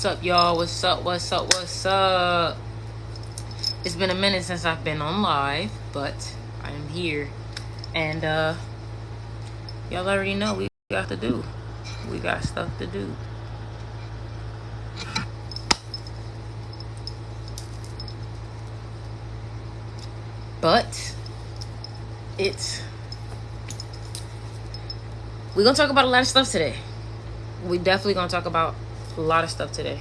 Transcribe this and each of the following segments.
up, y'all? What's up? What's up? What's up? It's been a minute since I've been on live, but I am here. And y'all already know we got to do. We got stuff to do. But we're gonna talk about a lot of stuff today. We definitely gonna talk about a lot of stuff today.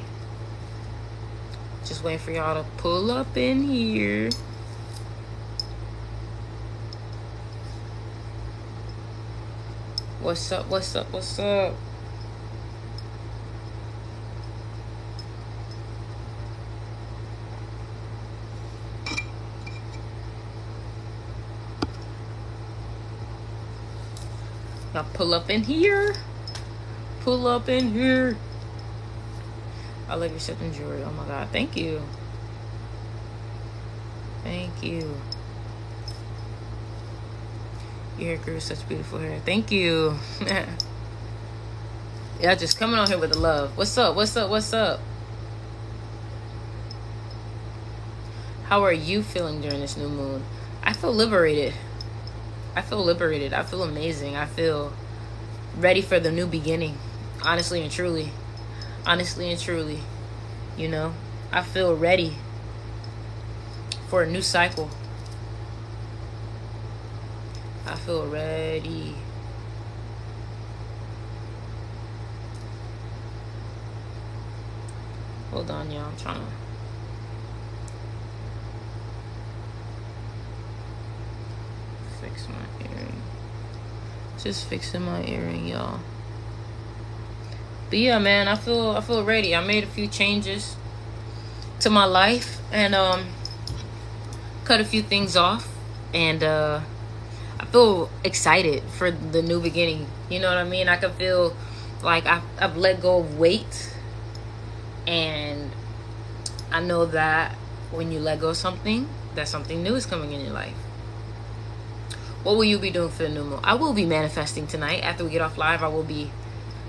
Just waiting for y'all to pull up in here. What's up? What's up? What's up? Y'all pull up in here. Pull up in here. I love your shipping jewelry. Oh my God. Thank you. Thank you. Your hair grew such beautiful hair. Thank you. Yeah, just coming on here with the love. What's up? What's up? What's up? How are you feeling during this new moon? I feel liberated. I feel liberated. I feel amazing. I feel ready for the new beginning. Honestly and truly. Honestly and truly. You know, I feel ready for a new cycle. I feel ready. Hold on, y'all. I'm trying to fix my earring. Just fixing my earring, y'all. But yeah, man, I feel ready. I made a few changes to my life and cut a few things off, and I feel excited for the new beginning. You know what I mean? I can feel like I've let go of weight, and I know that when you let go of something, that something new is coming in your life. What will you be doing for the new moon? I will be manifesting tonight. After we get off live, I will be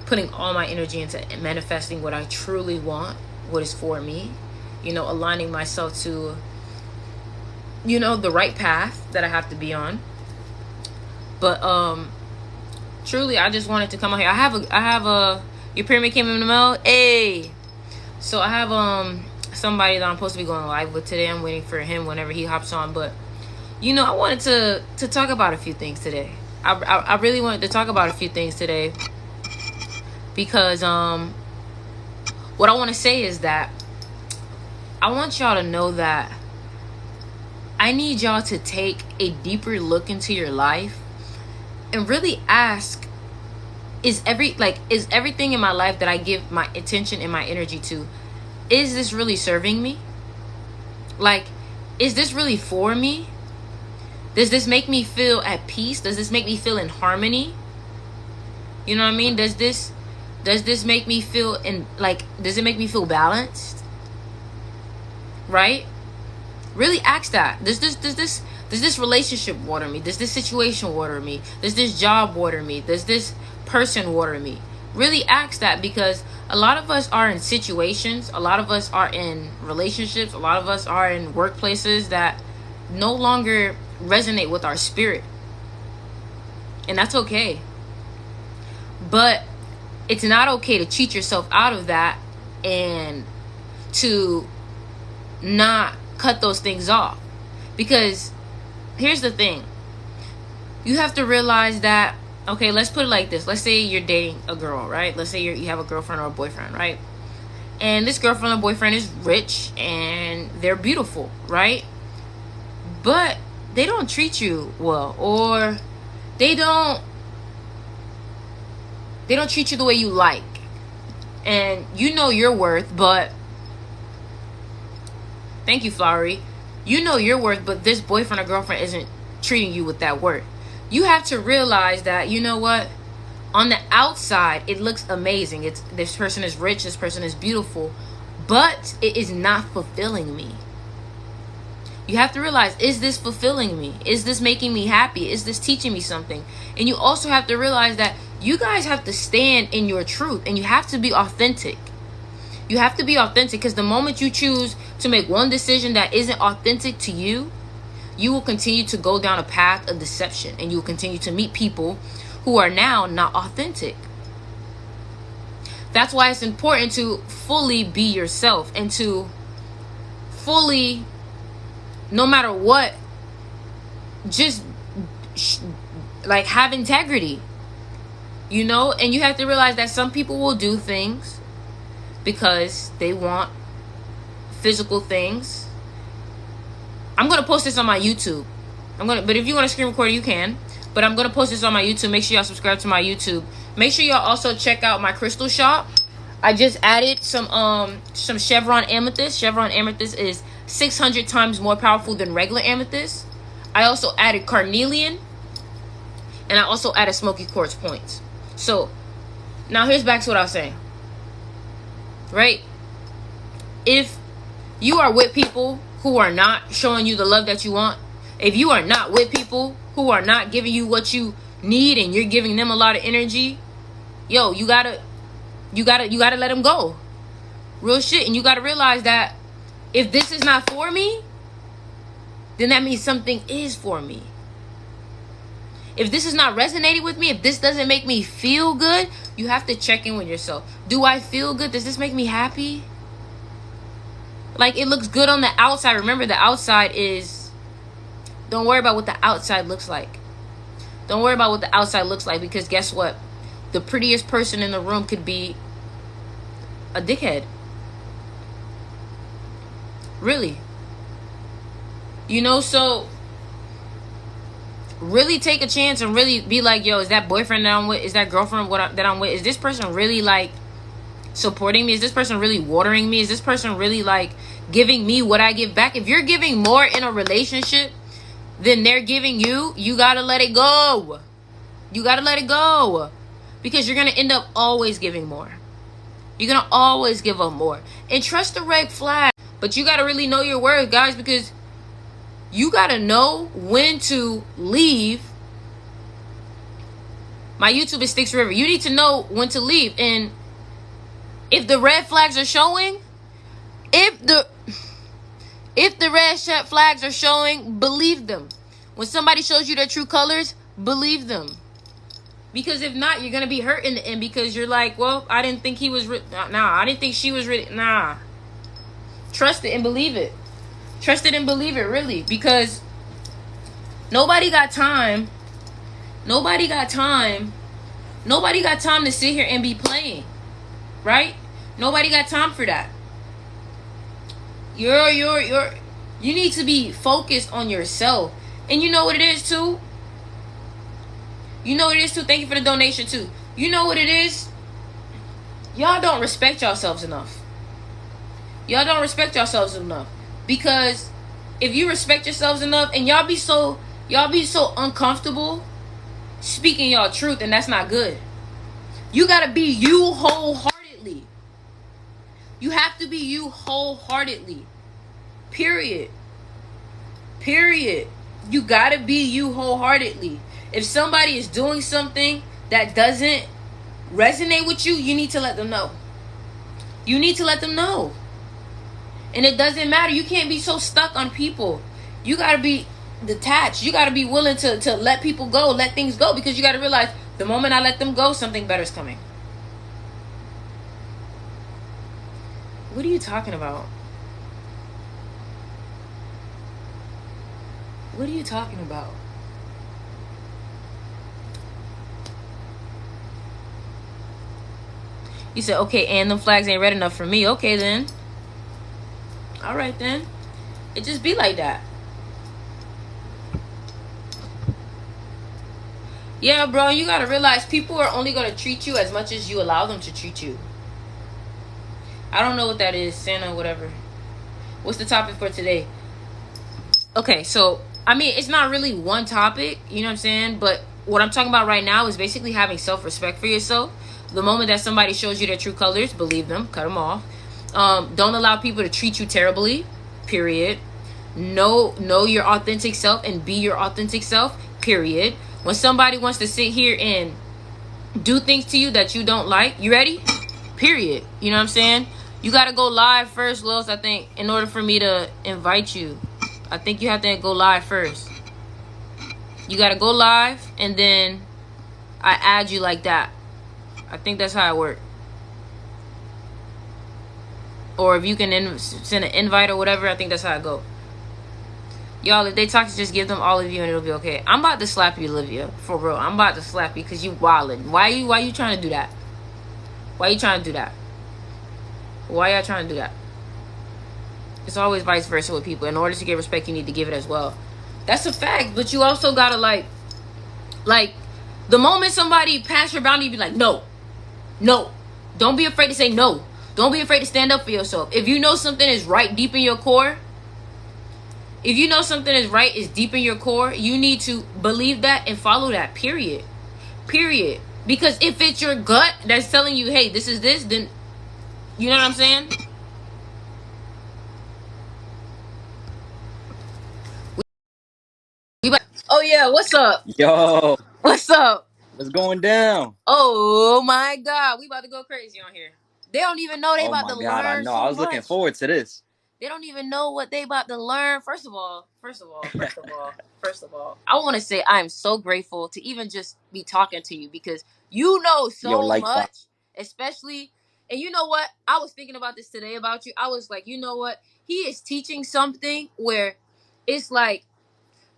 putting all my energy into manifesting what I truly want, what is for me. You know, aligning myself to, you know, the right path that I have to be on. But truly, I just wanted to come out here. I have a your pyramid came in the mail. Hey, so I have somebody that I'm supposed to be going live with today. I'm waiting for him whenever he hops on. But you know, I wanted to talk about a few things today. I really wanted to talk about a few things today because what I want to say is that I want y'all to know that I need y'all to take a deeper look into your life and really ask, is everything in my life that I give my attention and my energy to, is this really serving me? Like, is this really for me? Does this make me feel at peace? Does this make me feel in harmony? You know what I mean? Does this make me feel does it make me feel balanced? Right? Really ask that. Does this relationship water me? Does this situation water me? Does this job water me? Does this person water me? Really ask that, because a lot of us are in situations, a lot of us are in relationships, a lot of us are in workplaces that no longer resonate with our spirit. And that's okay. But it's not okay to cheat yourself out of that and to not cut those things off. Because here's the thing. You have to realize that, okay, let's put it like this. Let's say you're dating a girl, right? Let's say you have a girlfriend or a boyfriend, right? And this girlfriend or boyfriend is rich and they're beautiful, right? But they don't treat you well, or they don't treat you the way you like. And you know your worth, but thank you, Flowery. You know your worth, but this boyfriend or girlfriend isn't treating you with that worth. You have to realize that, you know what? On the outside, it looks amazing. This person is rich, this person is beautiful, but it is not fulfilling me. You have to realize, is this fulfilling me? Is this making me happy? Is this teaching me something? And you also have to realize that you guys have to stand in your truth, and you have to be authentic. You have to be authentic, because the moment you choose to make one decision that isn't authentic to you, you will continue to go down a path of deception, and you will continue to meet people who are now not authentic. That's why it's important to fully be yourself, and to fully, no matter what, just like have integrity, you know. And you have to realize that some people will do things because they want physical things. I'm gonna post this on my YouTube. But if you want to screen record, you can. But I'm gonna post this on my YouTube. Make sure y'all subscribe to my YouTube. Make sure y'all also check out my crystal shop. I just added some chevron amethyst. Chevron amethyst is 600 times more powerful than regular amethyst. I also added carnelian, and I also added smoky quartz points. So now here's back to what I was saying. Right? If you are with people who are not showing you the love that you want, if you are not with people who are not giving you what you need, and you're giving them a lot of energy, yo, you gotta let them go. Real shit. And you gotta realize that if this is not for me, then that means something is for me. If this is not resonating with me, if this doesn't make me feel good, you have to check in with yourself. Do I feel good? Does this make me happy? Like, it looks good on the outside. Remember, the outside is... Don't worry about what the outside looks like. Don't worry about what the outside looks like, because guess what? The prettiest person in the room could be a dickhead. Really. You know, so really take a chance and really be like, yo, is that boyfriend that I'm with, is that girlfriend that I'm with, is this person really like supporting me? Is this person really watering me? Is this person really like giving me what I give back? If you're giving more in a relationship than they're giving you, you gotta let it go. You gotta let it go, because you're gonna end up always giving more. You're gonna always give up more. And trust the red flag. But you gotta really know your worth, guys, because you gotta know when to leave. My YouTube is Styx River. You need to know when to leave. And if the red flags are showing, if the red flags are showing, believe them. When somebody shows you their true colors, believe them. Because if not, you're gonna be hurt in the end, because you're like, well, I didn't think he was I didn't think she was really. Trust it and believe it. Trust it and believe it, really, because nobody got time. Nobody got time to sit here and be playing, right? Nobody got time for that. You need to be focused on yourself. And you know what it is too? You know what it is too? Thank you for the donation too. You know what it is? Y'all don't respect yourselves enough. Y'all don't respect yourselves enough. Because if you respect yourselves enough, and y'all be so uncomfortable speaking y'all truth, and that's not good. You gotta be you wholeheartedly. You have to be you wholeheartedly. Period. You gotta be you wholeheartedly. If somebody is doing something that doesn't resonate with you, you need to let them know. You need to let them know. And it doesn't matter. You can't be so stuck on people. You gotta be detached. You gotta be willing to let people go, let things go, because you gotta realize the moment I let them go, something better is coming. What are you talking about? What are you talking about? You said, okay, and them flags ain't red enough for me. Okay, then. All right, then. It just be like that. Yeah, bro, you gotta realize people are only gonna treat you as much as you allow them to treat you. I don't know what that is, Santa, whatever. What's the topic for today? Okay, so, I mean, it's not really one topic, you know what I'm saying? But what I'm talking about right now is basically having self-respect for yourself. The moment that somebody shows you their true colors, believe them, cut them off. Don't allow people to treat you terribly, period. Know your authentic self and be your authentic self, period. When somebody wants to sit here and do things to you that you don't like, you ready? Period. You know what I'm saying? You gotta go live first, Los. I think in order for me to invite you, I think you have to go live first. You gotta go live, and then I add you like that. I think that's how it works. Or if you can send an invite or whatever, I think that's how it go. Y'all, if they talk, just give them all of you and it'll be okay. I'm about to slap you, Olivia. For real. I'm about to slap you because you wildin'. Why you trying to do that? Why you trying to do that? Why y'all trying to do that? It's always vice versa with people. In order to get respect, you need to give it as well. That's a fact. But you also gotta like the moment somebody pass your boundary, you be like, no. Don't be afraid to say no. Don't be afraid to stand up for yourself. If you know something is right deep in your core, if you know something is right, is deep in your core, you need to believe that and follow that. Period. Because if it's your gut that's telling you, hey, this is this, then you know what I'm saying? Oh yeah, what's up? Yo, What's up? what's going down? Oh my God, we about to go crazy on here. They don't even know they Oh about my to God, I learn know. I so was looking much. forward to this. They don't even know what they about to learn. First of all, I want to say I am so grateful to even just be talking to you because you know Yo, so likewise. much, especially. And you know what? I was thinking about this today about you. I was like, you know what? He is teaching something where it's like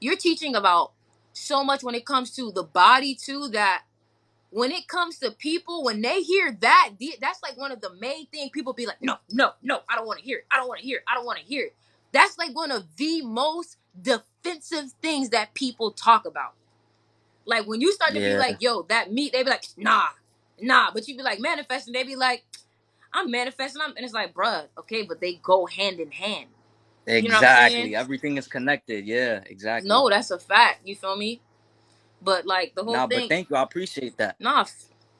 you're teaching about so much when it comes to the body too, that when it comes to people, when they hear that, that's like one of the main things people be like, no, I don't want to hear it. I don't want to hear it. I don't want to hear it. That's like one of the most defensive things that people talk about. Like when you start to be Yeah, like, yo, that meat, they be like, nah. But you be like manifesting, they be like, I'm manifesting. And it's like, bruh, okay, but they go hand in hand. You know what I'm saying? exactly. Everything is connected. Yeah, exactly. No, that's a fact. You feel me? But like the whole Nah, but thing, thank you. I appreciate that. nah,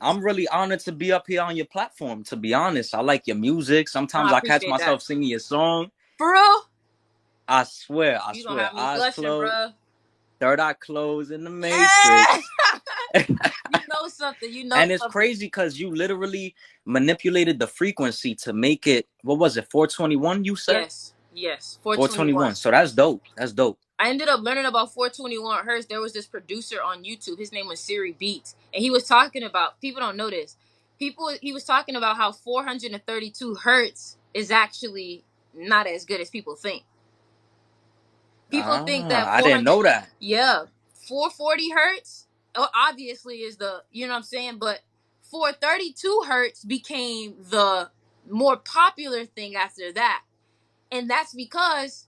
I'm really honored to be up here on your platform, to be honest. I like your music. nah, I Sometimes I catch appreciate that. myself singing your song. For real? I swear, I You gonna swear. have me Eyes blushing, closed, bruh. third eye closed in the Yeah. matrix. You know something. You know And it's something. crazy because you literally manipulated the frequency to make it, what was it, 421, you said? Yes. Yes. 421. 421. So that's dope. That's dope. I ended up learning about 421 hertz. There was this producer on YouTube. His name was Siri Beats. And he was talking about, people don't know this. He was talking about how 432 hertz is actually not as good as people think. People think that I didn't 400, know that. yeah, 440 hertz obviously is the, you know what I'm saying? But 432 hertz became the more popular thing after that. And that's because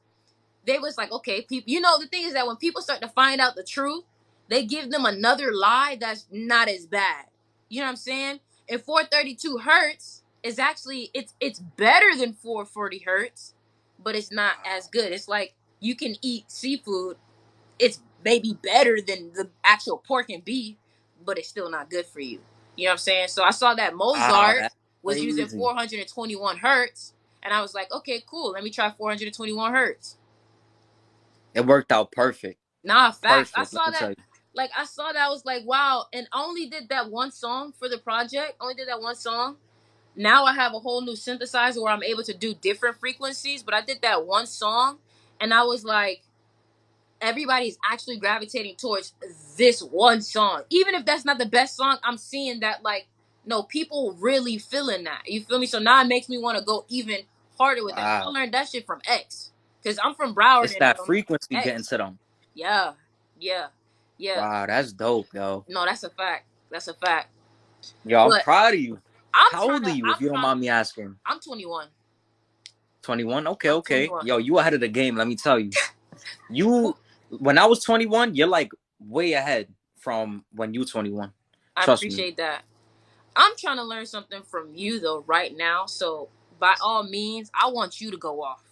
they was like, okay, people, you know, the thing is that when people start to find out the truth, they give them another lie that's not as bad. You know what I'm saying? And 432 hertz is actually, it's better than 440 hertz, but it's not as good. It's like you can eat seafood, it's maybe better than the actual pork and beef, but it's still not good for you. You know what I'm saying? So I saw that Wow, Mozart that's was using crazy. 421 hertz, and I was like, okay, cool. Let me try 421 hertz. It worked out perfect. Nah, facts. I Perfect, let saw me that. tell you. Like I saw that. I was like, wow. And I only did that one song for the project. Only did that one song. Now I have a whole new synthesizer where I'm able to do different frequencies. But I did that one song, and I was like, everybody's actually gravitating towards this one song. Even if that's not the best song, I'm seeing that like no people really feeling that. You feel me? So now it makes me want to go even harder with that. I Wow. learned that shit from X because I'm from Broward It's and that frequency getting X. to them. Yeah, yeah, yeah. Wow, that's dope, yo. No, that's a fact. That's a fact. Yo, I'm But proud of you. I'm How trying old are to. you, if you don't mind me asking? I'm 21. 21? Okay, I'm okay. 21. Yo, you ahead of the game, let me tell you. You, when I was 21, you're like way ahead from when you 21. I Trust me. appreciate that. I'm trying to learn something from you though right now. So by all means, I want you to go off.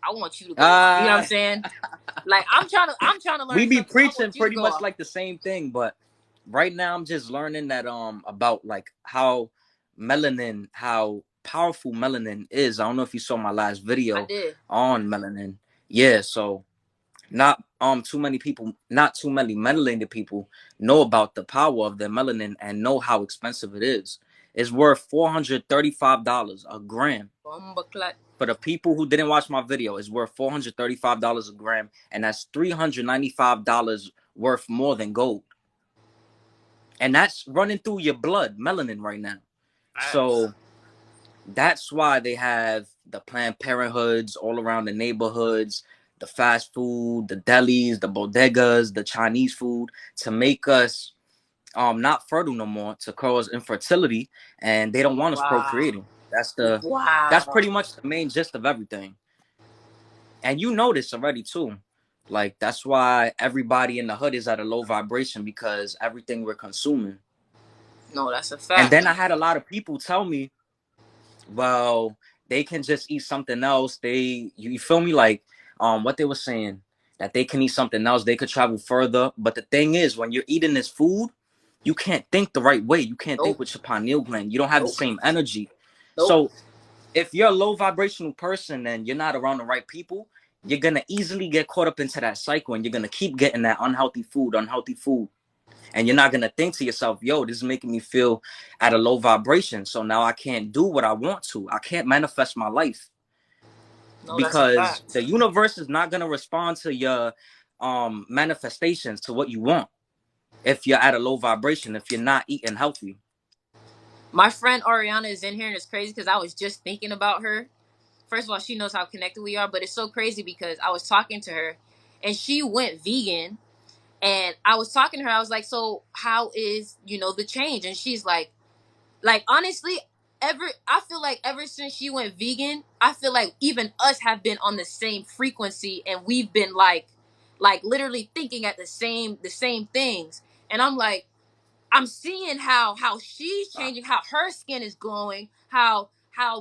I want you to go off. You know what I'm Uh, saying? Like I'm trying to we learn be something. So I preaching want you to pretty go much off. like the same thing, but right now I'm just learning that about like how melanin, how powerful melanin is. I don't know if you saw my last I video did. on melanin. Yeah, so not too many people, not too many melanated people know about the power of their melanin and know how expensive it is. is worth $435 a gram. Bomba clat. For the people who didn't watch my video, it's worth $435 a gram, and that's $395 worth more than gold. And that's running through your blood, melanin right now. So that's why they have the Planned Parenthoods all around the neighborhoods, the fast food, the delis, the bodegas, the Chinese food, to make us not fertile no more, to cause infertility, and they don't want us procreating. That's pretty much the main gist of everything. And you know this already too. Like, that's why everybody in the hood is at a low vibration, because everything we're consuming. No, that's a fact. And then I had a lot of people tell me, well, they can just eat something else. You feel me? Like, what they were saying, that they can eat something else, they could travel further. But the thing is, when you're eating this food, you can't think the right way. You can't think with your pineal gland. You don't have the same energy. So if you're a low vibrational person and you're not around the right people, you're going to easily get caught up into that cycle, and you're going to keep getting that unhealthy food. And you're not going to think to yourself, yo, this is making me feel at a low vibration. So now I can't do what I want to. I can't manifest my life. No, because the universe is not going to respond to your manifestations, to what you want, if you're at a low vibration, if you're not eating healthy. My friend Ariana is in here, and it's crazy because I was just thinking about her. First of all, she knows how connected we are, but it's so crazy because I was talking to her, and she went vegan, and I was talking to her. I was like, so how is, the change? And she's like, honestly, I feel like ever since she went vegan, I feel like even us have been on the same frequency, and we've been like literally thinking at the same things. And I'm like, I'm seeing how she's changing, how her skin is glowing, how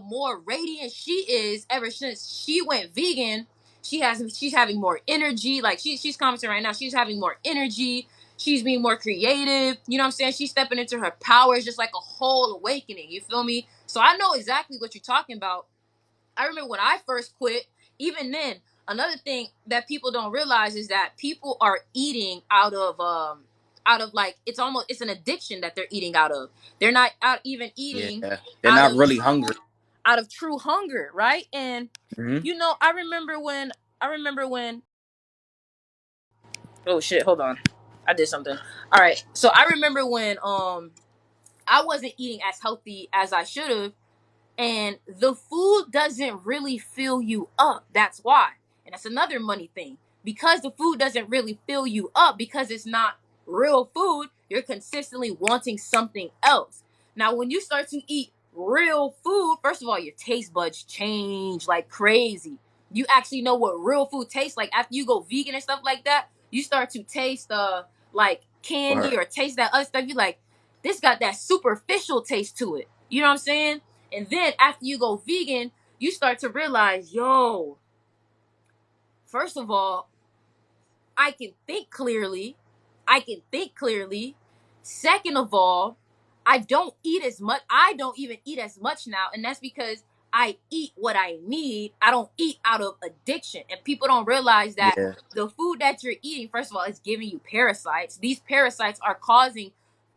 more radiant she is ever since she went vegan. She's having more energy. Like, she's commenting right now. She's having more energy. She's being more creative. You know what I'm saying? She's stepping into her power. It's just like a whole awakening. You feel me? So I know exactly what you're talking about. I remember when I first quit, even then, another thing that people don't realize is that people are eating out of like, it's an addiction that they're eating out of. They're not out even eating. Yeah, they're not really hungry. Out of true hunger, right? And I remember when oh shit, hold on. I did something. All right. So I remember when I wasn't eating as healthy as I should have, and the food doesn't really fill you up. That's why. And that's another money thing. Because the food doesn't really fill you up, because it's not real food, you're consistently wanting something else. Now, when you start to eat real food, first of all, your taste buds change like crazy. You actually know what real food tastes like. After you go vegan and stuff like that, you start to taste like candy or taste that other stuff. You like, this got that superficial taste to it. You know what I'm saying? And then after you go vegan, you start to realize, yo, first of all, I can think clearly. Second of all, I don't even eat as much now. And that's because I eat what I need. I don't eat out of addiction. And people don't realize that the food that you're eating, first of all, is giving you parasites. These parasites are causing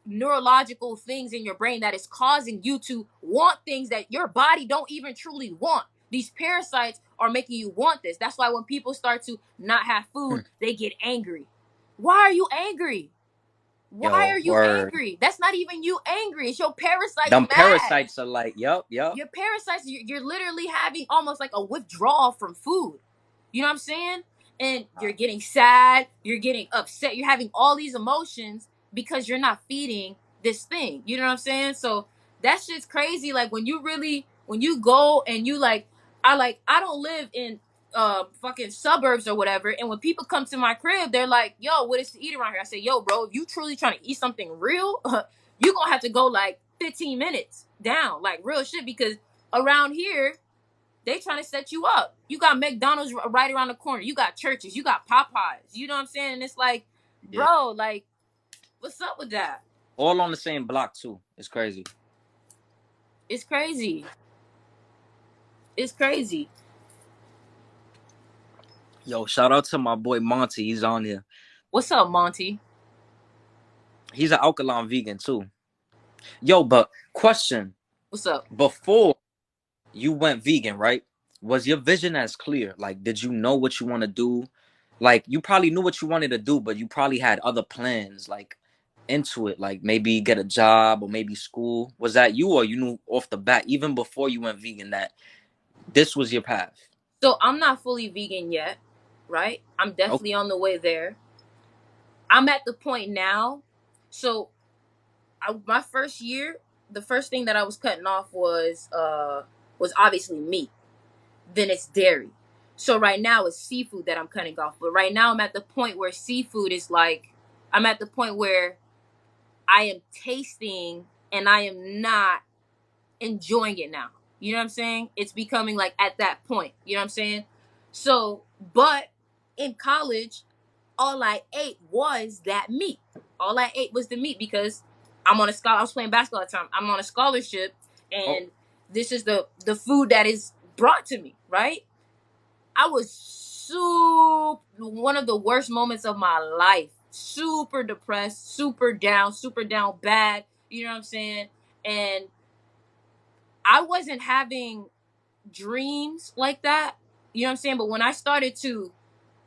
neurological things in your brain that is causing you to want things that your body don't even truly want. These parasites are making you want this. That's why when people start to not have food, they get angry. Why are you angry? Why are you angry? That's not even you angry. It's your parasites. Them parasites are like, yup. Your parasites, you're literally having almost like a withdrawal from food. You know what I'm saying? And you're getting sad. You're getting upset. You're having all these emotions because you're not feeding this thing. You know what I'm saying? So that shit's crazy. Like, when you go and you I don't live in fucking suburbs or whatever, and when people come to my crib, they're like, yo, what is to eat around here? I say, yo, bro, if you truly trying to eat something real, you gonna have to go like 15 minutes down, like real shit, because around here they trying to set you up. You got McDonald's right around the corner, you got churches, you got Popeyes, you know what I'm saying? And it's like, bro, like, what's up with that? All on the same block too. It's crazy. It's crazy. Yo, shout out to my boy Monty. He's on here. What's up, Monty? He's an alkaline vegan too. Yo, but question: What's up? before you went vegan, right? Was your vision as clear? Like, did you know what you want to do? Like, you probably knew what you wanted to do, but you probably had other plans, like into it, like maybe get a job or maybe school. Was that you, or you knew off the bat, even before you went vegan, that this was your path? So I'm not fully vegan yet, right? I'm Okay. definitely on the way there. I'm at the point now. So my first year, the first thing that I was cutting off was obviously meat. Then it's dairy. So right now it's seafood that I'm cutting off. But right now I'm at the point where seafood is like, I'm at the point where I am tasting and I am not enjoying it now. You know what I'm saying? It's becoming like at that point. You know what I'm saying? So, but in college, all I ate was that meat. All I ate was the meat because I'm on a scholar. I was playing basketball at the time. I'm on a scholarship, Oh, and this is the food that is brought to me. Right? I was super one of the worst moments of my life. Super depressed, super down bad. You know what I'm saying? And I wasn't having dreams like that. You know what I'm saying? But when I started to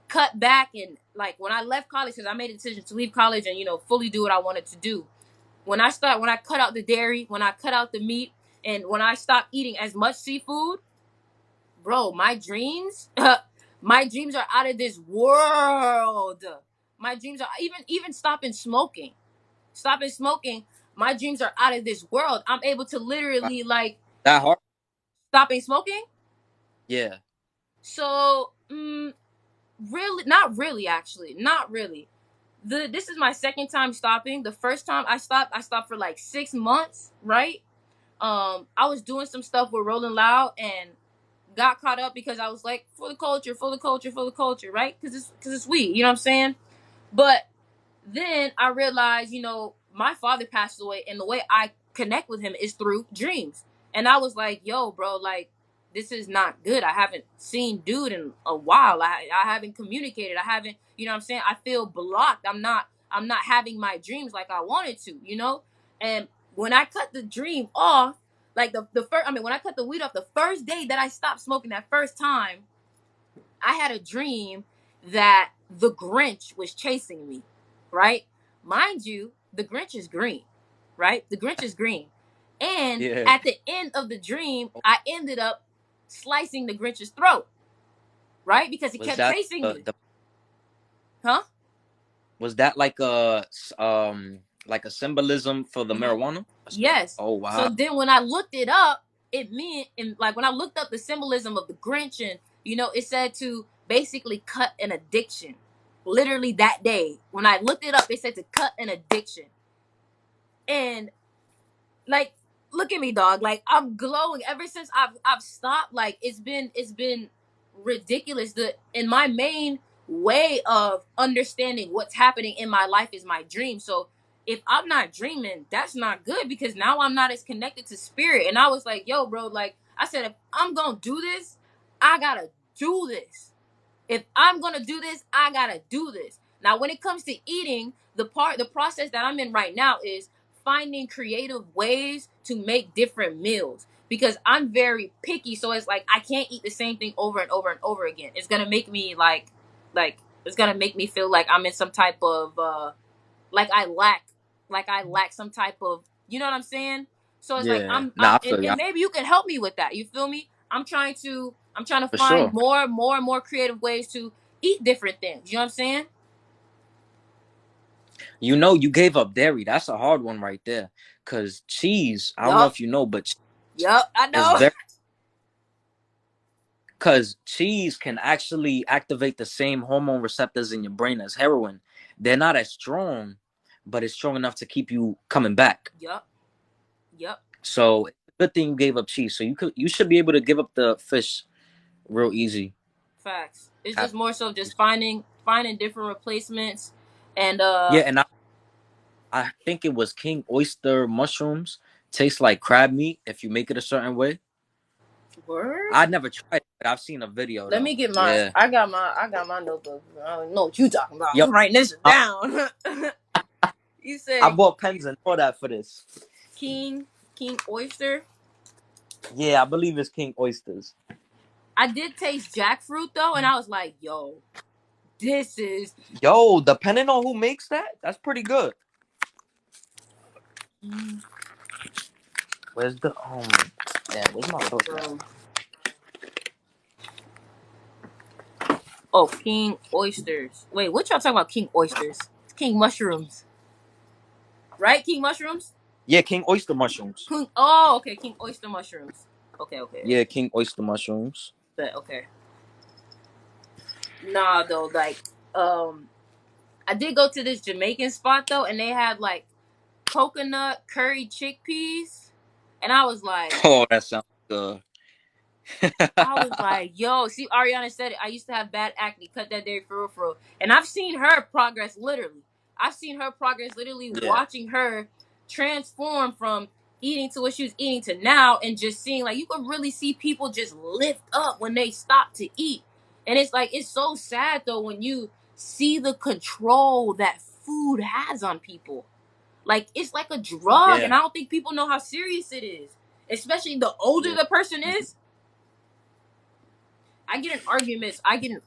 cut back and like when I left college, because I made a decision to leave college and fully do what I wanted to do. When I cut out the dairy, when I cut out the meat, and when I stopped eating as much seafood, bro, my dreams, my dreams are out of this world. My dreams are even stopping smoking. Stopping smoking, my dreams are out of this world. I'm able to literally like that hard? stopping smoking. Yeah. So, really, not really, actually, not really. This is my second time stopping. The first time I stopped for like 6 months, right? I was doing some stuff with Rolling Loud and got caught up because I was like, for the culture, for the culture, for the culture, right? Because it's weed, you know what I'm saying? But then I realized, my father passed away, and the way I connect with him is through dreams. And I was like, yo, bro, like, this is not good. I haven't seen dude in a while. I haven't communicated. I haven't, you know what I'm saying? I feel blocked. I'm not having my dreams like I wanted to. And when I cut the dream off, like the first, I mean, when I cut the weed off, the first day that I stopped smoking, that first time, I had a dream that the Grinch was chasing me, right? Mind you, the Grinch is green, right? The Grinch is green. And Yeah. at the end of the dream, I ended up slicing the Grinch's throat, right? Because he Was kept that chasing me. the Huh? was that like a symbolism for the Mm-hmm. marijuana? Yes. Oh So wow. then when I looked it up, it meant, and like when I looked up the symbolism of the Grinch, and it said to basically cut an addiction. Literally that day, when I looked it up, it said to cut an addiction. And like, look at me, dog. Like, I'm glowing ever since I've stopped. Like, it's been ridiculous. The in my main way of understanding what's happening in my life is my dream. So if I'm not dreaming, that's not good, because now I'm not as connected to spirit. And I was like, yo, bro, like I said, if I'm gonna do this, I gotta do this. If I'm gonna do this, I gotta do this. Now, when it comes to eating, the process that I'm in right now is finding creative ways to make different meals, because I'm very picky. So it's like I can't eat the same thing over and over and over again. It's gonna make me like it's gonna make me feel like I'm in some type of like I lack some type of, you know what I'm saying? So it's like Yeah. I'm Nah, I and, feel you. and maybe you can help me with that. You feel me? I'm trying to For find sure. more creative ways to eat different things. You know what I'm saying? You gave up dairy. That's a hard one right there. Cause cheese, I don't know Yup. if you know, but Yup. I is know. very because cheese can actually activate the same hormone receptors in your brain as heroin. They're not as strong, but it's strong enough to keep you coming back. Yup. Yup. So good thing you gave up cheese. So you should be able to give up the fish real easy. Facts. It's I- just more so just finding different replacements, and Yeah, and I think it was king oyster mushrooms. Taste like crab meat if you make it a certain way. word. I never tried it, but I've seen a video Let though. me get my. Yeah. I got my notebook. I don't know what you talking about. Yep. I'm writing this I, down. You I say bought pens and all that for this. King Oyster. Yeah, I believe it's King Oysters. I did taste jackfruit though, and I was like, yo, this is. Yo, depending on who makes that, that's pretty good. Where's the damn, where's my book at? Oh, King Oysters. Wait, what y'all talking about? King Oysters. It's King Mushrooms. Right? King Mushrooms? Yeah, King Oyster mushrooms. Oh, okay. King Oyster Mushrooms. Okay. Yeah, King Oyster mushrooms. But okay. Nah, though, like, I did go to this Jamaican spot though, and they had like coconut curry chickpeas, and I was like, Oh, that sounds good. I was like, yo, see, Ariana said it. I used to have bad acne. Cut that dairy for real. And I've seen her progress literally. I've seen her progress literally watching her transform from eating to what she was eating to now, and just seeing like you can really see people just lift up when they stop to eat. And it's like, it's so sad though when you see the control that food has on people. Like, it's like a drug, and I don't think people know how serious it is. Especially the older the person is. I get in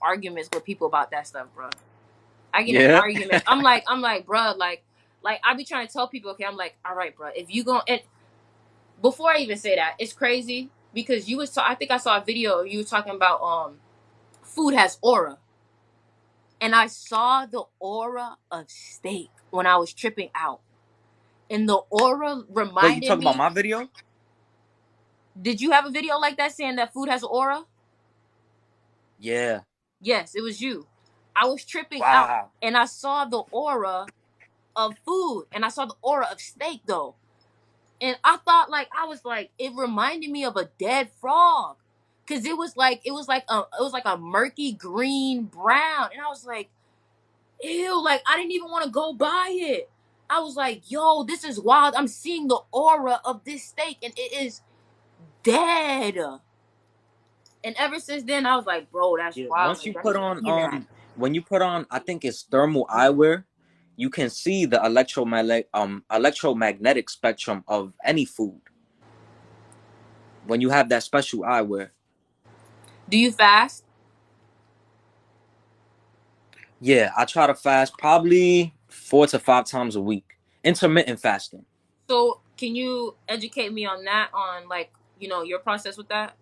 arguments with people about that stuff, bro. I get in arguments. I'm like, bro, like I be trying to tell people, okay, I'm like, all right, bro, if you go, and before I even say that, it's crazy because I think I saw a video you were talking about food has aura, and I saw the aura of steak when I was tripping out, and the aura reminded me. Wait, you talking about my video? Did you have a video like that saying that food has aura? Yeah. Yes, it was you. I was tripping out, and I saw the aura of food, and I saw the aura of steak though, and I thought, like, I was like, it reminded me of a dead frog, cause it was like a murky green brown, and I was like, ew, like I didn't even want to go buy it. I was like, yo, this is wild. I'm seeing the aura of this steak, and it is dead. And ever since then, I was like, bro, that's wild. Once you put on when you put on, I think it's thermal eyewear, you can see the electromagnetic spectrum of any food. When you have that special eyewear. Do you fast? Yeah, I try to fast probably 4 to 5 times a week. Intermittent fasting. So can you educate me on that, on like, your process with that?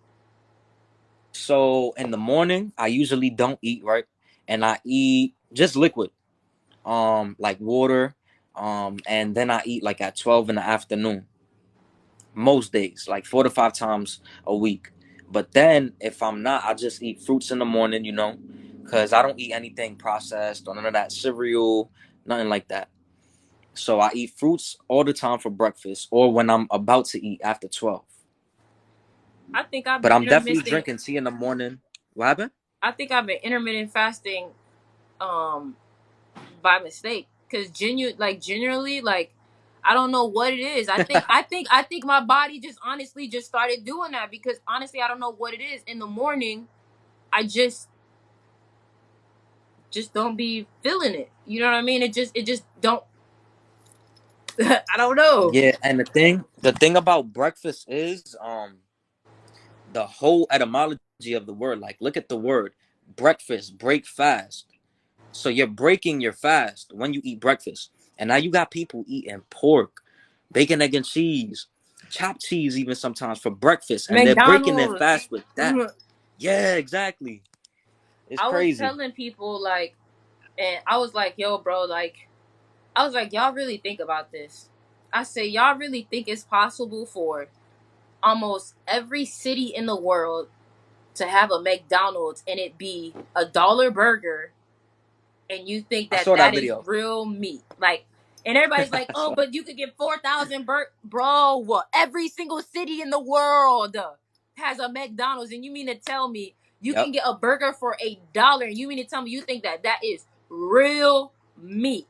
So in the morning, I usually don't eat, right? And I eat just liquid, like water, and then I eat like at 12 in the afternoon. Most days, like 4 to 5 times a week. But then if I'm not, I just eat fruits in the morning, because I don't eat anything processed or none of that cereal, nothing like that. So I eat fruits all the time for breakfast or when I'm about to eat after 12. But I'm definitely drinking tea in the morning. What happened? I think I've been intermittent fasting by mistake, because generally, like, I don't know what it is. I think my body just honestly just started doing that, because honestly I don't know what it is. In the morning, I just don't be feeling it. You know what I mean? It just don't. I don't know. Yeah, and the thing about breakfast is the whole etymology of the word. Like, look at the word breakfast, break fast. So you're breaking your fast when you eat breakfast. And now you got people eating pork, bacon, egg, and cheese, chopped cheese even sometimes for breakfast. And they're breaking their fast with that. Yeah, exactly. It's crazy. I was telling people, like, and I was like, yo, bro, like, I was like, y'all really think about this. I say, y'all really think it's possible for almost every city in the world to have a McDonald's and it be $1 burger, and you think that is real meat? Like, and everybody's like, oh, but you could get 4,000 bro. What? Every single city in the world has a McDonald's, and you mean to tell me you can get a burger for $1? And you mean to tell me you think that is real meat?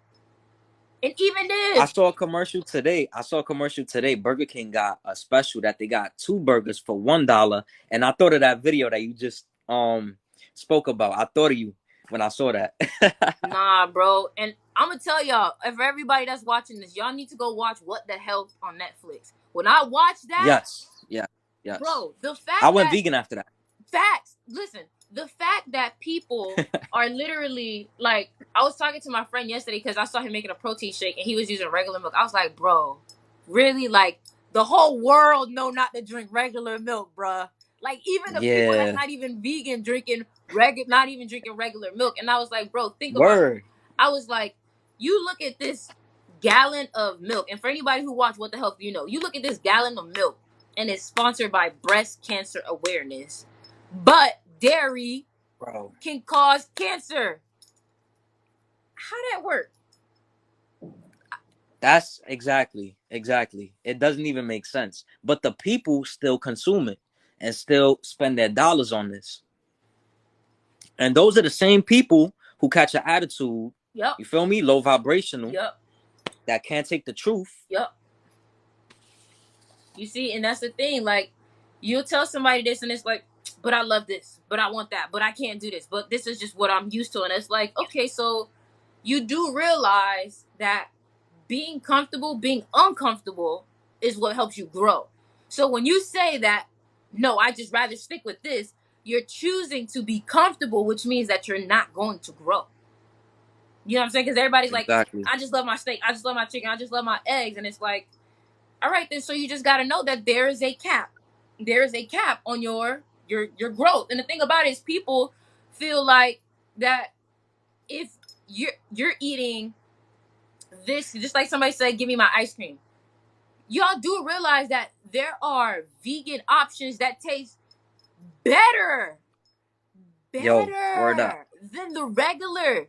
And even this, I saw a commercial today. Burger King got a special that they got 2 burgers for $1, and I thought of that video that you just spoke about. I thought of you when I saw that. Nah, bro. And I'm gonna tell y'all, for everybody that's watching this, y'all need to go watch What the Health on Netflix. When I watched that, Yes, yeah, yes. bro, the I fact went that vegan after that. facts, listen, the fact that people are literally like, I was talking to my friend yesterday because I saw him making a protein shake and he was using regular milk. I was like, bro, really? Like, the whole world know not to drink regular milk, bruh. Like, even the people that's Yeah, not even vegan not even drinking regular milk. And I was like, bro, think about it. word. I was like, you look at this gallon of milk, and for anybody who watch What the Health, you look at this gallon of milk, and it's sponsored by Breast Cancer Awareness. But dairy Bro. can cause cancer. How that work? That's exactly. It doesn't even make sense. But the people still consume it and still spend their dollars on this. And those are the same people who catch an attitude, Yep. you feel me? Low vibrational, Yep. that can't take the truth. Yep. You see, and that's the thing. Like, you'll tell somebody this, and it's like, but I love this, but I want that, but I can't do this, but this is just what I'm used to. And it's like, okay, so you do realize that being comfortable, being uncomfortable is what helps you grow. So when you say that, no, I just rather stick with this, you're choosing to be comfortable, which means that you're not going to grow. You know what I'm saying? Because everybody's like, Exactly. I just love my steak, I just love my chicken, I just love my eggs. And it's like, all right, then, so you just got to know that there is a cap. There is a cap on your growth. And the thing about it is people feel like that if you're eating this, just like somebody said, give me my ice cream. Y'all do realize that there are vegan options that taste better, Yo, word up. than the regular.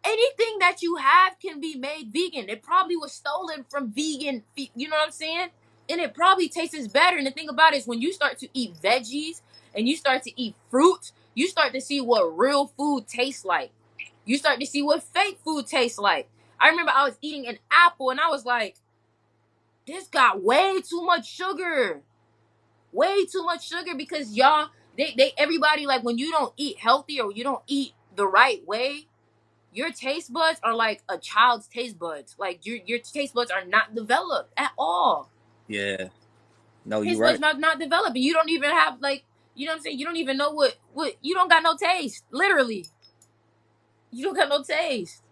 Anything that you have can be made vegan. It probably was stolen from vegan. You know what I'm saying? And it probably tastes better. And the thing about it is, when you start to eat veggies and you start to eat fruit, you start to see what real food tastes like. You start to see what fake food tastes like. I remember I was eating an apple and I was like, this got way too much sugar. Way too much sugar because y'all, they everybody, like, when you don't eat healthy or you don't eat the right way, your taste buds are like a child's taste buds. Like, your taste buds are not developed at all. Yeah. No, you Taste buds right. not developed. You don't even have, like, you know what I'm saying? You don't even know what you don't got no taste. Literally. You don't got no taste.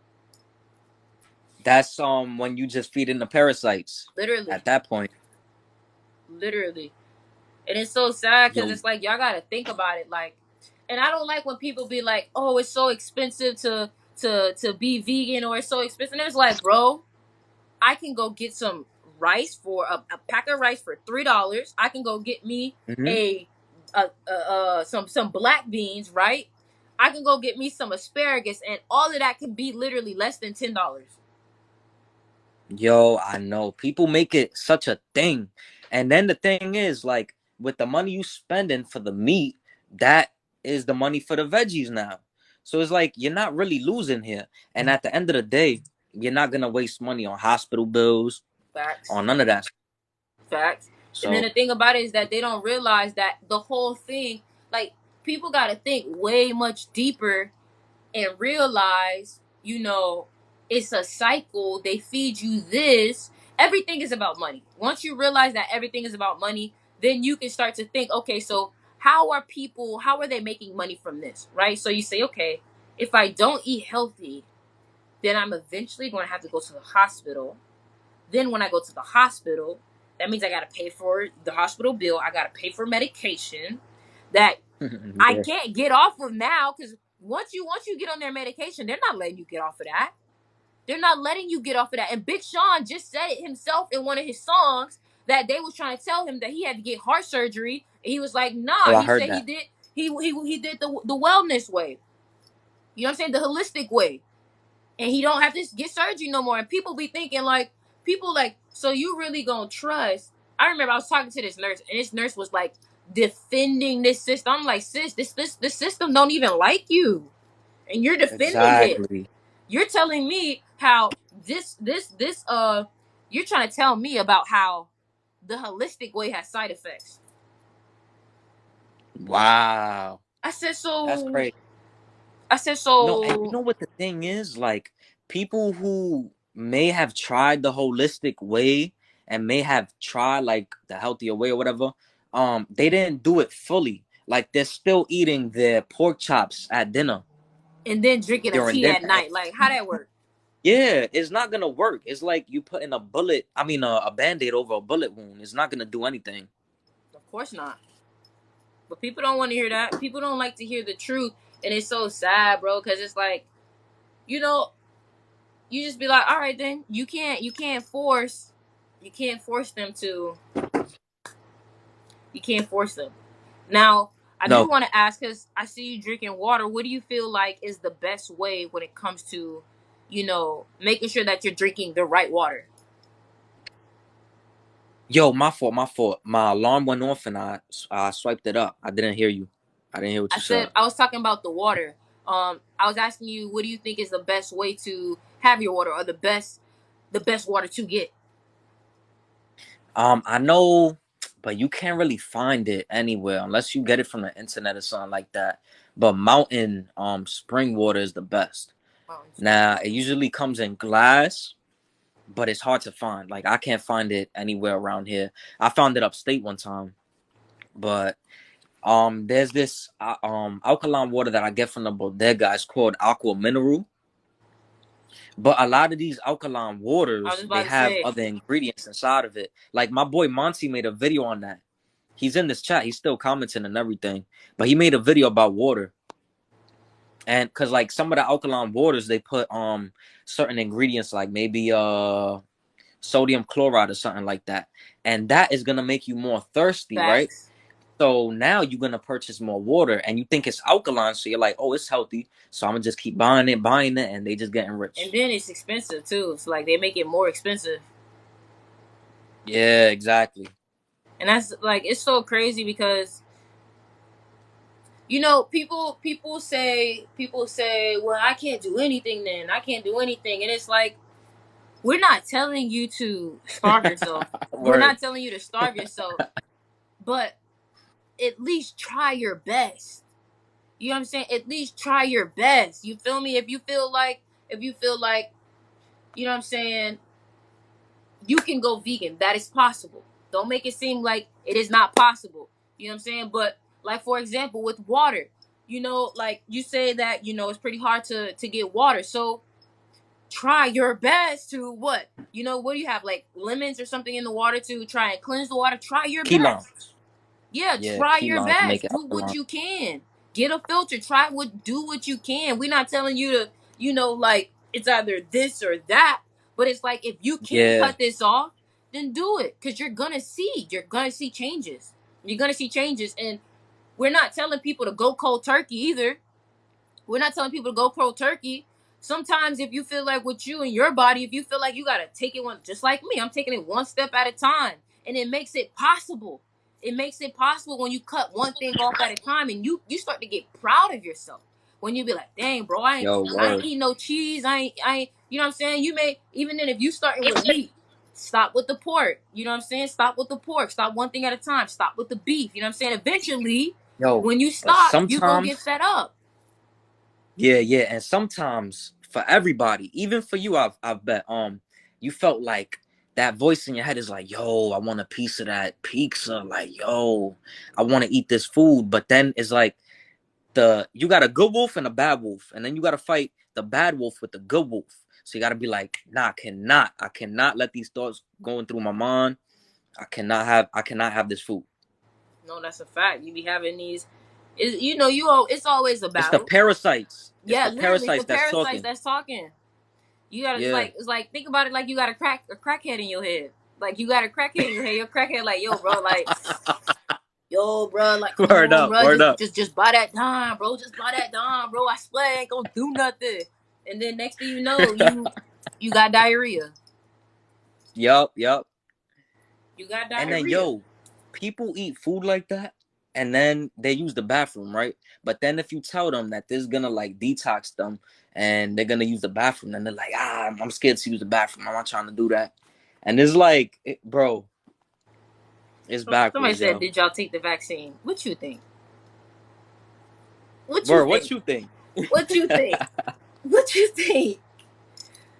That's when you just feed in the parasites. Literally. At that point. Literally. And it's so sad because Yo. it's like, y'all gotta think about it. Like, and I don't like when people be like, oh, it's so expensive to be vegan, or it's so expensive. And it's like, bro, I can go get some rice for a pack of rice for $3. I can go get me Mm-hmm. some black beans, right? I can go get me some asparagus, and all of that can be literally less than $10. Yo, I know. People make it such a thing. And then the thing is, like, with the money you spending for the meat, that is the money for the veggies now. So it's like you're not really losing here. And at the end of the day, you're not gonna waste money on hospital bills, Facts. on none of that. Facts. And then So the thing about it is that they don't realize that the whole thing, like, people got to think way much deeper and realize, it's a cycle. They feed you this. Everything is about money. Once you realize that everything is about money, then you can start to think, okay, so how are they making money from this, right? So you say, okay, if I don't eat healthy, then I'm eventually going to have to go to the hospital. Then when I go to the hospital, that means I got to pay for the hospital bill. I got to pay for medication that I yeah. can't get off of now, because once you get on their medication, they're not letting you get off of that. They're not letting you get off of that. And Big Sean just said it himself in one of his songs that they was trying to tell him that he had to get heart surgery. And he was like, nah. Oh, I He heard said he that. did. He did the wellness way. You know what I'm saying? The holistic way. And he don't have to get surgery no more. And people be thinking like, so you really gonna trust? I remember I was talking to this nurse, and this nurse was like defending this system. I'm like, sis, this system don't even like you, and you're defending it. Exactly. You're telling me how you're trying to tell me about how the holistic way has side effects. Wow. I said, That's so crazy. I said No, and you so. know what the thing is? Like, people who may have tried the holistic way and may have tried like the healthier way or whatever, they didn't do it fully. Like, they're still eating their pork chops at dinner And then drinking a during tea dinner. at night. Like, how that work? Yeah, it's not gonna work. It's like you putting a bullet, I mean, a band-aid over a bullet wound. It's not gonna do anything. Of course not. But people don't want to hear that. People don't like to hear the truth, and it's so sad, bro. Because it's like, you know, you just be like, all right, then you can't force them to, you can't force them. Now, I do No, want to ask because I see you drinking water. What do you feel like is the best way when it comes to, making sure that you're drinking the right water? yo, my fault, my fault. My alarm went off and I swiped it up. I didn't hear you. I didn't hear what I you said. said I was talking about the water. I was asking you, what do you think is the best way to have your water, or the best water to get? I know, but you can't really find it anywhere unless you get it from the internet or something like that. But mountain spring water is the best. Mountain spring Now, it water. usually comes in glass, but it's hard to find. Like, I can't find it anywhere around here. I found it upstate one time, but there's this alkaline water that I get from the bodega. It's called Aqua Mineral. But a lot of these alkaline I was waters, just they about to have say. other ingredients inside of it. Like, my boy Monty made a video on that. He's in this chat. He's still commenting and everything. But he made a video about water. And because like some of the alkaline waters, they put certain ingredients like maybe sodium chloride or something like that. And that is gonna make you more thirsty, right? Facts. So now you're gonna purchase more water and you think it's alkaline, so you're like, oh, it's healthy. So I'm gonna just keep buying it, and they just getting And rich. then it's expensive too. So like they make it more expensive. Yeah, exactly. And that's like, it's so crazy because people say, well, I can't do anything then. I can't do anything. And it's like, we're not telling you to starve yourself. We're Word. not telling you to starve yourself, but at least try your best. You know what I'm saying? At least try your best. You feel me? If you feel like, you know what I'm saying, you can go vegan. That is possible. Don't make it seem like it is not possible. You know what I'm saying? But like, for example, with water, like you say that, it's pretty hard to get water. So try your best to what? What do you have? Like lemons or something in the water to try and cleanse the water? Try your Key best. limes. Yeah, Yeah, try key your limes make best. it Do what alkaline. you can. Get a filter. Do what you can. We're not telling you to, like it's either this or that. But it's like, if you can Yeah. cut this off, then do it. Cause you're gonna see changes. You're gonna see changes. And we're not telling people to go cold turkey either. We're not telling people to go cold turkey. Sometimes if you feel like, with you and your body, if you feel like you gotta take it one, just like me, I'm taking it one step at a time. And it makes it possible. It makes it possible when you cut one thing off at a time, and you start to get proud of yourself. When you be like, dang, bro, I ain't Yo, I ain't word. eating no cheese. I ain't you know what I'm saying? You may, even then, if you starting with meat, stop with the pork. You know what I'm saying? Stop with the pork. Stop one thing at a time. Stop with the beef. You know what I'm saying? Eventually, Yo, when you stop, you gonna get sometimes, fed up. yeah, and sometimes for everybody, even for you, I've bet you felt like that voice in your head is like, yo, I want a piece of that pizza, like, yo, I want to eat this food. But then it's like, you got a good wolf and a bad wolf, and then you got to fight the bad wolf with the good wolf. So you got to be like, nah, I cannot let these thoughts going through my mind. I cannot have this food. No, that's a fact. You be having these. It's always a It's the battle. parasites. It's Yeah, the literally, it's the parasites that's parasites talking. that's talking. You gotta. It's Yeah. like it's like think about it like you got a crackhead in your head. Like you got a crackhead in your head. Your crackhead like, yo, bro, like, come Word on, up, bro, word up. just buy that dime, bro. Just buy that dime, bro. I swear, it ain't gonna do nothing. And then next thing you know, you got diarrhea. Yup. You got And then, diarrhea. yo, people eat food like that, and then they use the bathroom, right? But then if you tell them that this is gonna like detox them, and they're gonna use the bathroom, then they're like, I'm scared to use the bathroom. I'm not trying to do that. And it's like, bro, it's Somebody backwards, said, yo. "Did y'all take the vaccine?" What you think? What you Bro, what think? you think? What you think? What you think?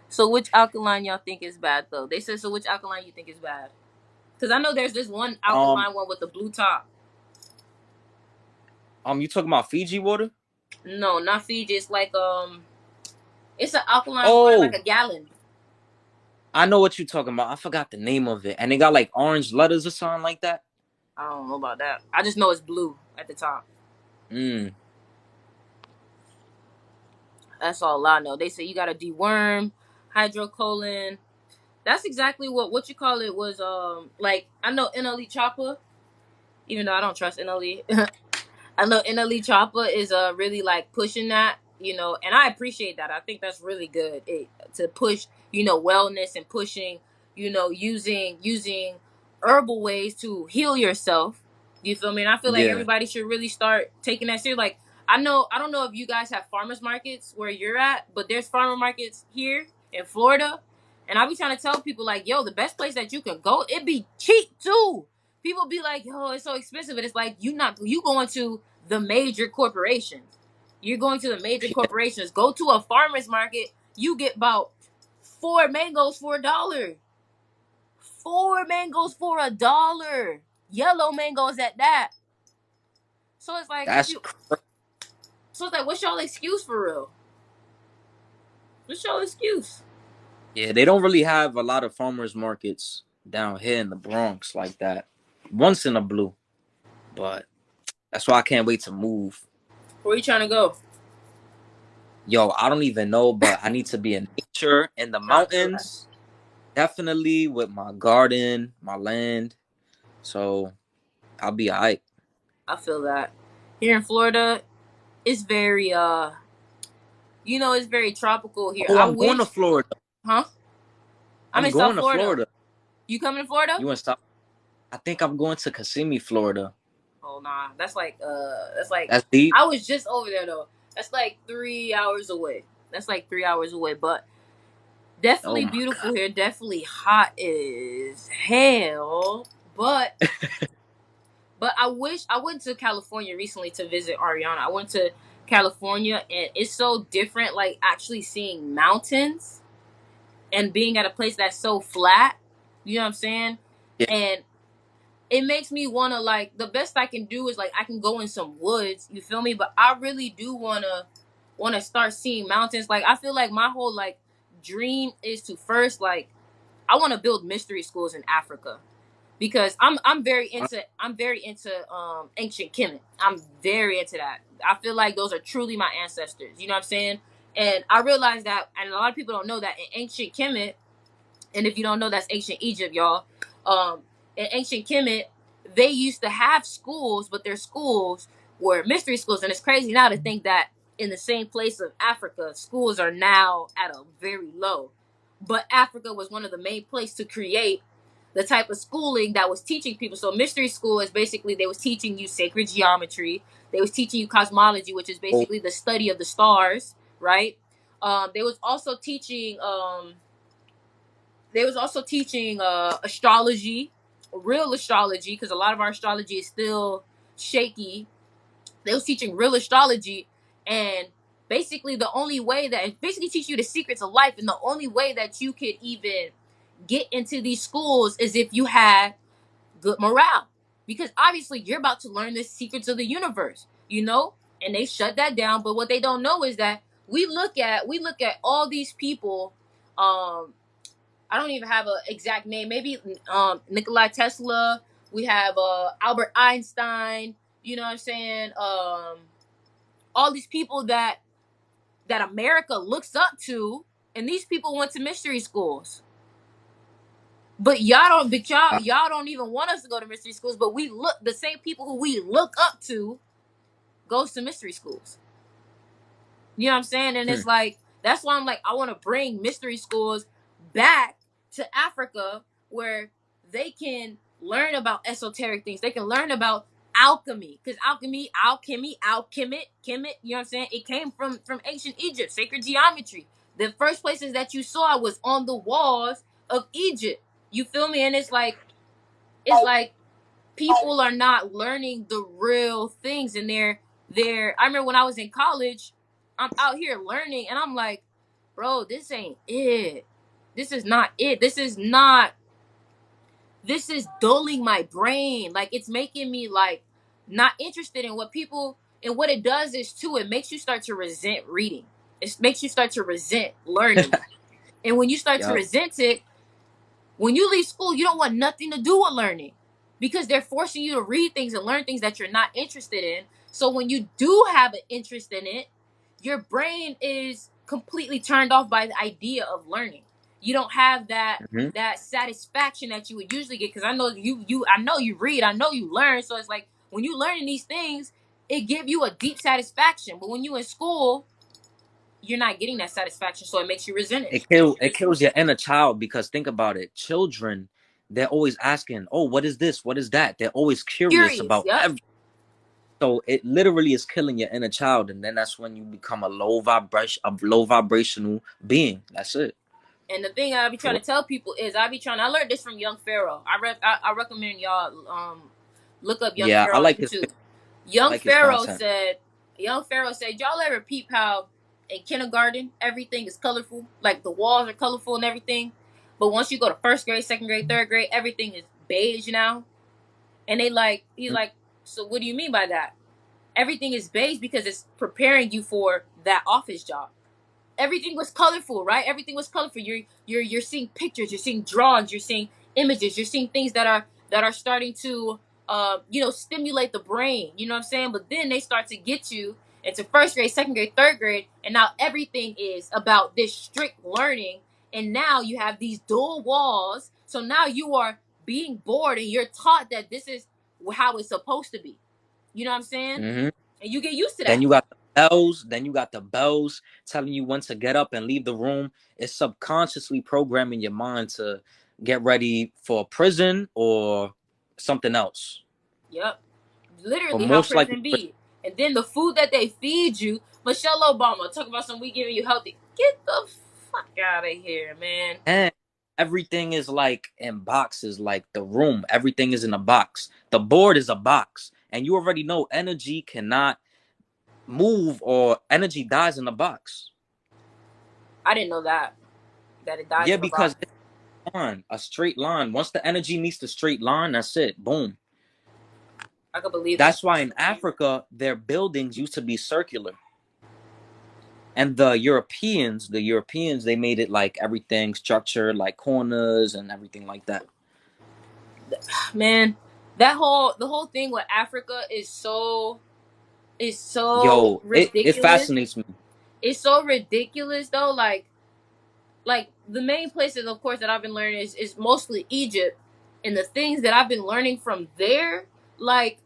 So which alkaline y'all think is bad though? They said so. Which alkaline you think is bad? Because I know there's this one Um, alkaline one with the blue top. you talking about Fiji water? No, not Fiji. It's like it's an alkaline water like Oh, a gallon. I know what you're talking about. I forgot the name of it, and they got like orange letters or something like that. I don't know about that. I just know it's blue at the top. Mm. That's all I know. They say you gotta deworm, hydrocolon. That's exactly what you call it was like I know NLE Chopper, even though I don't trust NLE. I know NLE Choppa is really like pushing that, and I appreciate that. I think that's really good to push, wellness and pushing, using herbal ways to heal yourself. You feel me? And I feel like Yeah. everybody should really start taking that serious. Like I don't know if you guys have farmers markets where you're at, but there's farmer markets here in Florida, and I be trying to tell people like, yo, the best place that you can go, it be cheap too. People be like, yo, it's so expensive, and it's like you going to the major corporations. You're going to the major corporations. Go to a farmer's market. You get about 4 mangoes for $1. 4 mangoes for $1. Yellow mangoes at that. So it's like, That's what's y'all excuse for real? What's y'all excuse? yeah. They don't really have a lot of farmers markets down here in the Bronx like that. Once in a blue, but that's why I can't wait to move. Where you trying to go? Yo, I don't even know, but I need to be in nature in the I feel that. mountains. Definitely with my garden, my land. So I'll be alright. I feel that. Here in Florida, it's very it's very tropical here. Oh, I I'm going to wish, Florida. huh? I'm I'm in South going to Florida. Florida. You coming to Florida? You in South? I think I'm going to Kissimmee, Florida. Oh nah, that's like That's deep. I was just over there though. That's like 3 hours away. That's like 3 hours away, but Oh definitely my beautiful god. here. Definitely hot as hell. But I wish I went to California recently to visit Ariana. I went to California and it's so different. Like actually seeing mountains and being at a place that's so flat. You know what I'm saying? Yeah. And it makes me want to like the best I can do is like I can go in some woods, you feel me, but I really do want to start seeing mountains. Like I feel like my whole like dream is to first like I want to build mystery schools in Africa because I'm very into ancient Kemet. I'm very into that. I feel like those are truly my ancestors, you know what I'm saying? And I realize that, and a lot of people don't know that in ancient Kemet, and if you don't know, that's ancient Egypt, y'all. Um, in ancient Kemet, they used to have schools, but their schools were mystery schools. And it's crazy now to think that in the same place of Africa, schools are now at a very low. But Africa was one of the main places to create the type of schooling that was teaching people. So mystery school is basically they was teaching you sacred geometry. They was teaching you cosmology, which is Oh, basically the study of the stars, right? They was also teaching astrology, real astrology, because a lot of our astrology is still shaky. They was teaching real astrology, and basically the only way that it basically teach you the secrets of life, and the only way that you could even get into these schools is if you had good morale, because obviously you're about to learn the secrets of the universe, and they shut that down. But what they don't know is that we look at all these people. I don't even have an exact name. Maybe Nikola Tesla. We have Albert Einstein. You know what I'm saying? All these people that America looks up to, and these people went to mystery schools. But y'all don't even want us to go to mystery schools. But we look the same people who we look up to goes to mystery schools. You know what I'm saying? And hmm. it's like that's why I'm like I want to bring mystery schools back to Africa where they can learn about esoteric things. They can learn about alchemy because alchemit. You know what I'm saying? It came from ancient Egypt, sacred geometry. The first places that you saw was on the walls of Egypt. You feel me? And it's like people are not learning the real things, and they're. I remember when I was in college I'm out here learning, and I'm like, bro, this ain't it. This is not it. This is not. This is dulling my brain. Like, it's making me like not interested in what people. And what it does is too, it makes you start to resent reading. It makes you start to resent learning. And when you start to Yup. resent it, when you leave school, you don't want nothing to do with learning because they're forcing you to read things and learn things that you're not interested in. So when you do have an interest in it, your brain is completely turned off by the idea of learning. You don't have Hmm. that satisfaction that you would usually get, because I know I know you read, I know you learn. So it's like when you learning these things, it give you a deep satisfaction. But when you in school, you're not getting that satisfaction, so it makes you resent it. It kills your inner child, because think about it. Children, they're always asking, "Oh, what is this? What is that?" They're always curious Curious, about yep. everything. So it literally is killing your inner child, and then that's when you become a low vibrational being. That's it. And the thing I be trying For to tell people is I learned this from Young Pharaoh. I recommend y'all look up Young yeah, I Pharaoh on like his YouTube. I Young like his Pharaoh content. said Young Pharaoh said, y'all ever peep how in kindergarten everything is colorful? Like the walls are colorful and everything. But once you go to first grade, second grade, third grade, everything is beige now. And he's like, so what do you mean by that? Everything is beige because it's preparing you for that office job. Everything was colorful, right? Everything was colorful. You're seeing pictures, you're seeing drawings, you're seeing images, you're seeing things that are starting to stimulate the brain. You know what I'm saying? But then they start to get you into first grade, second grade, third grade, and now everything is about this strict learning. And now you have these dual walls. So now you are being bored and you're taught that this is how it's supposed to be. You know what I'm saying? Hmm. And you get used to Then that. you got the bells. Then you got the bells telling you when to get up and leave the room. It's subconsciously programming your mind to get ready for prison or something else. Yep. But Literally how most likely, prison be. And then the food that they feed you, Michelle Obama talk about some we giving you healthy. Get the fuck out of here, man. and everything is like in boxes, like the room. Everything is in a box. The board is a box, and you already know energy cannot move, or energy dies in a box. I didn't know that it dies Yeah, in the box. because it's on a straight line. Once the energy meets the straight line, that's it. Boom. I could believe it. That's why in Africa, their buildings used to be circular. And the Europeans, they made it like everything structured, like corners and everything like that. Man, the whole thing with Africa is so Yo, it ridiculous. fascinates me. It's so ridiculous though. Like the main places, of course, that I've been learning is mostly Egypt, and the things that I've been learning from there, like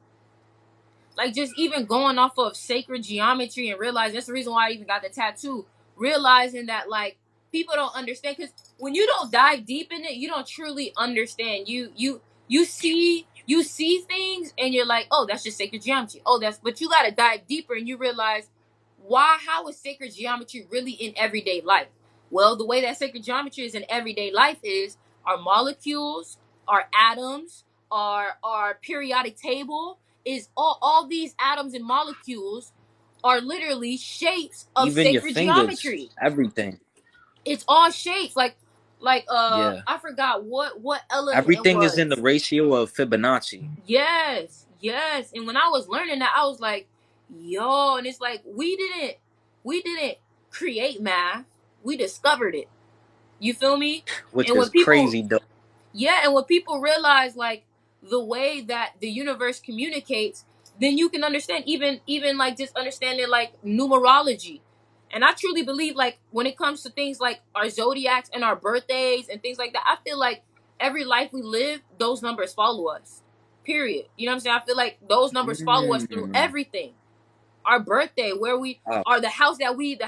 just even going off of sacred geometry and realize that's the reason why I even got the tattoo. Realizing that like people don't understand, because when you don't dive deep in it, you don't truly understand. You see things and you're like, oh, that's just sacred geometry. Oh, that's but you got to dive deeper and you realize how is sacred geometry really in everyday life? Well, the way that sacred geometry is in everyday life is our molecules, our atoms, our periodic table is all these atoms and molecules are literally shapes of Even your sacred fingers, geometry. everything. It's all shapes Yeah. I forgot what element it Everything is in the was. ratio of Fibonacci. Yes, yes. And when I was learning that, I was like, yo, and it's like we didn't create math. We discovered it. You feel me? Which And when is people crazy, though. Yeah, and when people realize like the way that the universe communicates, then you can understand even like just understanding like numerology. And I truly believe like when it comes to things like our zodiacs and our birthdays and things like that, I feel like every life we live, those numbers follow us. Period. You know what I'm saying? I feel like those numbers follow us through Mm. everything. Our birthday, where we Oh, are, the house that we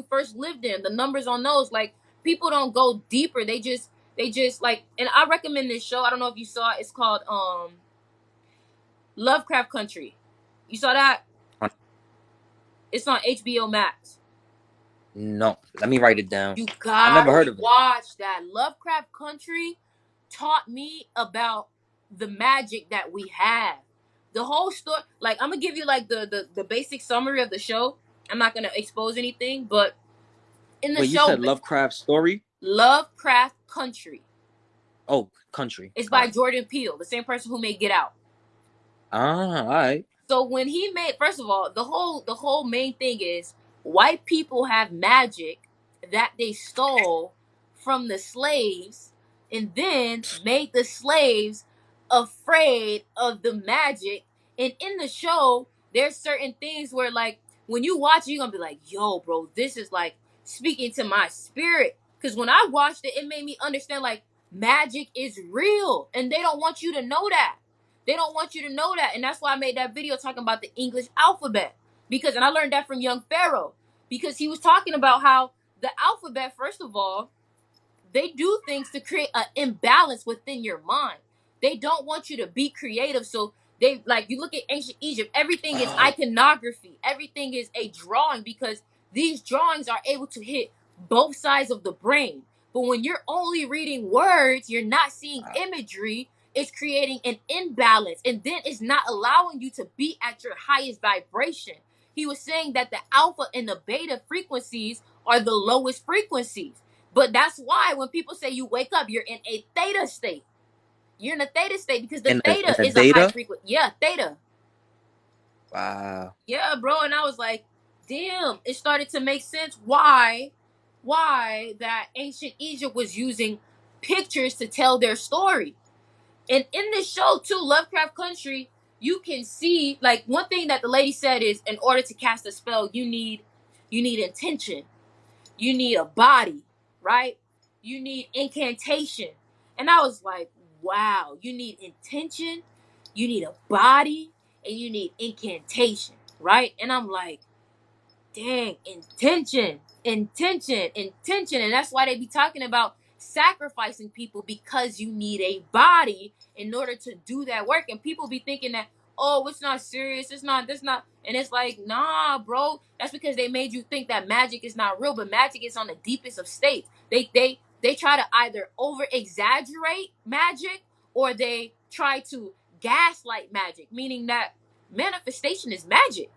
first lived in, the numbers on those, like people don't go deeper. They just like, and I recommend this show. I don't know if you saw it. It's called Lovecraft Country. You saw that? It's on HBO Max. no. Let me write it down. You I never heard gotta of it. watch that. Lovecraft Country taught me about the magic that we have. The whole story, like I'm gonna give you like the basic summary of the show. I'm not gonna expose anything, but in the Wait, you show said Lovecraft Story? Lovecraft Country, Oh, Country. it's All by right. Jordan Peele, the same person who made Get Out. Ah, all right. So when he made, first of all, the whole main thing is white people have magic that they stole from the slaves, and then made the slaves afraid of the magic. And in the show, there's certain things where, like, when you watch it, you're gonna be like, yo, bro, this is like speaking to my spirit. Because when I watched it, it made me understand, like, magic is real, and they don't want you to know that. They don't want you to know that. And that's why I made that video talking about the English alphabet. Because, and I learned that from Young Pharaoh. Because he was talking about how the alphabet, first of all, they do things to create an imbalance within your mind. They don't want you to be creative. So they, like, you look at ancient Egypt, everything is iconography. Everything is a drawing, because these drawings are able to hit both sides of the brain. But when you're only reading words, you're not seeing imagery. It's creating an imbalance, and then it's not allowing you to be at your highest vibration. He was saying that the alpha and the beta frequencies are the lowest frequencies. But that's why when people say you wake up, you're in a theta state. You're in a theta state because the In theta the is a high data? frequency. Yeah, theta. Wow. Yeah, bro. And I was like, damn, it started to make sense why that ancient Egypt was using pictures to tell their story. And in this show too, Lovecraft Country, you can see, like, one thing that the lady said is, in order to cast a spell, you need intention. You need a body, right? You need incantation. And I was like, wow, you need intention, you need a body, and you need incantation, right? And I'm like, dang, intention. And that's why they be talking about sacrificing people, because you need a body in order to do that work. And people be thinking that, oh, it's not serious, it's not this, not. And it's like, nah, bro, that's because they made you think that magic is not real. But magic is on the deepest of states. They try to either over exaggerate magic, or they try to gaslight magic, meaning that manifestation is magic.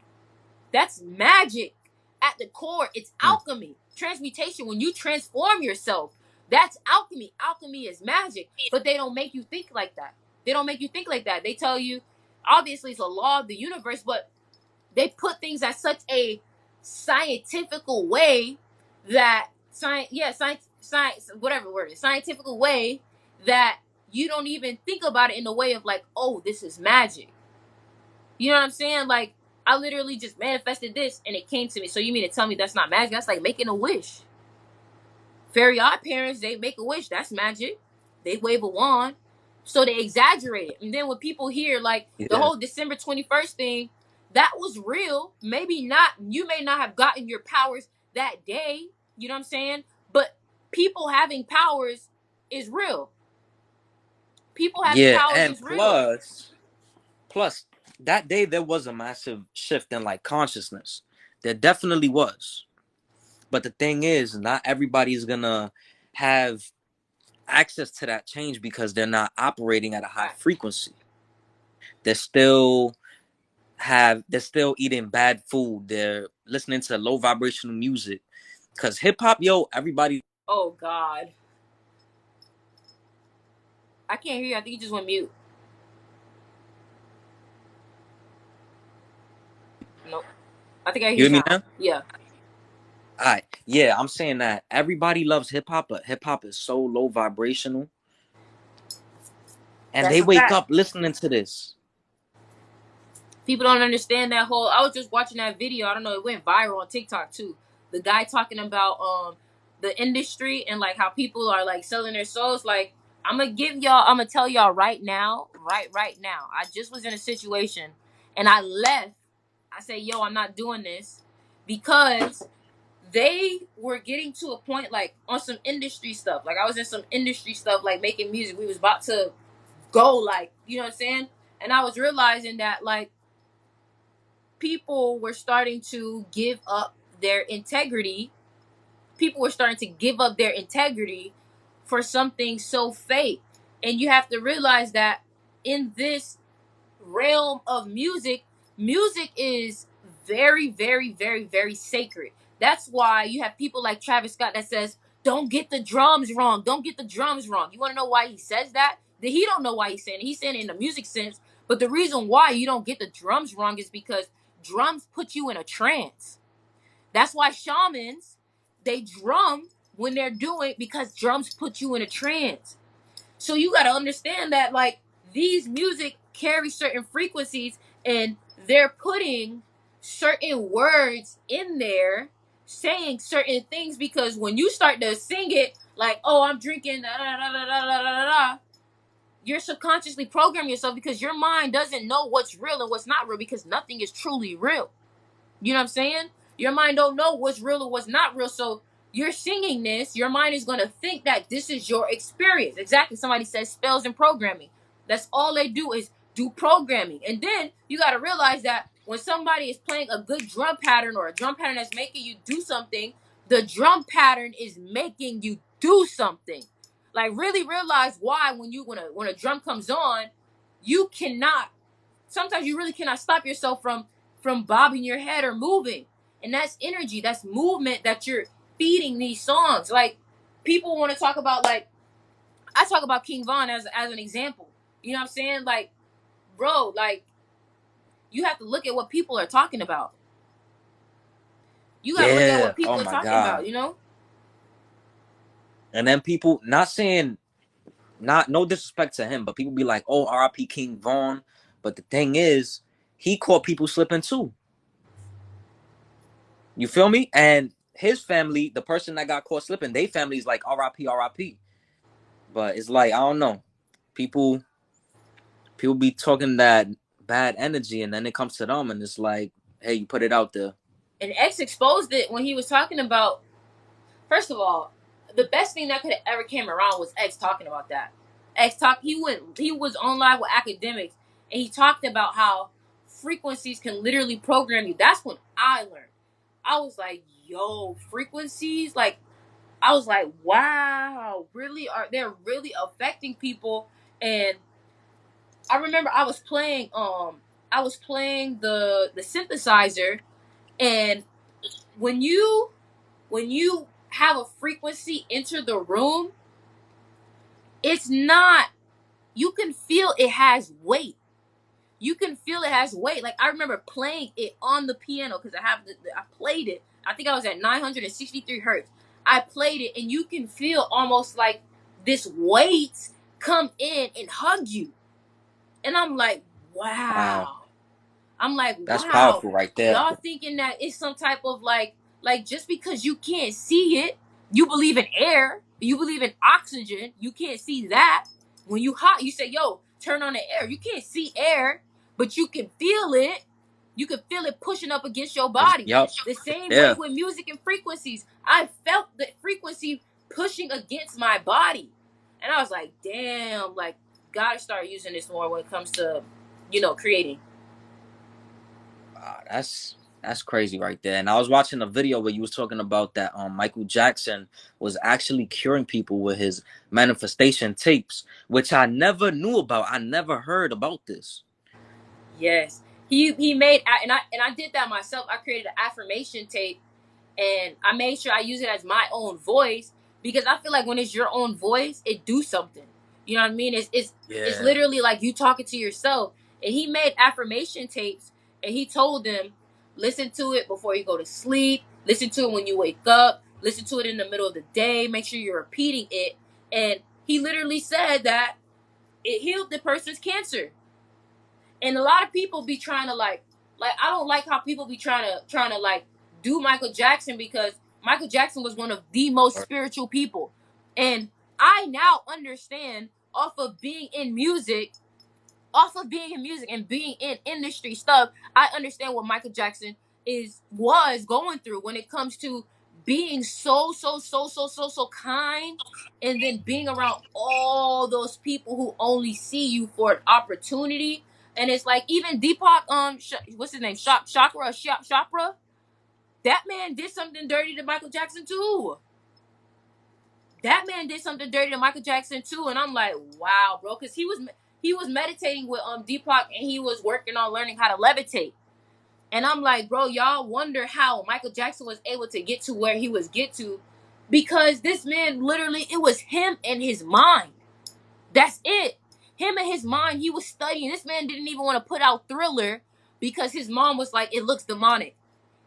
That's magic at the core. It's Hmm. alchemy. Transmutation, when you transform yourself, that's alchemy. Alchemy is magic, but they don't make you think like that. They don't make you think like that. They tell you, obviously, it's a law of the universe, but they put things at such a scientifical way that science, whatever word is, scientifical way that you don't even think about it in the way of like, oh, this is magic. You know what I'm saying? Like, I literally just manifested this and it came to me. So you mean to tell me that's not magic? That's like making a wish. Fairy odd parents, they make a wish. That's magic. They wave a wand. So they exaggerate it. And then when people hear like the Yeah. whole December 21st thing, that was real. Maybe not, you may not have gotten your powers that day. You know what I'm saying? But people having powers is real. People having Yeah, powers and is real. plus that day there was a massive shift in like consciousness. There definitely was. But the thing is, not everybody is gonna have access to that change because they're not operating at a high frequency. They're still they're still eating bad food. They're listening to low vibrational music. Cause hip hop, yo, everybody. Oh God. I can't hear you. I think you just went mute. Nope. I think I You hear hear you me now. now? Yeah. All right. Yeah, I'm saying that everybody loves hip hop, but hip hop is so low vibrational. And That's they a wake fact. up listening to this. People don't understand that whole. I was just watching that video. I don't know. It went viral on TikTok too. The guy talking about the industry and like how people are like selling their souls. Like, I'm gonna tell y'all right now, right now. I just was in a situation and I left. I said, yo, I'm not doing this because they were getting to a point like on some industry stuff. Like, I was in some industry stuff, like making music. We was about to go, like, you know what I'm saying? And I was realizing that like people were starting to give up their integrity. People were starting to give up their integrity for something so fake. And you have to realize that in this realm of music, music is very, very, very, very sacred. That's why you have people like Travis Scott that says, "Don't get the drums wrong. Don't get the drums wrong." You want to know why he says that? That he don't know why he's saying it. He's saying it in the music sense. But the reason why you don't get the drums wrong is because drums put you in a trance. That's why shamans, they drum when they're doing, because drums put you in a trance. So you got to understand that, like, these music carry certain frequencies, and they're putting certain words in there, saying certain things, because when you start to sing it, like, "Oh, I'm drinking da da da da da da da da," you're subconsciously programming yourself, because your mind doesn't know what's real and what's not real, because nothing is truly real. You know what I'm saying? Your mind don't know what's real or what's not real. So you're singing this, your mind is gonna think that this is your experience. Exactly. Somebody says spells and programming. That's all they do, is do programming. And then you gotta realize that when somebody is playing a good drum pattern, or a drum pattern that's making you do something, the drum pattern is making you do something. Like, really realize why when a drum comes on, you cannot, sometimes you really cannot stop yourself from bobbing your head or moving. And that's energy, that's movement that you're feeding these songs. Like, people want to talk about, like, I talk about King Von as an example. You know what I'm saying? Like, bro, like, you have to look at what people are talking about. You gotta look at Yeah. what people Oh are my talking God. about, you know? And then people, not saying, not no disrespect to him, but people be like, "Oh, R.I.P. King Von." But the thing is, he caught people slipping too. You feel me? And his family, the person that got caught slipping, they family is like, "R.I.P. R.I.P." But it's like, I don't know. People people be talking that bad energy, and then it comes to them, and it's like, hey, you put it out there. And X exposed it when he was talking about, first of all, the best thing that could have ever came around was X talking about that. He was on live with academics, and he talked about how frequencies can literally program you. That's when I learned. I was like, yo, frequencies? Like, I was like, wow, really, are they're really affecting people. And I remember I was playing the synthesizer, and when you have a frequency enter the room, it's not, you can feel it has weight. You can feel it has weight. Like, I remember playing it on the piano, because I played it. I think I was at 963 hertz. I played it, and you can feel almost like this weight come in and hug you. And I'm like, Wow, wow. I'm like, that's wow, powerful right there. y'all thinking that it's some type of, like, just because you can't see it, you believe in air, you believe in oxygen, you can't see that. When you hot, you say, yo, turn on the air. You can't see air, but you can feel it. You can feel it pushing up against your body. Yup. The same way Yeah. with music and frequencies. I felt the frequency pushing against my body. And I was like, damn, like, gotta start using this more when it comes to, creating. That's crazy right there. And I was watching a video where you was talking about that Michael Jackson was actually curing people with his manifestation tapes, which I never knew about. I never heard about this. Yes, he made, and I did that myself. I created an affirmation tape, and I made sure I use it as my own voice, because I feel like when it's your own voice, it do something. You know what I mean? It's Yeah. literally like you talking to yourself. And he made affirmation tapes, and he told them, listen to it before you go to sleep, listen to it when you wake up, listen to it in the middle of the day. Make sure you're repeating it. And he literally said that it healed the person's cancer. And a lot of people be trying to, like, I don't like how people be trying to like do Michael Jackson, because Michael Jackson was one of the most spiritual people. And I now understand, off of being in music and being in industry stuff, I understand what Michael Jackson was going through when it comes to being so kind, and then being around all those people who only see you for an opportunity. And it's like, even Deepak, what's his name, Chopra, that man did something dirty to Michael Jackson too. And I'm like, wow, bro, because he was meditating with Deepak, and he was working on learning how to levitate. And I'm like, bro, y'all wonder how Michael Jackson was able to get to where he was get to, because this man literally, it was him and his mind. That's it. Him and his mind. He was studying. This man didn't even want to put out Thriller because his mom was like, it looks demonic.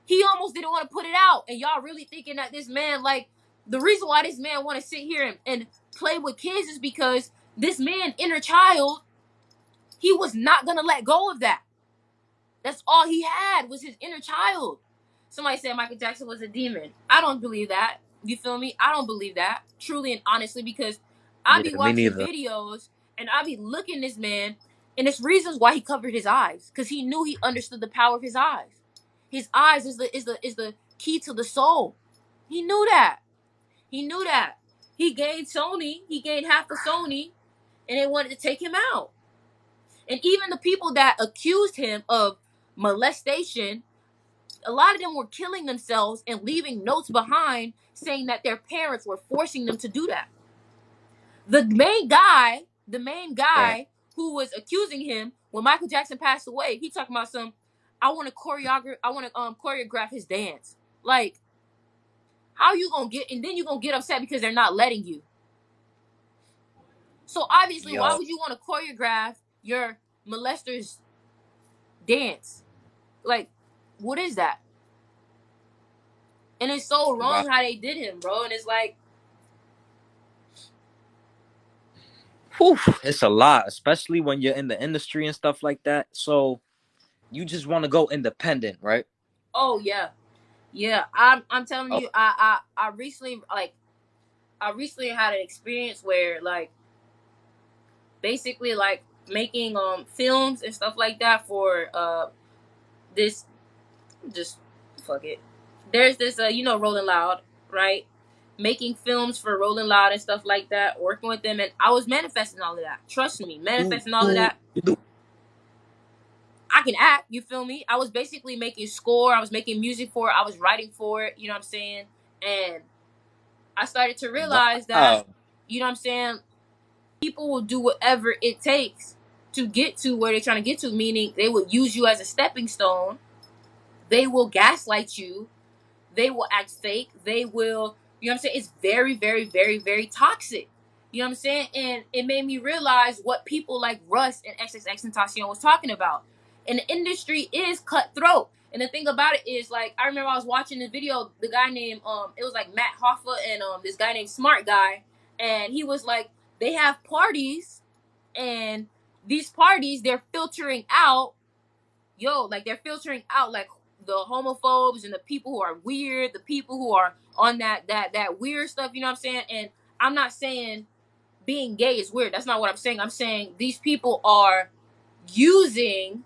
He almost didn't want to put it out. And y'all really thinking that this man, like, the reason why this man want to sit here and play with kids is because this man, inner child, he was not going to let go of that. That's all he had was his inner child. Somebody said Michael Jackson was a demon. I don't believe that. You feel me? I don't believe that. Truly and honestly, because I be Yeah, me watching neither. videos and I be looking this man, and it's reasons why he covered his eyes. Because he knew, he understood the power of his eyes. His eyes is the key to the soul. He knew that. He knew that. He gained Sony. He gained half of Sony, and they wanted to take him out. And even the people that accused him of molestation, a lot of them were killing themselves and leaving notes behind saying that their parents were forcing them to do that. The main guy who was accusing him, when Michael Jackson passed away, he talking about I want to choreograph his dance. Like, how you gonna get, and then you gonna get upset because they're not letting you. So obviously, why Yo, would you want to choreograph your molester's dance? Like, what is that? And it's so wow. wrong how they did him, bro. And it's like, Whew, it's a lot, especially when you're in the industry and stuff like that. So you just want to go independent, right? oh yeah, yeah. I'm telling Oh, you, I recently, had an experience where, like, basically, like, making films and stuff like that for this, just fuck it. There's this Rolling Loud, right? Making films for Rolling Loud and stuff like that, working with them, and I was manifesting all of that. Trust me, do manifesting all of do that. do. I can act, you feel me? I was basically making score, I was making music for it, I was writing for it, you know what I'm saying? And I started to realize that, Wow. you know what I'm saying, people will do whatever it takes to get to where they're trying to get to, meaning they will use you as a stepping stone, they will gaslight you, they will act fake. They will, you know what I'm saying? It's very, very, very, very toxic. You know what I'm saying? And it made me realize what people like Russ and XXXTentacion was talking about. And the industry is cutthroat. And the thing about it is, like, I remember I was watching the video, the guy named, it was like Matt Hoffa and this guy named Smart Guy. And he was like, they have parties, and these parties, they're filtering out, they're filtering out, like, the homophobes and the people who are weird, the people who are on that weird stuff, you know what I'm saying? And I'm not saying being gay is weird. That's not what I'm saying. I'm saying these people are using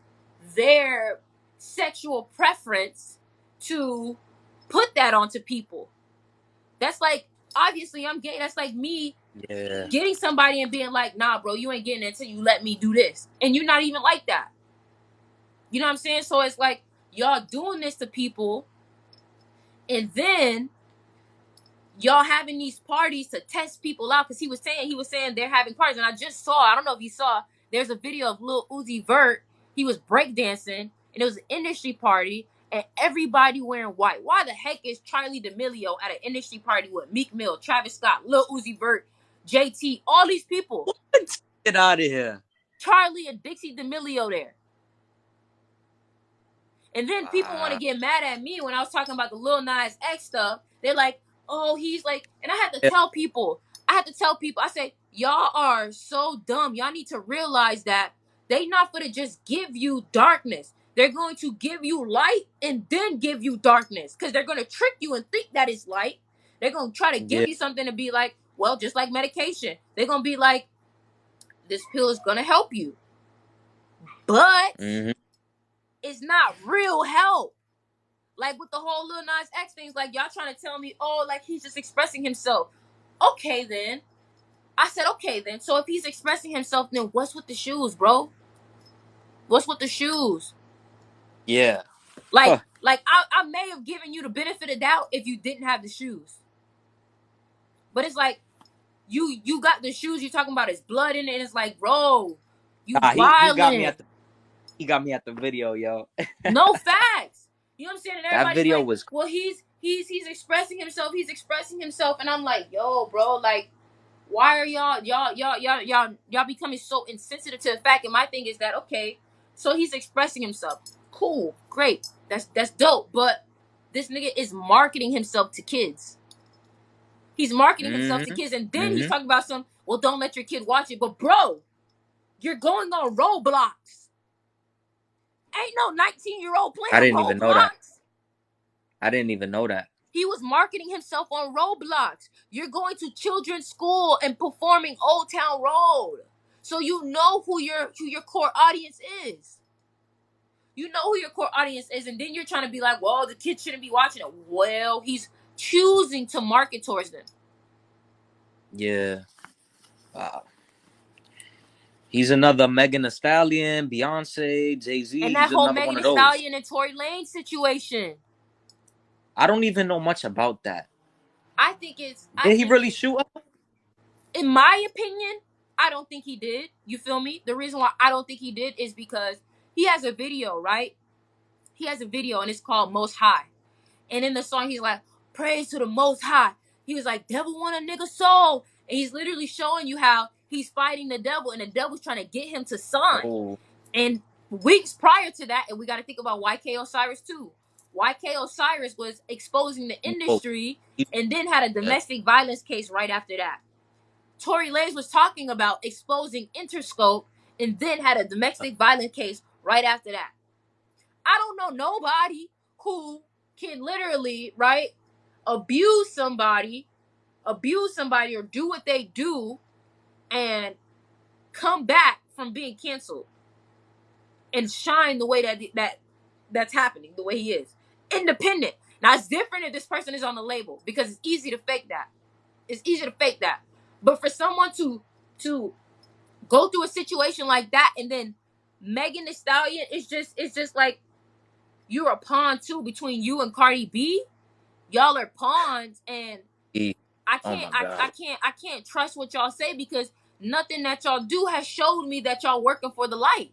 their sexual preference to put that onto people. That's like, obviously I'm gay. That's like me Yeah. getting somebody and being like, nah, bro, you ain't getting it until you let me do this. And you're not even like that. You know what I'm saying? So it's like, y'all doing this to people, and then y'all having these parties to test people out, because he was saying they're having parties. And I just saw, I don't know if you saw, there's a video of Lil Uzi Vert. He was breakdancing, and it was an industry party, and everybody wearing white. Why the heck is Charlie D'Amelio at an industry party with Meek Mill, Travis Scott, Lil Uzi Vert, JT, all these people? What? Get out of here. Charlie and Dixie D'Amelio there. And then people want to Wow. get mad at me when I was talking about the Lil Nas X stuff. They're like, oh, he's like, and I had to Yeah. tell people, I say, y'all are so dumb. Y'all need to realize that they not going to just give you darkness. They're going to give you light and then give you darkness, because they're going to trick you and think that it's light. They're going to try to Yeah. give you something to be like, well, just like medication. They're going to be like, this pill is going to help you. But Mm-hmm. it's not real help. Like with the whole Lil Nas X things, like, y'all trying to tell me, oh, like, he's just expressing himself. Okay, then. I said, okay, then. So if he's expressing himself, then what's with the shoes, bro? What's with the shoes? Yeah. Like, Huh. I may have given you the benefit of doubt if you didn't have the shoes. But it's like, you got the shoes, you're talking about his blood in it, and it's like, bro, you Nah, he got me wildin'. at the He got me at the video, yo. No facts. You know what I'm saying? And That everybody's video like, was well, he's expressing himself. He's expressing himself, and I'm like, yo, bro, like, why are y'all becoming so insensitive to the fact? And my thing is that, okay, so he's expressing himself. Cool, great, that's dope. But this nigga is marketing himself to kids. He's marketing himself to kids, and then he's talking about some. Well, don't let your kid watch it. But bro, you're going on Roblox. Ain't no 19-year-old playing I didn't even know that. Roblox. I didn't even know that. He was marketing himself on Roblox. You're going to children's school and performing Old Town Road. So you know who your core audience is. You know who your core audience is, and then you're trying to be like, well, the kids shouldn't be watching it. Well, he's choosing to market towards them. Yeah. Wow. He's another Megan Thee Stallion, Beyonce, Jay-Z. And that He's whole another Megan one of Thee those. Stallion and Tory Lanez situation. I don't even know much about that. I think it's... Did he really shoot up? In my opinion, I don't think he did. You feel me? The reason why I don't think he did is because he has a video, right? He has a video, and it's called Most High. And in the song, he's like, praise to the Most High. He was like, devil want a nigga soul. And he's literally showing you how he's fighting the devil, and the devil's trying to get him to sign. Oh. And weeks prior to that, and we got to think about YK Osiris too. YK Osiris was exposing the industry and then had a domestic violence case right after that. Tory Lanez was talking about exposing Interscope and then had a domestic violence case right after that. I don't know nobody who can literally, right, abuse somebody or do what they do and come back from being canceled and shine the way that's happening, the way he is. Independent. Now, it's different if this person is on the label because it's easy to fake that. It's easy to fake that. But for someone to go through a situation like that, and then Megan Thee Stallion, it's just like you're a pawn too between you and Cardi B. Y'all are pawns, and I can't trust what y'all say because nothing that y'all do has showed me that y'all working for the light.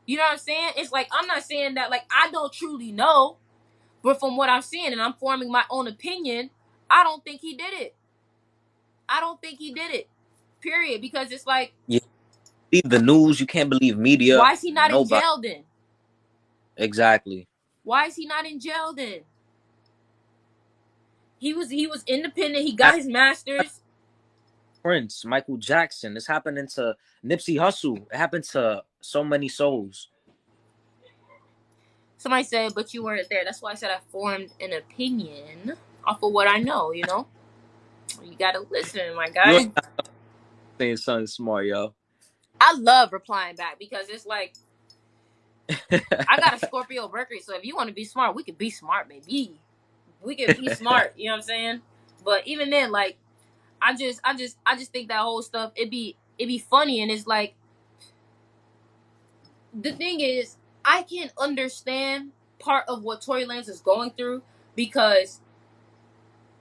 You know what I'm saying? It's like, I'm not saying that, like, I don't truly know, but from what I'm seeing and I'm forming my own opinion, I don't think he did it. I don't think he did it. Period. Because it's like, you believe the news, you can't believe media. Why is he not in jail then? Exactly. Why is he not in jail then? He was independent. He got his master's. Prince, Michael Jackson. This happening to Nipsey Hussle. It happened to so many souls. Somebody said, but you weren't there. That's why I said I formed an opinion off of what I know, you know? You gotta listen, my guy. You're saying something smart, yo. I love replying back because it's like, I got a Scorpio Mercury, so if you want to be smart, we could be smart, baby. We could be smart, you know what I'm saying? But even then, like, I just think that whole stuff, it'd be funny, and it's like, the thing is, I can't understand part of what Tory Lanez is going through because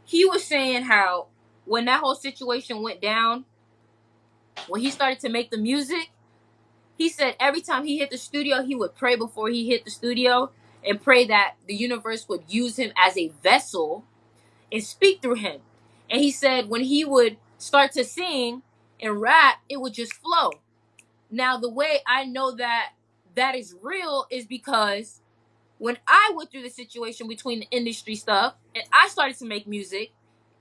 he was saying how when that whole situation went down, when he started to make the music, he said every time he hit the studio, he would pray before he hit the studio and pray that the universe would use him as a vessel and speak through him. And he said when he would start to sing and rap, it would just flow. Now, the way I know that is real is because when I went through the situation between the industry stuff and I started to make music,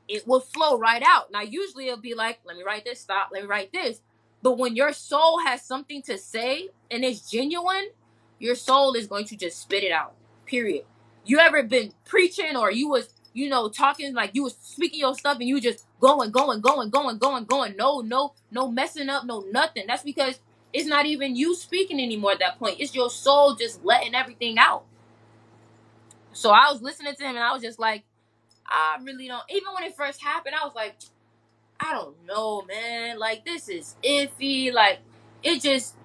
it would flow right out. Now, usually it'll be like, let me write this, stop, let me write this. But when your soul has something to say and it's genuine, your soul is going to just spit it out, period. You ever been preaching or you was, talking like you was speaking your stuff and you just going, no messing up, no nothing. That's because it's not even you speaking anymore at that point. It's your soul just letting everything out. So I was listening to him and I was just like, I really don't. Even when it first happened, I was like, I don't know, man. Like, this is iffy. Like, it's just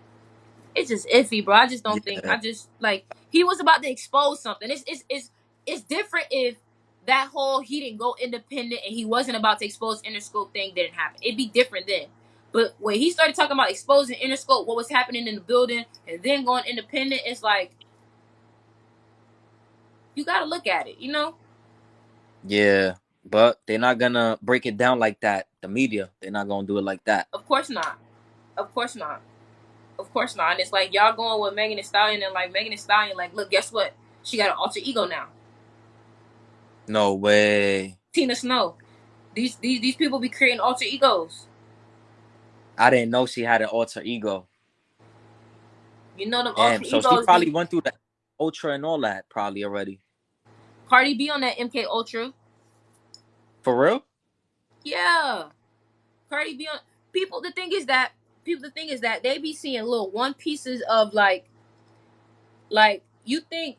iffy, bro. I just don't think. I just like he was about to expose something. It's different if that whole he didn't go independent and he wasn't about to expose Interscope thing didn't happen. It'd be different then. But when he started talking about exposing Interscope, what was happening in the building, and then going independent, it's like, you got to look at it, you know? Yeah, but they're not gonna break it down like that. The media, they're not gonna do it like that. Of course not. Of course not. Of course not. And it's like y'all going with Megan Thee Stallion, and like Megan Thee Stallion, like, look, guess what? She got an alter ego now. No way. Tina Snow. These people be creating alter egos. I didn't know she had an alter ego. You know them Damn. alter So she egos probably be went through the Ultra and all that probably already. Cardi B on that MK Ultra. For real? Yeah. Cardi B on people. The thing is that they be seeing little one pieces of like you think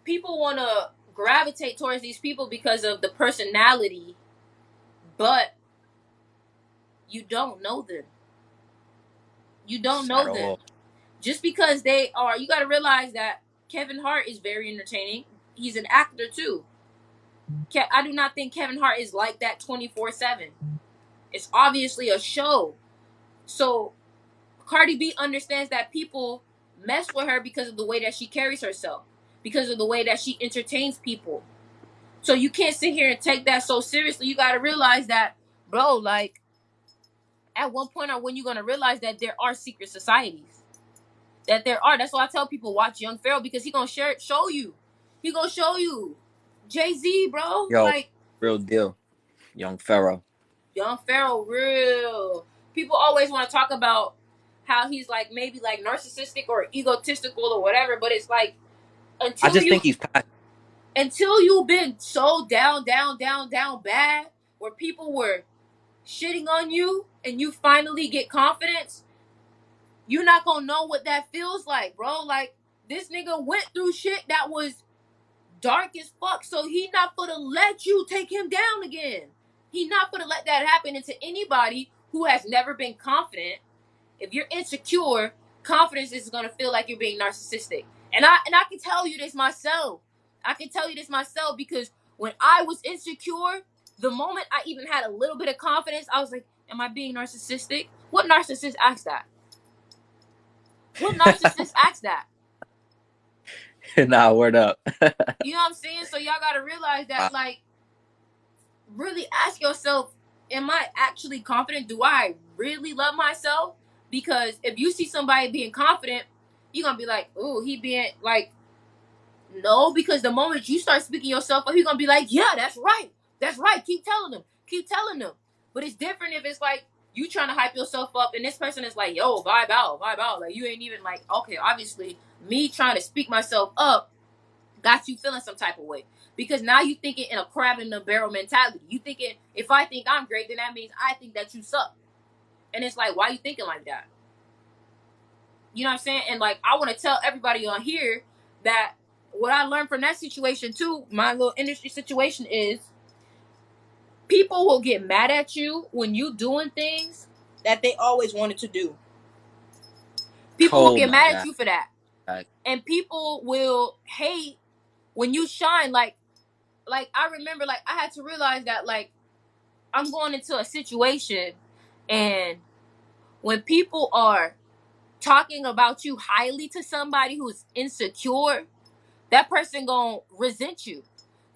people want to gravitate towards these people because of the personality, but you don't know them. You don't At know them. all. Just because they are, you got to realize that Kevin Hart is very entertaining. He's an actor too. I do not think Kevin Hart is like that 24/7. It's obviously a show. So Cardi B understands that people mess with her because of the way that she carries herself, because of the way that she entertains people. So you can't sit here and take that so seriously. You got to realize that, bro, like, at one point or when you're going to realize that there are secret societies. That there are. That's why I tell people, watch Young Pharaoh, because he going to show you. He going to show you. Jay-Z, bro. Yo, Like, real deal. Young Pharaoh. Young Pharaoh, real. People always want to talk about how he's like maybe like narcissistic or egotistical or whatever, but it's like I just think he's passionate. until you've been so down bad, where people were shitting on you and you finally get confidence, you're not gonna know what that feels like, bro. Like, this nigga went through shit that was dark as fuck, so he not gonna let you take him down again. He not gonna let that happen. And to anybody who has never been confident, if you're insecure, confidence is gonna feel like you're being narcissistic. And I can tell you this myself. I can tell you this myself because when I was insecure, the moment I even had a little bit of confidence, I was like, am I being narcissistic? What narcissist asks that? What narcissist asks that? Nah, word up. You know what I'm saying? So y'all gotta realize that, like, really ask yourself, am I actually confident? Do I really love myself? Because if you see somebody being confident, you're gonna be like, ooh, he being like, no, because the moment you start speaking yourself up, you're gonna be like, yeah, that's right. That's right. Keep telling them. Keep telling them. But it's different if it's like you trying to hype yourself up and this person is like, yo, vibe out, vibe out. Like, you ain't even like, okay, obviously me trying to speak myself up got you feeling some type of way. Because now you thinking in a crab in the barrel mentality. You thinking, if I think I'm great, then that means I think that you suck. And it's like, why you thinking like that? You know what I'm saying? And like, I want to tell everybody on here that what I learned from that situation too, my little industry situation, is people will get mad at you when you doing things that they always wanted to do. People will get mad at you for that. And people will hate when you shine. Like I remember, like, I had to realize that, like, I'm going into a situation, and when people are talking about you highly to somebody who's insecure, that person gonna resent you.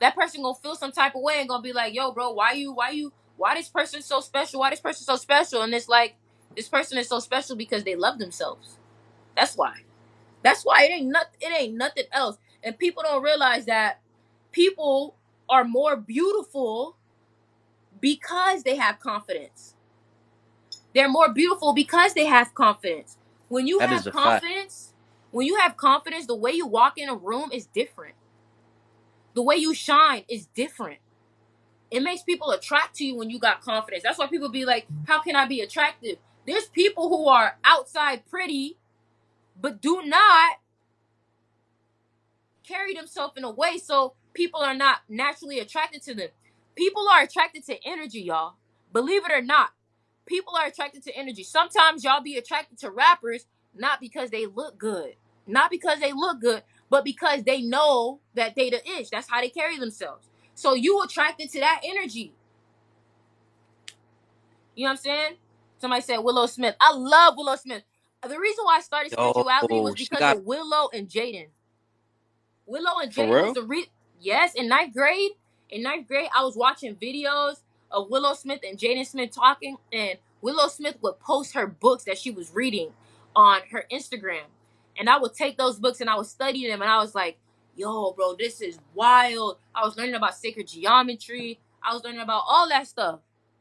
That person gonna feel some type of way and gonna be like, yo, bro, why this person so special? Why this person so special? And it's like, this person is so special because they love themselves. That's why. That's why it ain't nothing else. And people don't realize that people are more beautiful because they have confidence. They're more beautiful because they have confidence. When you have confidence, the way you walk in a room is different. The way you shine is different. It makes people attract to you when you got confidence. That's why people be like, how can I be attractive? There's people who are outside pretty, but do not carry themselves in a way so people are not naturally attracted to them. People are attracted to energy, y'all. Believe it or not. People are attracted to energy. Sometimes y'all be attracted to rappers not because they look good. Not because they look good, but because they know that they the ish. That's how they carry themselves. So you attracted to that energy. You know what I'm saying? Somebody said Willow Smith. I love Willow Smith. The reason why I started spirituality Yo, was she because got of Willow and Jaden. Willow and for Jaden was real. the yes, in ninth grade. In ninth grade, I was watching videos of Willow Smith and Jaden Smith talking, and Willow Smith would post her books that she was reading on her Instagram. And I would take those books and I would study them, and I was like, yo, bro, this is wild. I was learning about sacred geometry. I was learning about all that stuff.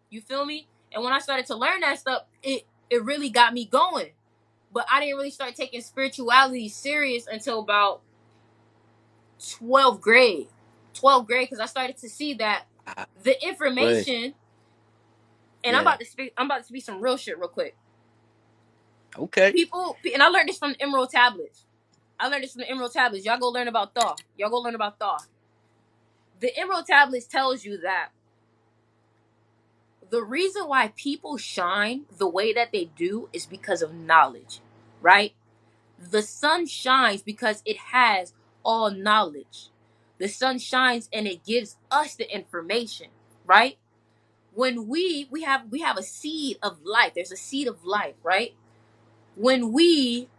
You feel me? And when I started to learn that stuff, it really got me going. But I didn't really start taking spirituality serious until about 12th grade. 12th grade, because I started to see that the Wait, information, and yeah. I'm about to speak some real shit real quick. Okay. People, and I learned this from the Emerald Tablets. Y'all go learn about Thoth. The Emerald Tablets tells you that the reason why people shine the way that they do is because of knowledge, right? The sun shines because it has all knowledge. The sun shines and it gives us the information, right? When we have a seed of life. There's a seed of life, right? When we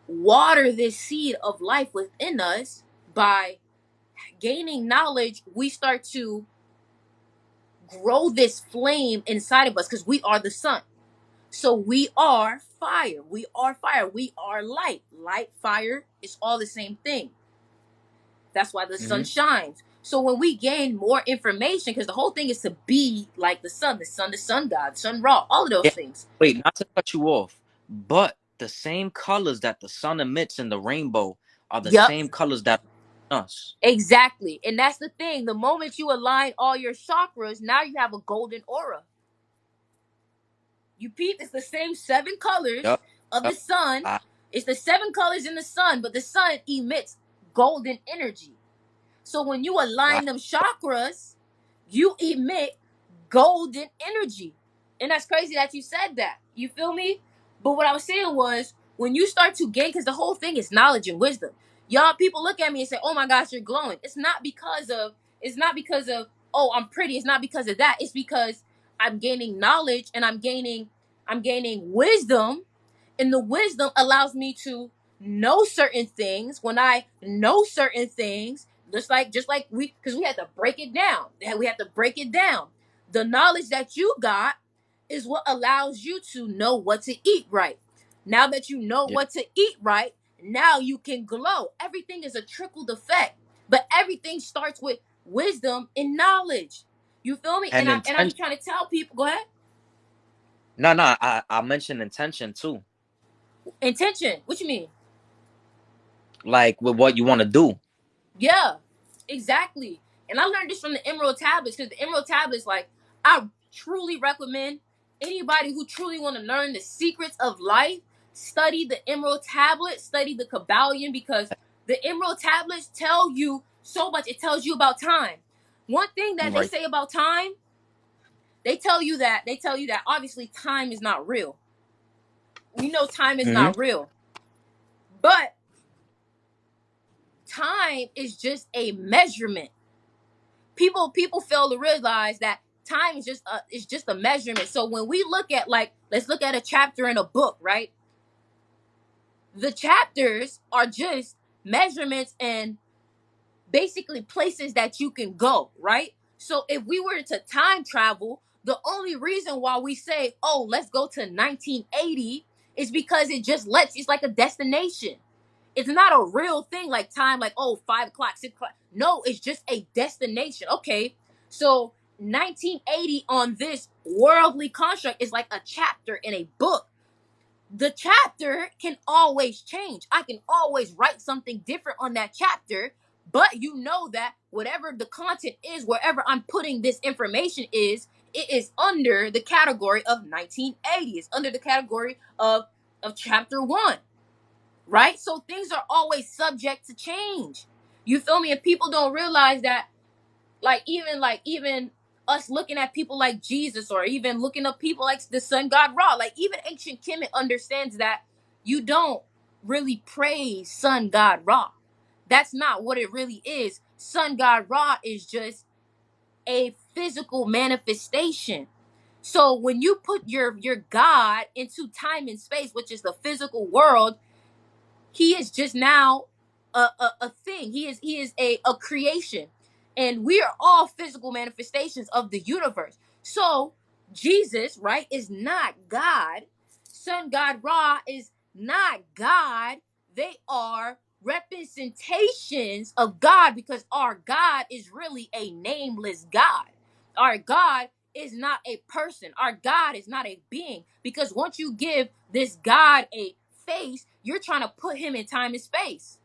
water this seed of life within us by gaining knowledge, we start to grow this flame inside of us because we are the sun. So we are fire. We are fire. We are light. Light, fire is all the same thing. That's why the sun Mm-hmm. shines. So when we gain more information, because the whole thing is to be like the sun, the sun god, the sun Ra, all of those Yeah. things. Wait, not to cut you off, but the same colors that the sun emits in the rainbow are the Yup, same colors that us. exactly. And that's the thing. The moment you align all your chakras, now you have a golden aura. You peep, it's the same 7 colors Yup. of the Yup. sun. I, It's the 7 colors in the sun, but the sun emits golden energy. So when you I, align them chakras, you emit golden energy. And that's crazy that you said that. You feel me? But what I was saying was when you start to gain, because the whole thing is knowledge and wisdom. Y'all, people look at me and say, oh my gosh, you're glowing. It's not because of, oh, I'm pretty. It's not because of that. It's because I'm gaining knowledge and I'm gaining wisdom, and the wisdom allows me to know certain things. When I know certain things, just like because we had to break it down. We have to break it down. The knowledge that you got is what allows you to know what to eat right. Now that you know yeah. what to eat right, now you can glow. Everything is a trickled effect, but everything starts with wisdom and knowledge. You feel me? And And I be intention. trying to tell people, go ahead. No, no. I mentioned intention too, Intention. What you mean? like with what you want to do. Yeah, exactly. And I learned this from the Emerald Tablets, because the Emerald Tablets, like, I truly recommend anybody who truly want to learn the secrets of life, study the Emerald Tablets, study the Kabbalion, because the Emerald Tablets tell you so much. It tells you about time. One thing that they Right. say about time, they tell you that obviously time is not real. We know time is Mm-hmm. not real, but time is just a measurement. People fail to realize that time is just a measurement. So when we look at, like, let's look at a chapter in a book, right? The chapters are just measurements and basically places that you can go, right? So if we were to time travel, the only reason why we say, oh, let's go to 1980 is because it's like a destination. It's not a real thing like time, like, oh, 5 o'clock, 6 o'clock. No, it's just a destination. Okay, so 1980 on this worldly construct is like a chapter in a book. The chapter can always change. I can always write something different on that chapter, but you know that whatever the content is, wherever I'm putting this information is, it is under the category of 1980. It's under the category of chapter 1, right? So things are always subject to change. You feel me? And people don't realize that, like even us looking at people like Jesus, or even looking up people like the sun god Ra, like even ancient Kemet understands that you don't really praise sun god Ra. That's not what it really is. Sun god Ra is just a physical manifestation. So when you put your God into time and space, which is the physical world, he is just now a thing. He is a creation, and we are all physical manifestations of the universe. So Jesus, right, is not God. Sun God Ra is not God. They are representations of God, because our God is really a nameless God. Our God is not a person. Our God is not a being, because once you give this God a face, you're trying to put him in time and space.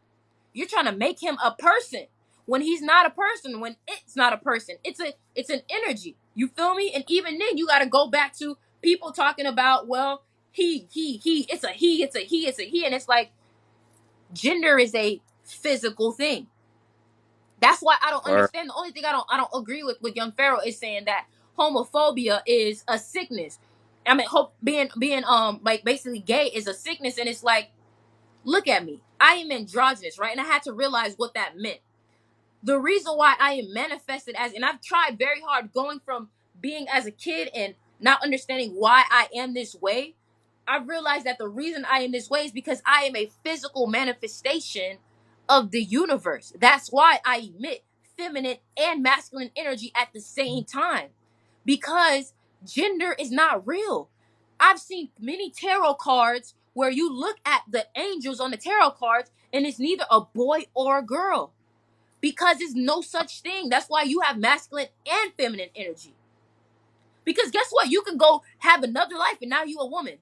You're trying to make him a person when he's not a person, when it's not a person. It's an energy. You feel me? And even then you got to go back to people talking about, well, it's a he, it's a he, it's a he, and it's like gender is a physical thing. That's why I don't Or understand. The only thing I don't agree with Young Pharaoh is saying that homophobia is a sickness. I mean, being like basically gay is a sickness, and it's like, look at me. I am androgynous, right? And I had to realize what that meant. The reason why I am manifested as, and I've tried very hard going from being as a kid and not understanding why I am this way. I realized that the reason I am this way is because I am a physical manifestation of the universe. That's why I emit feminine and masculine energy at the same time, because gender is not real. I've seen many tarot cards where you look at the angels on the tarot cards and it's neither a boy or a girl, because there's no such thing. That's why you have masculine and feminine energy. Because guess what? You can go have another life and now you a woman.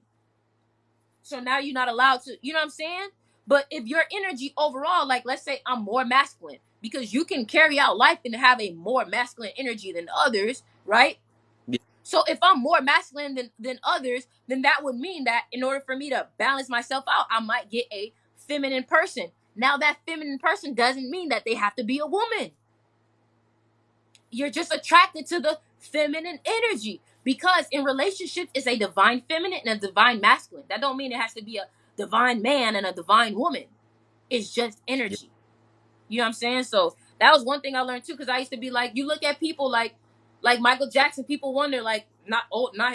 So now you're not allowed to, you know what I'm saying? But if your energy overall, like let's say I'm more masculine, because you can carry out life and have a more masculine energy than others, right? yeah, So if I'm more masculine than others, then that would mean that in order for me to balance myself out, I might get a feminine person. Now that feminine person doesn't mean that they have to be a woman. You're just attracted to the feminine energy, because in relationships it's a divine feminine and a divine masculine. That don't mean it has to be a divine man and a divine woman. It's just yeah, energy. You know what I'm saying? So that was one thing I learned too, because I used to be like, you look at people like Michael Jackson, people wonder, like, not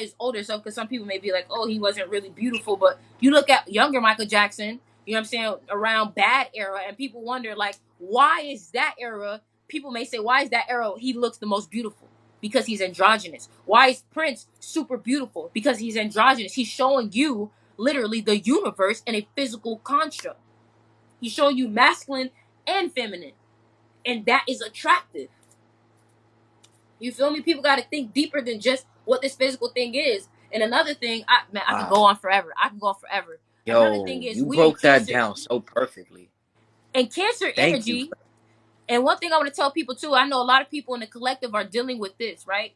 his older self, because some people may be like, oh, he wasn't really beautiful, but you look at younger Michael Jackson, you know what I'm saying, around bad era, and people wonder, like, why is that era, people may say, why is that era he looks the most beautiful? Because he's androgynous. Why is Prince super beautiful? Because he's androgynous. He's showing you literally the universe in a physical construct. He's showing you masculine and feminine, and that is attractive. You feel me? People got to think deeper than just what this physical thing is. And another thing, I can go wow. on forever. I can go on forever. Another thing Yo, is, you we in broke that cancer, down so perfectly. and cancer Thank you. energy. And one thing I want to tell people too, I know a lot of people in the collective are dealing with this, right?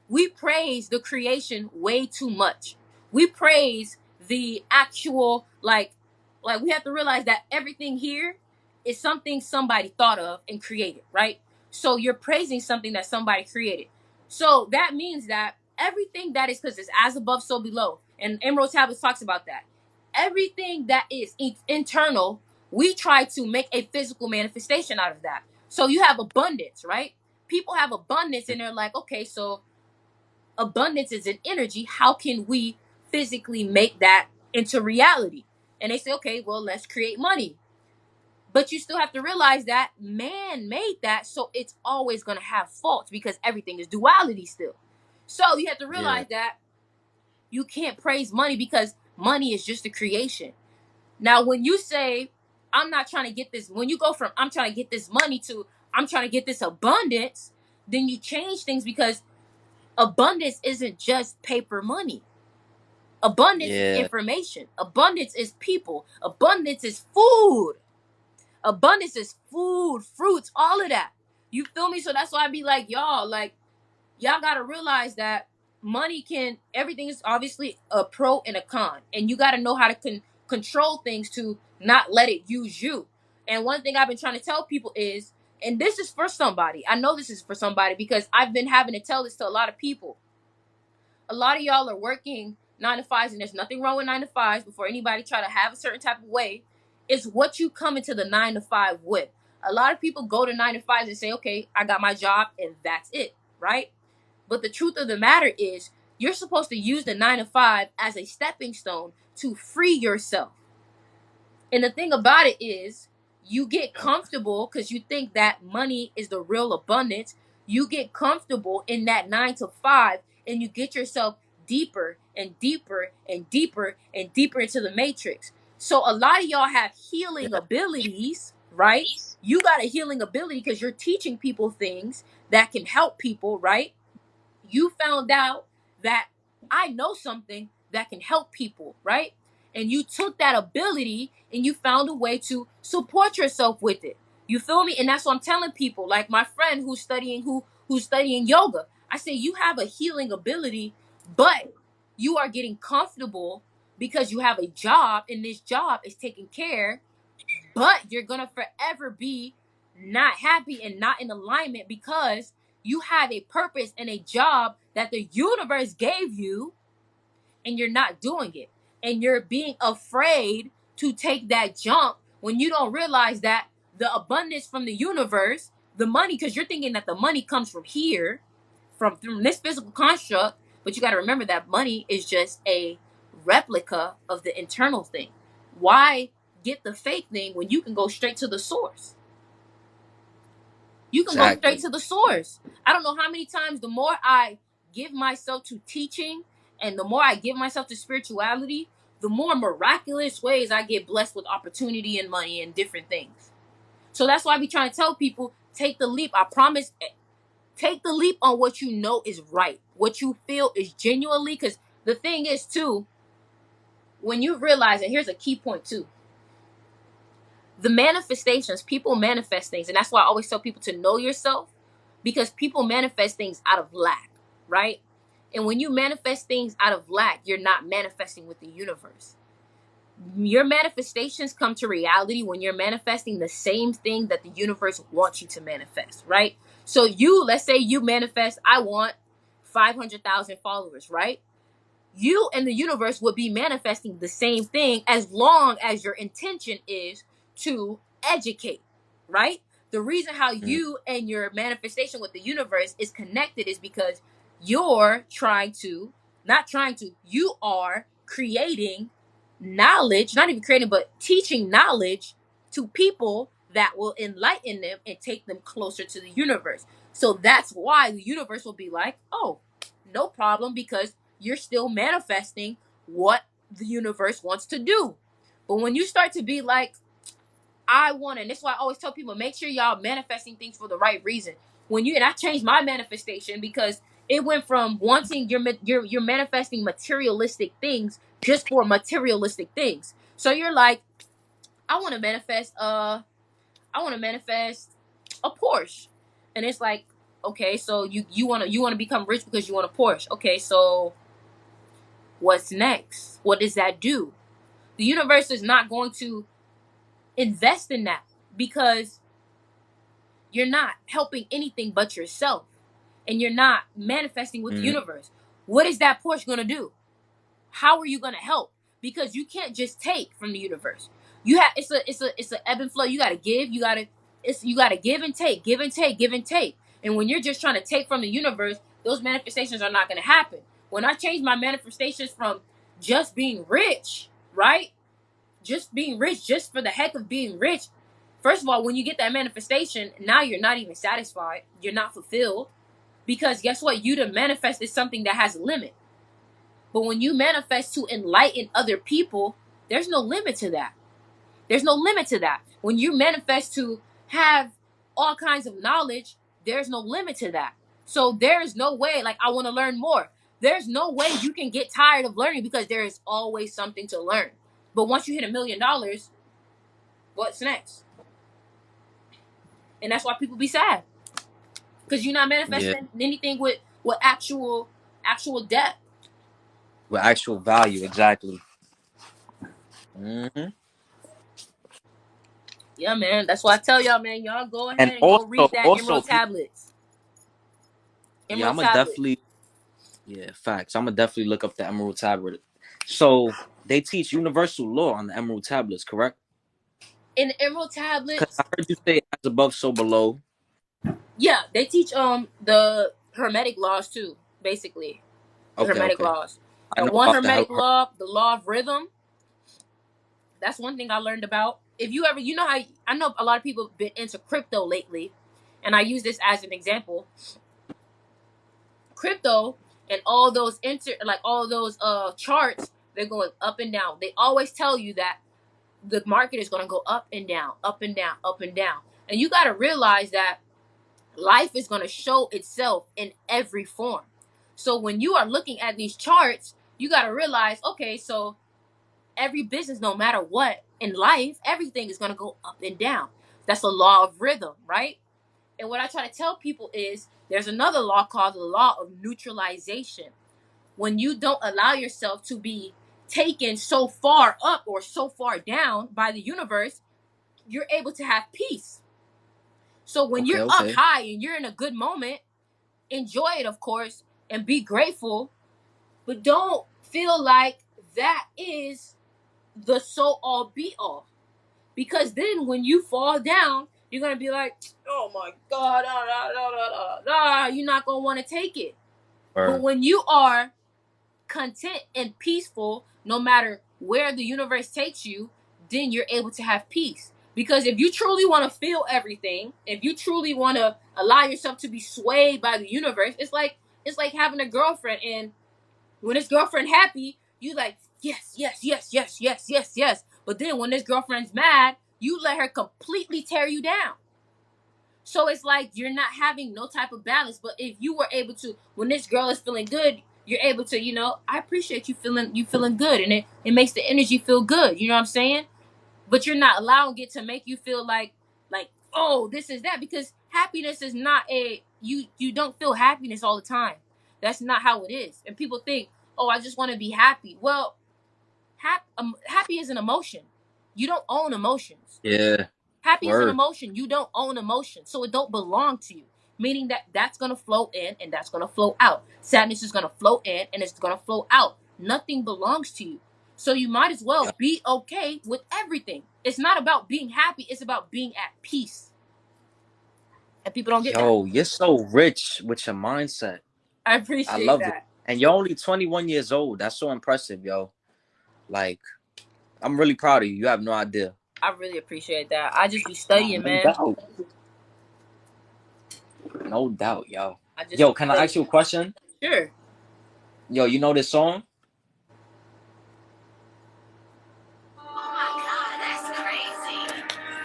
We praise the creation way too much. We praise the actual, like we have to realize that everything here is something somebody thought of and created, right? So you're praising something that somebody created. So that means that everything that is, because it's as above so below, and Emerald Tablets talks about that. Everything that is internal, we try to make a physical manifestation out of that. So you have abundance, right? People have abundance and they're like, okay, so abundance is an energy. How can we physically make that into reality? And they say, okay, well, let's create money. But you still have to realize that man made that, so it's always going to have faults, because everything is duality still. So you have to Yeah, realize that you can't praise money, because money is just a creation. Now, when you say, I'm not trying to get this, when you go from I'm trying to get this money to I'm trying to get this abundance, then you change things, because abundance isn't just paper money. Abundance is yeah, information. Abundance is people. Abundance is food. Abundance is food, fruits, all of that. You feel me? So that's why I be like, y'all gotta realize that money can, everything is obviously a pro and a con. And you gotta know how to control things to not let it use you. And one thing I've been trying to tell people is, and this is for somebody, I know this is for somebody, because I've been having to tell this to a lot of people. A lot of y'all are working 9 to 5s, and there's nothing wrong with 9 to 5s. Before anybody try to have a certain type of way, it's what you come into the 9 to 5 with. A lot of people go to 9 to 5s and say, okay, I got my job and that's it, right? But the truth of the matter is, You're supposed to use the 9 to 5 as a stepping stone to free yourself. And the thing about it is, you get comfortable because you think that money is the real abundance. You get comfortable in that 9 to 5, and you get yourself deeper and deeper and deeper and deeper into the matrix. So a lot of y'all have healing Yeah. abilities, right? You got a healing ability because you're teaching people things that can help people, right? You found out that I know something that can help people, right? And you took that ability and you found a way to support yourself with it. You feel me? And that's what I'm telling people. Like my friend who's studying yoga. I say you have a healing ability, but you are getting comfortable because you have a job and this job is taking care, but you're gonna forever be not happy and not in alignment because you have a purpose and a job that the universe gave you and you're not doing it. And you're being afraid to take that jump when you don't realize that the abundance from the universe, the money, because you're thinking that the money comes from here, from this physical construct, but you got to remember that money is just a replica of the internal thing. Why get the fake thing when you can go straight to the source? You can go straight Exactly. to the source. I don't know how many times the more I give myself to teaching and the more I give myself to spirituality, the more miraculous ways I get blessed with opportunity and money and different things. So that's why I be trying to tell people, take the leap. I promise, take the leap on what you know is right, what you feel is genuinely. Because the thing is, too, when you realize, and here's a key point, too, the manifestations, people manifest things. And that's why I always tell people to know yourself, because people manifest things out of lack, right? And when you manifest things out of lack, you're not manifesting with the universe. Your manifestations come to reality when you're manifesting the same thing that the universe wants you to manifest, right? So let's say you manifest, I want 500,000 followers, right? You and the universe would be manifesting the same thing as long as your intention is to educate, right? The reason how you and your manifestation with the universe is connected is because you're you are creating knowledge, not even creating, but teaching knowledge to people that will enlighten them and take them closer to the universe. So that's why the universe will be like, oh, no problem, because you're still manifesting what the universe wants to do. But when you start to be like, I want, and that's why I always tell people, make sure y'all manifesting things for the right reason. And I changed my manifestation because it went from wanting you're manifesting materialistic things just for materialistic things. So you're like, I want to manifest a Porsche. And it's like, okay, so you want to become rich because you want a Porsche. Okay, so what's next? What does that do? The universe is not going to invest in that because you're not helping anything but yourself, and you're not manifesting with the universe. What is that Porsche going to do? How are you going to help? Because you can't just take from the universe. It's a ebb and flow. You got to give, you got to give and take, give and take, give and take. And when you're just trying to take from the universe, those manifestations are not going to happen. When I changed my manifestations from just being rich, right? Just being rich just for the heck of being rich. First of all, when you get that manifestation, now you're not even satisfied. You're not fulfilled. Because guess what? You done manifested something that has a limit. But when you manifest to enlighten other people, there's no limit to that. There's no limit to that. When you manifest to have all kinds of knowledge, there's no limit to that. So there's no way, like, I want to learn more. There's no way you can get tired of learning because there is always something to learn. But once you hit $1 million, what's next? And that's why people be sad. Because you're not manifesting anything with actual depth. With actual value, exactly. Yeah, man. That's why I tell y'all, man. Y'all go ahead And and go read that also, Emerald Tablets. yeah, Emerald I'm gonna Tablet. definitely, facts. I'm gonna definitely look up the Emerald Tablet. So they teach universal law on the Emerald Tablets, correct? In the Emerald Because Tablets, I heard you say as above, so below. yeah, they teach the Hermetic laws too, basically. Okay, Hermetic okay. laws. I know One about the hermetic law, the law of rhythm. That's one thing I learned about. If you ever, you know how I know a lot of people have been into crypto lately, and I use this as an example. Crypto and all those all those charts, they're going up and down. They always tell you that the market is going to go up and down, up and down, up and down. And you got to realize that life is going to show itself in every form. So when you are looking at these charts, you got to realize, okay, so every business, no matter what in life, everything is going to go up and down. That's a law of rhythm, right? And what I try to tell people is there's another law called the law of neutralization. When you don't allow yourself to be taken so far up or so far down by the universe, you're able to have peace. So when Okay, you're up okay. high and you're in a good moment, enjoy it, of course, and be grateful, but don't feel like that is the so all be all. Because then when you fall down, you're gonna be like, oh my god, you're not gonna want to take it. But Or when you are content and peaceful, no matter where the universe takes you, then you're able to have peace. Because if you truly want to feel everything, if you truly want to allow yourself to be swayed by the universe, it's like having a girlfriend, and when this girlfriend happy, you like yes, yes, yes, yes, yes, yes, yes. But then when this girlfriend's mad, you let her completely tear you down. So it's like you're not having no type of balance. But if you were able to, when this girl is feeling good, you're able to, I appreciate you feeling good, and it makes the energy feel good. You know what I'm saying? But you're not allowing it to make you feel like oh, this is that, because happiness is not a you don't feel happiness all the time. That's not how it is. And people think, oh, I just want to be happy. Well, happy is an emotion. You don't own emotions. yeah, Happy is an word. emotion. You don't own emotion, so it don't belong to you. Meaning that that's gonna flow in and that's gonna flow out. Sadness is gonna flow in and it's gonna flow out. Nothing belongs to you, so you might as Yo, well be okay with everything. It's not about being happy. It's about being at peace, and people don't get that. yo, you're so rich with your mindset. I I appreciate love it. that. And you're only 21 years old. That's so impressive, yo. Like, I'm really proud of you. You have no idea. I really appreciate that. I just be Nah, studying, no man. doubt. No doubt, yo. I just Yo, be can I ask studying. you a question? Sure. Yo, you know this song?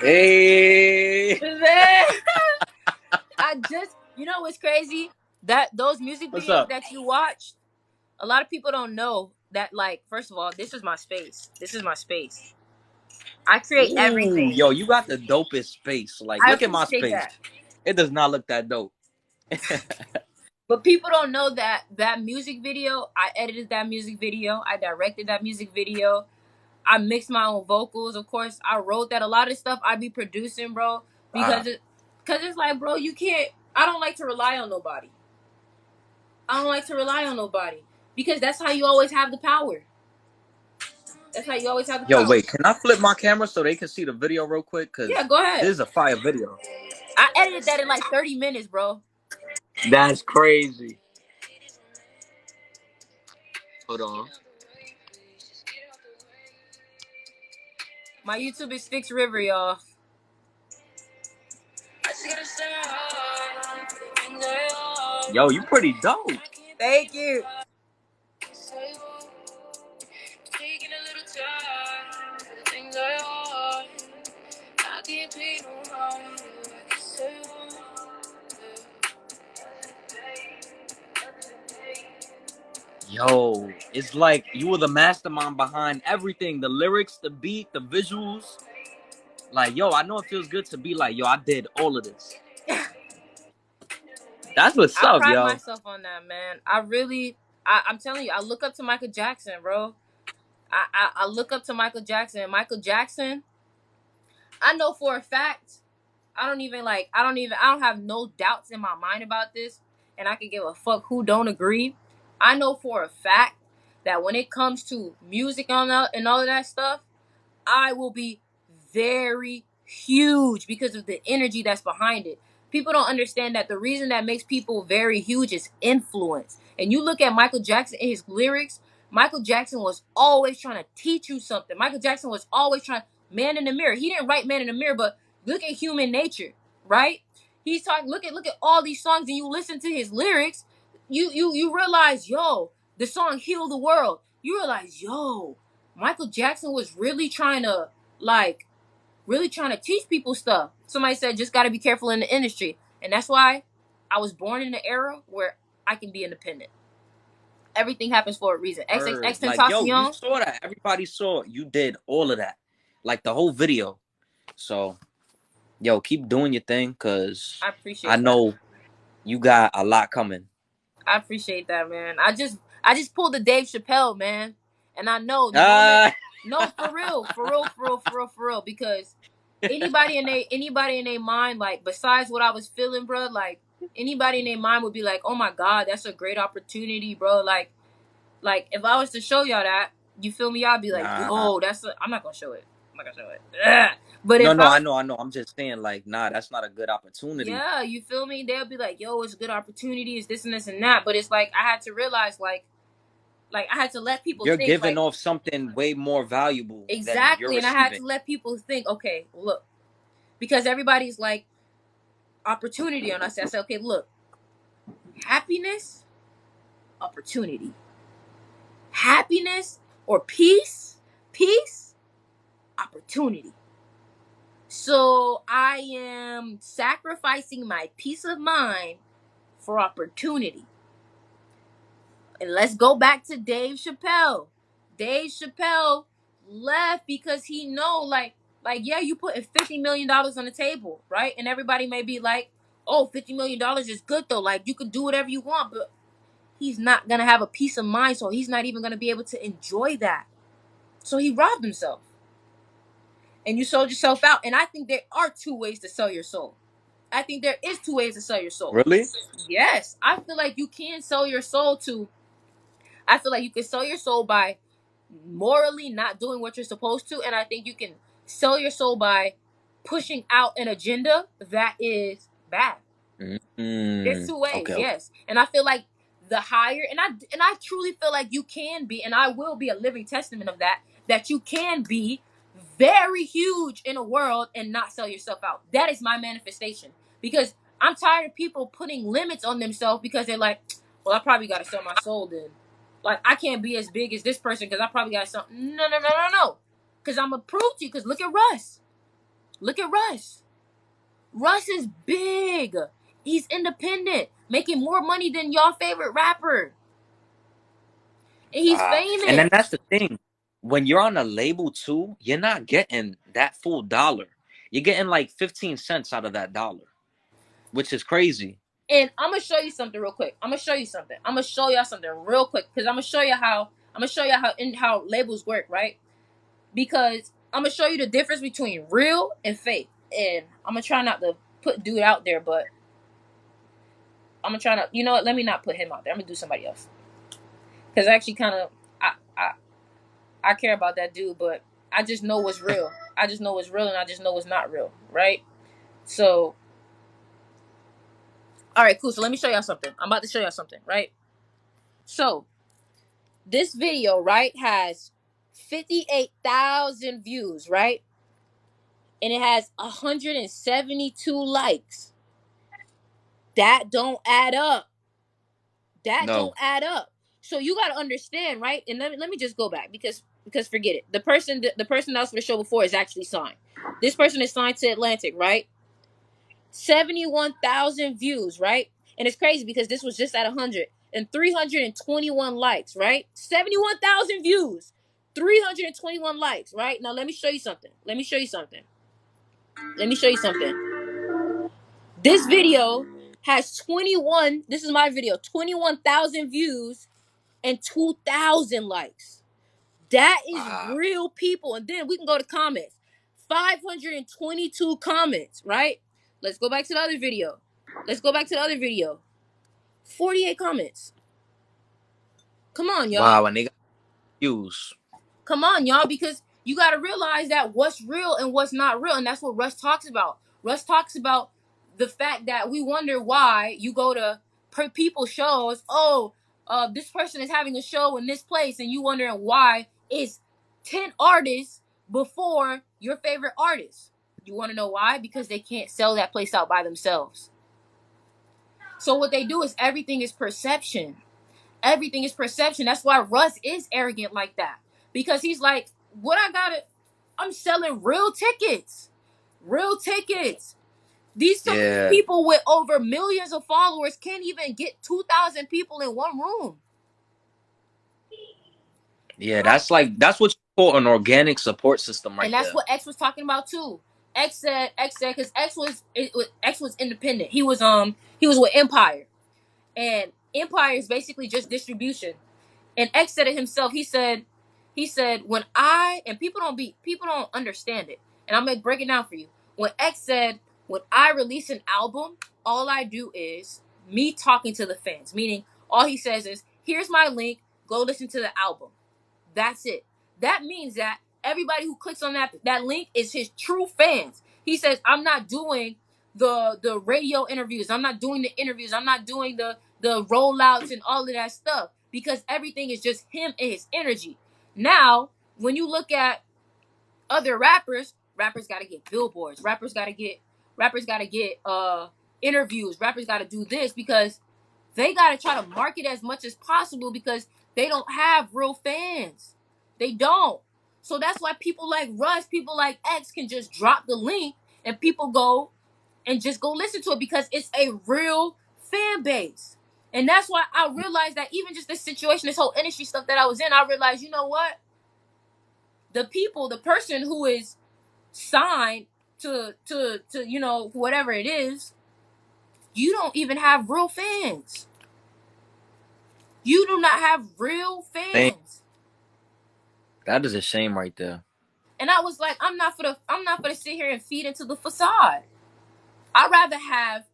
Hey. I just, what's crazy? That those music What's videos up? that you watch, a lot of people don't know that. Like, first of all, this is my space. This is my space. I create Ooh, everything. yo, you got the dopest space. Like, I look at my appreciate space. that. It does not look that dope. But people don't know that that music video, I edited that music video. I directed that music video. I mixed my own vocals. Of course, I wrote that. A lot of stuff I be producing, bro, Ah, because it's like, bro, you can't. I don't like to rely on nobody. I don't like to rely on nobody because that's how you always have the power. That's how you always have the yo, power. wait, can I flip my camera so they can see the video real quick? Yeah, Cause go this ahead. is a fire video. I edited that in like 30 minutes, bro. That's crazy. Hold on. My YouTube is Fix River, y'all. Yo, you pretty dope. Thank you. Yo, it's like you were the mastermind behind everything. The lyrics, the beat, the visuals. Like, yo, I know it feels good to be like, yo, I did all of this. That's what's I up, pride yo. myself on that, man. I'm telling you, I look up to Michael Jackson, bro. I look up to Michael Jackson. Michael Jackson, I know for a fact. I don't have no doubts in my mind about this, and I can give a fuck who don't agree. I know for a fact that when it comes to music and all of that stuff, I will be very huge because of the energy that's behind it. People don't understand that the reason that makes people very huge is influence. And you look at Michael Jackson and his lyrics, Michael Jackson was always trying to teach you something. Michael Jackson was always trying, Man in the Mirror. He didn't write Man in the Mirror, but look at Human Nature, right? He's talking, look at all these songs, and you listen to his lyrics, you realize, yo, the song Heal the World. You realize, yo, Michael Jackson was really trying to teach people stuff. Somebody said just got to be careful in the industry, and that's why I was born in an era where I can be independent. Everything happens for a reason. XXX Like, yo, you Tentacion. saw that. Everybody saw it. You did all of that. Like the whole video. So, yo, keep doing your thing, because I appreciate I know that. you got a lot coming. I appreciate that, man. I just pulled the Dave Chappelle, man, and I know the moment. No, for real, because anybody in their mind, like, besides what I was feeling, bro, like, anybody in their mind would be like, oh my god, that's a great opportunity, bro. Like if I was to show y'all that, you feel me, I'd be like, Nah. yo, I'm not gonna show it. I'm not gonna show it. Ugh. But No, if I I was, know. I'm just saying, like, nah, that's not a good opportunity. yeah, you feel me, they'll be like, yo, it's a good opportunity, it's this and this and that. But it's like I had to realize, like I had to let people You're think, giving like, off something way more valuable than you're exactly, and I had receiving. to let people think, okay, look, because everybody's like opportunity, and I said, okay, look, happiness, opportunity, happiness or peace, opportunity. So I am sacrificing my peace of mind for opportunity. And let's go back to Dave Chappelle. Dave Chappelle left because he know, yeah, you putting $50 million on the table, right? And everybody may be like, oh, $50 million is good though. Like, you can do whatever you want, but he's not gonna have a peace of mind, so he's not even gonna be able to enjoy that. So he robbed himself. And you sold yourself out. And I think there are two ways to sell your soul. I think there is two ways to sell your soul. Really? Yes. I feel like you can sell your soul I feel like you can sell your soul by morally not doing what you're supposed to. And I think you can sell your soul by pushing out an agenda that is bad. There's two ways, Okay. yes. And I feel like the higher, and I truly feel like you can be, and I will be a living testament of that you can be very huge in a world and not sell yourself out. That is my manifestation. Because I'm tired of people putting limits on themselves because they're like, well, I probably got to sell my soul then. Like, I can't be as big as this person because I probably got to sell. No. Because I'm going to prove to you. Because look at Russ. Look at Russ. Russ is big. He's independent, making more money than y'all favorite rapper. And he's And then famous. that's the thing. When you're on a label too, you're not getting that full dollar. You're getting like 15 cents out of that dollar, which is crazy. And I'm gonna show you something real quick. I'm gonna show y'all something real quick because I'm gonna show you how labels work, right? Because I'm gonna show you the difference between real and fake. And I'm gonna try not to put dude out there, but I'm gonna try not. You know what? Let me not put him out there. I'm gonna do somebody else because I actually kind of I care about that dude, but I just know what's real. I just know what's real, and I just know what's not real, right? So, all right, cool. So let me show y'all something. I'm about to show y'all something, right? So this video, right, has 58,000 views, right? And it has 172 likes. That don't add up. That No. don't add up. So you got to understand, right? And let me just go back because forget it. The person that was for the show before is actually signed. This person is signed to Atlantic, right? 71,000 views, right? And it's crazy because this was just at 100 and 321 likes, right? 71,000 views, 321 likes, right? Now let me show you something. This video has 21, this is my video, 21,000 views and 2,000 likes. That is real people. And then we can go to comments. 522 comments, right? Let's go back to the other video. 48 comments. Come on, y'all. Wow, and they got views. Come on, y'all, because you got to realize that what's real and what's not real. And that's what Russ talks about. Russ talks about the fact that we wonder why you go to people shows, this person is having a show in this place, and you wondering why it's 10 artists before your favorite artist. You want to know why? Because they can't sell that place out by themselves. So what they do is everything is perception. Everything is perception. That's why Russ is arrogant like that. Because he's like, I'm selling real tickets. Real tickets. Some of these people with over millions of followers can't even get 2,000 people in one room. Yeah, that's what you call an organic support system, right? And that's there. what X was talking about too. X said because X was independent. He was with Empire, and Empire is basically just distribution. And X said it himself. He said when people don't understand it, and I'm gonna break it down for you. When X said, when I release an album, all I do is me talking to the fans. Meaning, all he says is, "Here's my link. Go listen to the album." That's it. That means that everybody who clicks on that link is his true fans. He says, "I'm not doing the radio interviews. I'm not doing the interviews. I'm not doing the rollouts and all of that stuff, because everything is just him and his energy." Now, when you look at other rappers got to get billboards. Rappers got to get interviews. Rappers got to do this because they got to try to market as much as possible, because they don't have real fans. They don't. So that's why people like Russ, people like X can just drop the link and people go and just go listen to it, because it's a real fan base. And that's why I realized that even just this situation, this whole industry stuff that I was in, I realized, you know what? The person who is signed to whatever it is, you don't even have real fans. You do not have real fans. That is a shame right there. And I was like, I'm not gonna sit here and feed into the facade. I'd rather have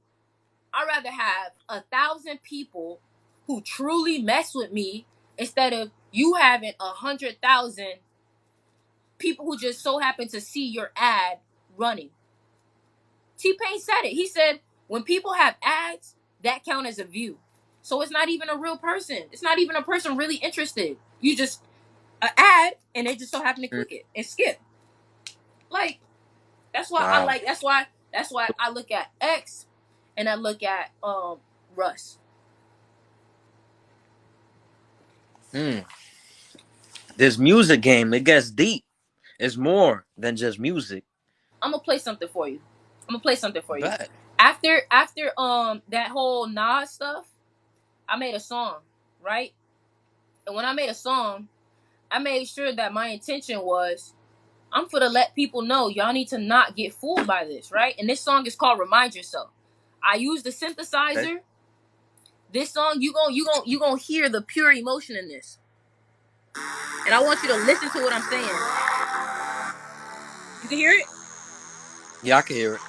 1,000 people who truly mess with me, instead of you having 100,000 people who just so happen to see your ad running. T-Pain said it. He said, when people have ads, that count as a view. So it's not even a real person. It's not even a person really interested. You just an ad, and they just so happen to click it and skip. Like, that's why Wow. that's why I look at X and I look at Russ. This music game, it gets deep. It's more than just music. I'm gonna play something for you. Bet. After that whole Nas stuff, I made a song, right? And when I made a song, I made sure that my intention was, I'm for to let people know y'all need to not get fooled by this, right? And this song is called "Remind Yourself." I use the synthesizer. Okay. This song, you gonna hear the pure emotion in this, and I want you to listen to what I'm saying. You can hear it? Yeah, I can hear it.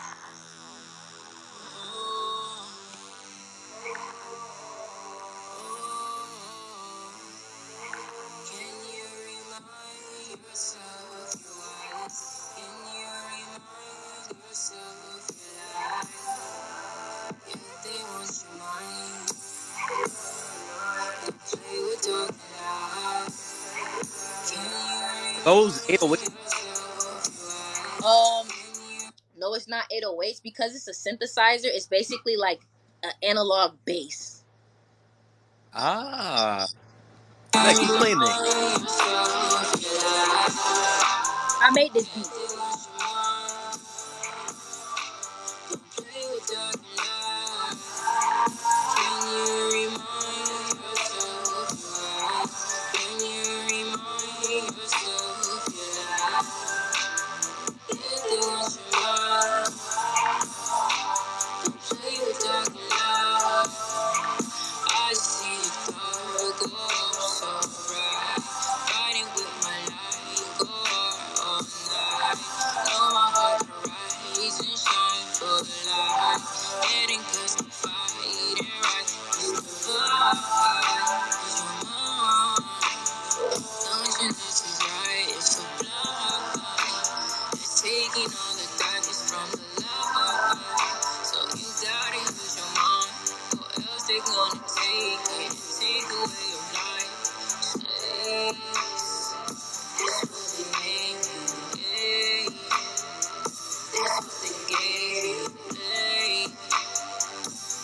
Those 808s. No, it's not 808s, because it's a synthesizer. It's basically like an analog bass. Ah. Like, keep playing it. I made this beat. gonna take it, take away your life. That's what they made you, that's what they gave you,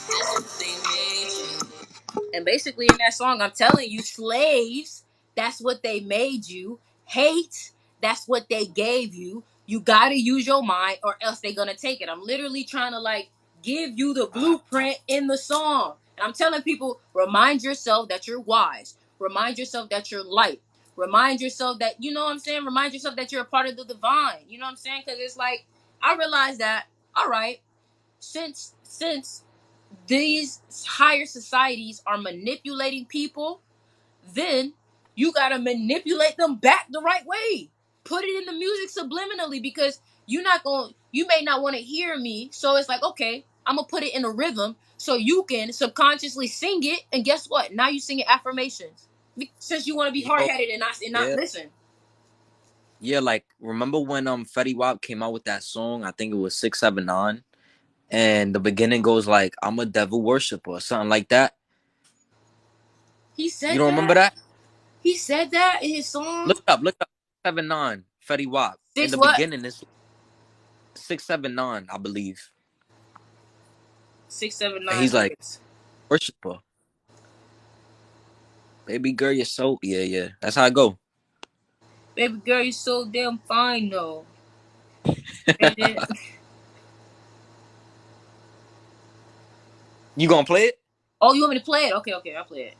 that's what they made you. And basically in that song, I'm telling you, slaves, that's what they made you. Hate, that's what they gave you. You gotta use your mind or else they're gonna take it. I'm literally trying to like give you the blueprint in the song. And I'm telling people, remind yourself that you're wise. Remind yourself that you're light. Remind yourself that, you know what I'm saying? Remind yourself that you're a part of the divine. You know what I'm saying? Because it's like, I realize that, all right, since these higher societies are manipulating people, then you gotta manipulate them back the right way. Put it in the music subliminally because you may not want to hear me. So it's like, okay, I'm gonna put it in a rhythm so you can subconsciously sing it. And guess what? Now you singing affirmations since you want to be hard Yo, headed and not yeah, listen. yeah. Like, remember when Fetty Wap came out with that song? I think it was 679, and the beginning goes like, "I'm a devil worshiper" or something like that. He You said don't remember that. that? He said that in his song. Look up 679 Fetty Wap. In Six the what? beginning, it's 679, I believe, Six, seven, and nine he's like lyrics. worshiper. Baby girl, you're so yeah. That's how I go. Baby girl, you're so damn fine though. And then, You gonna play it? oh, you want me to play it? Okay, I'll play it.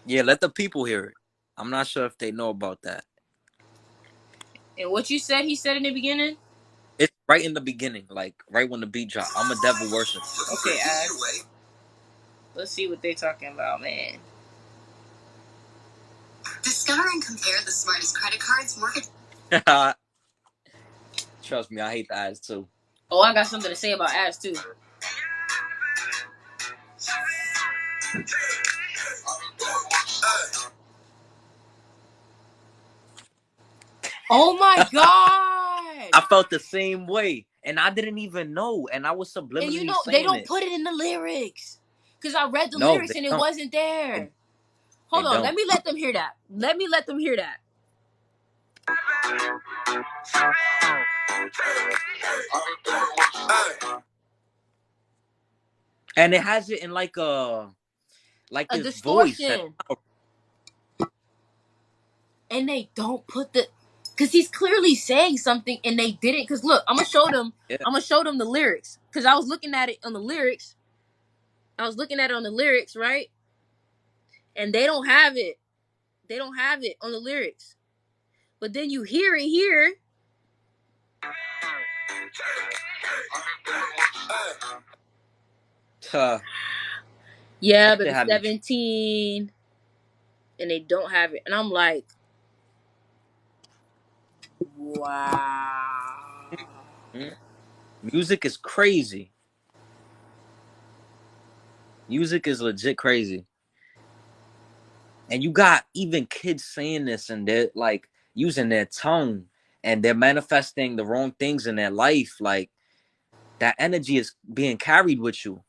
Yeah, let the people hear it. I'm not sure if they know about that. And what you said, he said in the beginning. It's right in the beginning, like right when the beat drop. I'm a devil worshiper. Okay, let's see what they talking about, man. Discover and compare the smartest credit cards, mortgage. Trust me, I hate the ads too. Oh, I got something to say about ads too. Oh my god! I felt the same way, and I didn't even know, and I was And you subliminally know they saying don't it. put it in the lyrics, cause I read the No, lyrics they and it don't. wasn't They, there. they Hold on, don't. let me let them hear that. Let me let them hear that. And it has it in like A this voice. And distortion. And they don't put the, because he's clearly saying something and they didn't. Because look, yeah, I'm gonna show them the lyrics because I was looking at it on the lyrics. I was looking at it on the lyrics, right? And they don't have it. They don't have it on the lyrics. But then you hear it here. Yeah, that but shit it's had me. 17 and they don't have it. And I'm like, wow. Mm. Music is crazy. Music is legit crazy. And you got even kids saying this and they're like using their tongue and they're manifesting the wrong things in their life. Like that energy is being carried with you.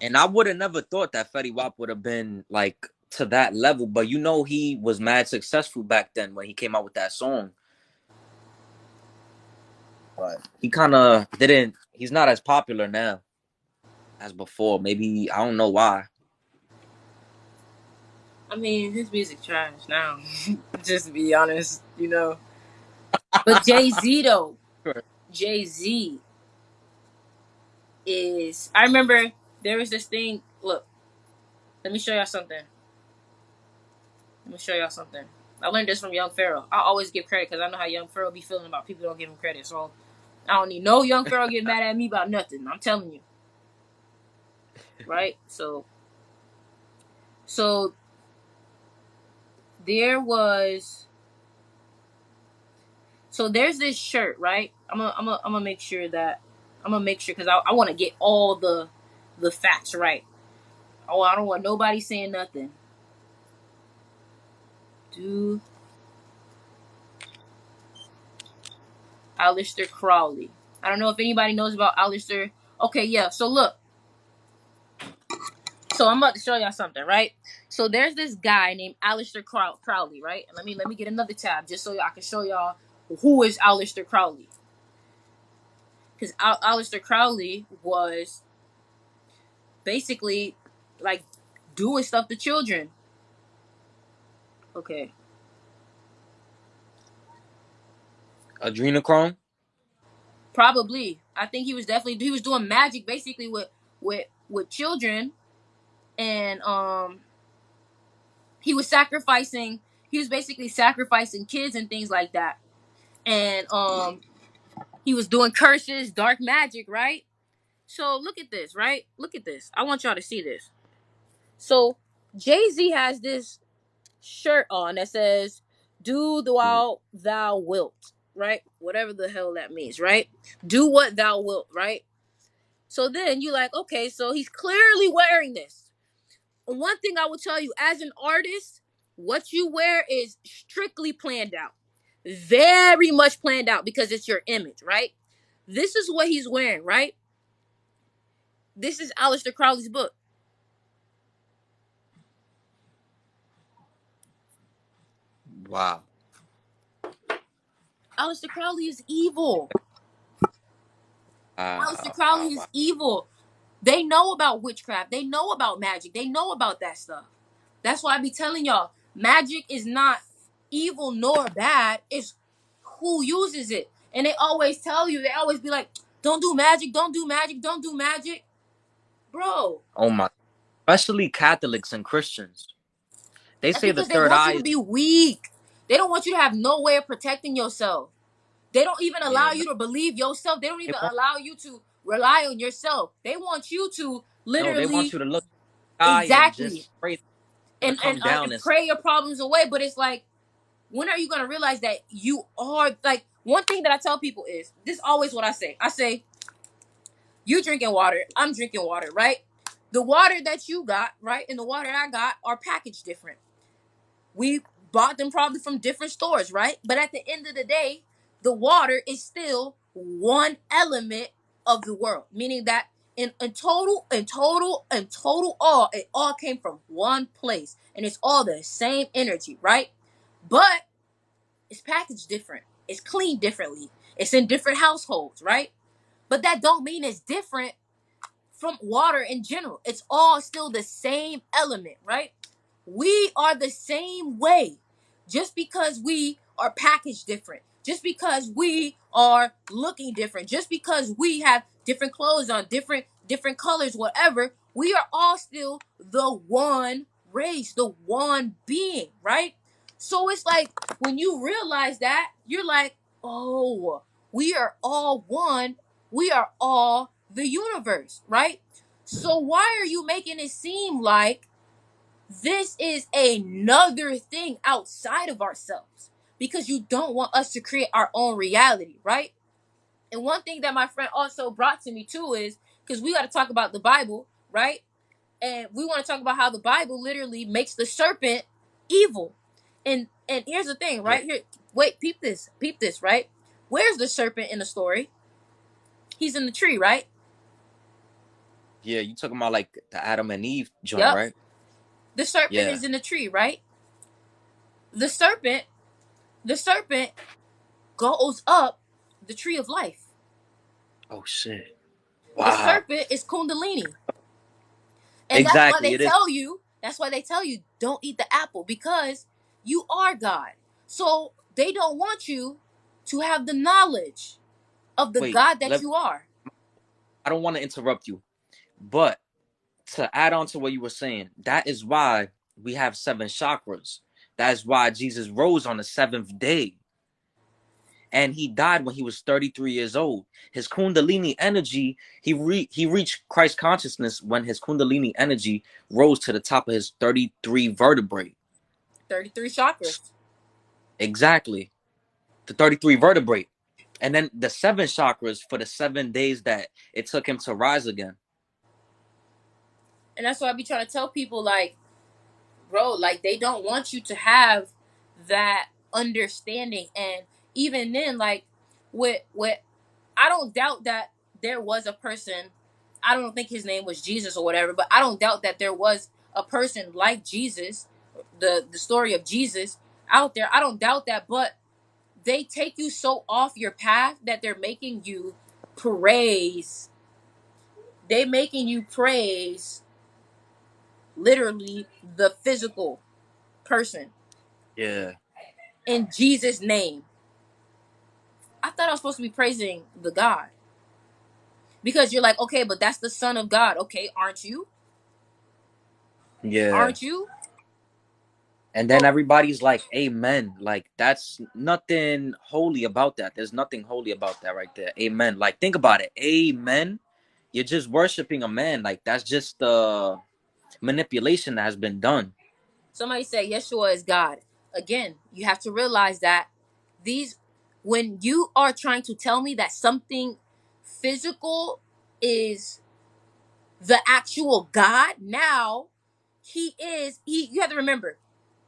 And I would have never thought that Fetty Wap would have been like to that level. But you know, he was mad successful back then when he came out with that song. But he kind of didn't, he's not as popular now as before. Maybe, I don't know why. I mean, his music trash now. Just to be honest, you know. But Jay Z though, Jay Z is. I remember there was this thing. Look, let me show y'all something. Let me show y'all something. I learned this from Young Pharaoh. I always give credit because I know how Young Pharaoh be feeling about people who don't give him credit. So I don't need no Young Pharaoh get mad at me about nothing. I'm telling you, right? So there was. So there's this shirt, right? I'm gonna make sure that I'm gonna make sure because I want to get all the facts right. Oh, I don't want nobody saying nothing. Do Aleister Crowley. I don't know if anybody knows about Aleister. Okay, yeah. So look. So I'm about to show y'all something, right? So there's this guy named Aleister Crowley, right? And let me get another tab just so I can show y'all who is Aleister Crowley. Because Aleister Crowley was basically like doing stuff to children. Okay. Adrenochrome. Probably. I think he was doing magic basically with children, and he was basically sacrificing kids and things like that. And he was doing curses, dark magic, right? So look at this, right? Look at this. I want y'all to see this. So Jay-Z has this shirt on that says, "Do while thou wilt," right? Whatever the hell that means, right? Do what thou wilt, right? So then you're like, okay, so he's clearly wearing this. And one thing I will tell you, as an artist, what you wear is strictly planned out. Very much planned out because it's your image, right? This is what he's wearing, right? This is Aleister Crowley's book. Wow. Aleister Crowley is evil. Aleister Crowley is evil. They know about witchcraft. They know about magic. They know about that stuff. That's why I be telling y'all, magic is not evil nor bad. It's who uses it. And they always tell you, they always be like, don't do magic, don't do magic, don't do magic. Bro. Oh my. Especially Catholics and Christians. They That's say the because they third want you eye to is. be weak. They don't want you to have no way of protecting yourself. They don't even allow Yeah, no, you to believe yourself. They don't they even want, allow you to rely on yourself. They want you to no, they want literally, you to look at the sky and exactly, just pray to come down and and pray your problems away. But it's like, when are you going to realize that you are, like, one thing that I tell people is, this is always what I say. I say, you drinking water, I'm drinking water, right? The water that you got, right, and the water I got are packaged different. We bought them probably from different stores, right? But at the end of the day, the water is still one element of the world, meaning that in total, all it all came from one place, and it's all the same energy, right? But it's packaged different, it's cleaned differently, it's in different households, right? But that don't mean it's different from water in general. It's all still the same element, right? We are the same way. Just because we are packaged different, just because we are looking different, just because we have different clothes on, different colors, whatever, we are all still the one race, the one being, right? So it's like when you realize that, you're like, oh, we are all one. We are all the universe, right? So why are you making it seem like this is another thing outside of ourselves? Because you don't want us to create our own reality, right? And one thing that my friend also brought to me too is, because we got to talk about the Bible, right? And we want to talk about how the Bible literally makes the serpent evil. And here's the thing, yeah, right here. Wait, peep this, right? Where's the serpent in the story? He's in the tree, right? yeah. You talking about like the Adam and Eve joint, Yep. right? The serpent Yeah. is in the tree, right? The serpent, the serpent goes up the tree of life. Oh shit. The Wow. serpent is Kundalini. And that's why Exactly. they It is. tell you, don't eat the apple, because you are God. So they don't want you to have the knowledge of the Wait. God that you are. I don't want to interrupt you, but to add on to what you were saying, that is why we have seven chakras. That is why Jesus rose on the seventh day. And he died when he was 33 years old. His Kundalini energy, he reached Christ consciousness when his Kundalini energy rose to the top of his 33 vertebrae. 33 chakras. Exactly. The 33 vertebrae. And then the seven chakras for the 7 days that it took him to rise again. And that's why I be trying to tell people, like, bro, like, they don't want you to have that understanding. And even then, like, with I don't doubt that there was a person. I don't think his name was Jesus or whatever, but I don't doubt that there was a person like Jesus, the story of Jesus out there. I don't doubt that, but they take you so off your path that they're making you praise. They making you praise literally the physical person Yeah. in Jesus' name. I thought I was supposed to be praising the God. Because you're like, okay, but that's the Son of God. Okay, aren't you? Yeah. Aren't you? And then So everybody's like, amen. Like, that's nothing holy about that. There's nothing holy about that right there. Amen. Like, think about it. Amen. You're just worshiping a man. Like, that's just the manipulation that has been done. somebody say Yeshua is God. Again, you have to realize that these, when you are trying to tell me that something physical is the actual God, now you have to remember,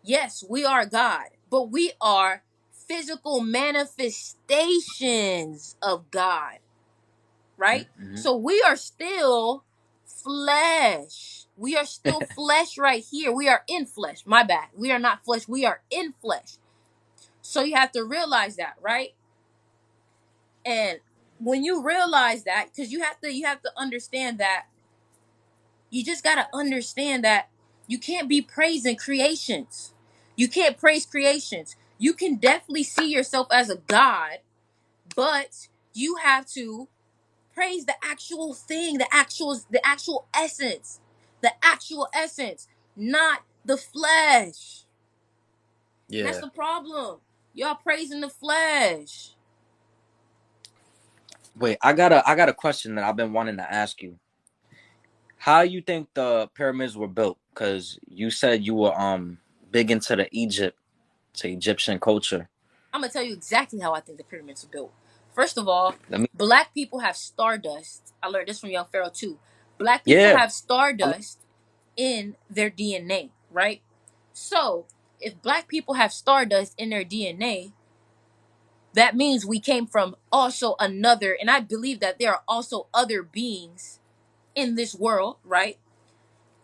yes, we are God, but we are physical manifestations of God, right? Mm-hmm. So we are still flesh. We are still flesh right here. We are in flesh. My bad. We are not flesh. We are in flesh. So you have to realize that, right? And when you realize that, because you have to understand that you just gotta understand that you can't be praising creations. You can't praise creations. You can definitely see yourself as a god, but you have to praise the actual thing, the actual essence, not the flesh. And that's Yeah. the problem. Y'all praising the flesh. Wait, I got a question that I've been wanting to ask you. How you think the pyramids were built? Because you said you were big into to Egyptian culture. I'm gonna tell you exactly how I think the pyramids were built. First of all, Let me. black people have stardust. I learned this from Young Pharaoh too. Black people Yeah. have stardust in their DNA, right? So if black people have stardust in their DNA, that means we came from also another, and I believe that there are also other beings in this world, right?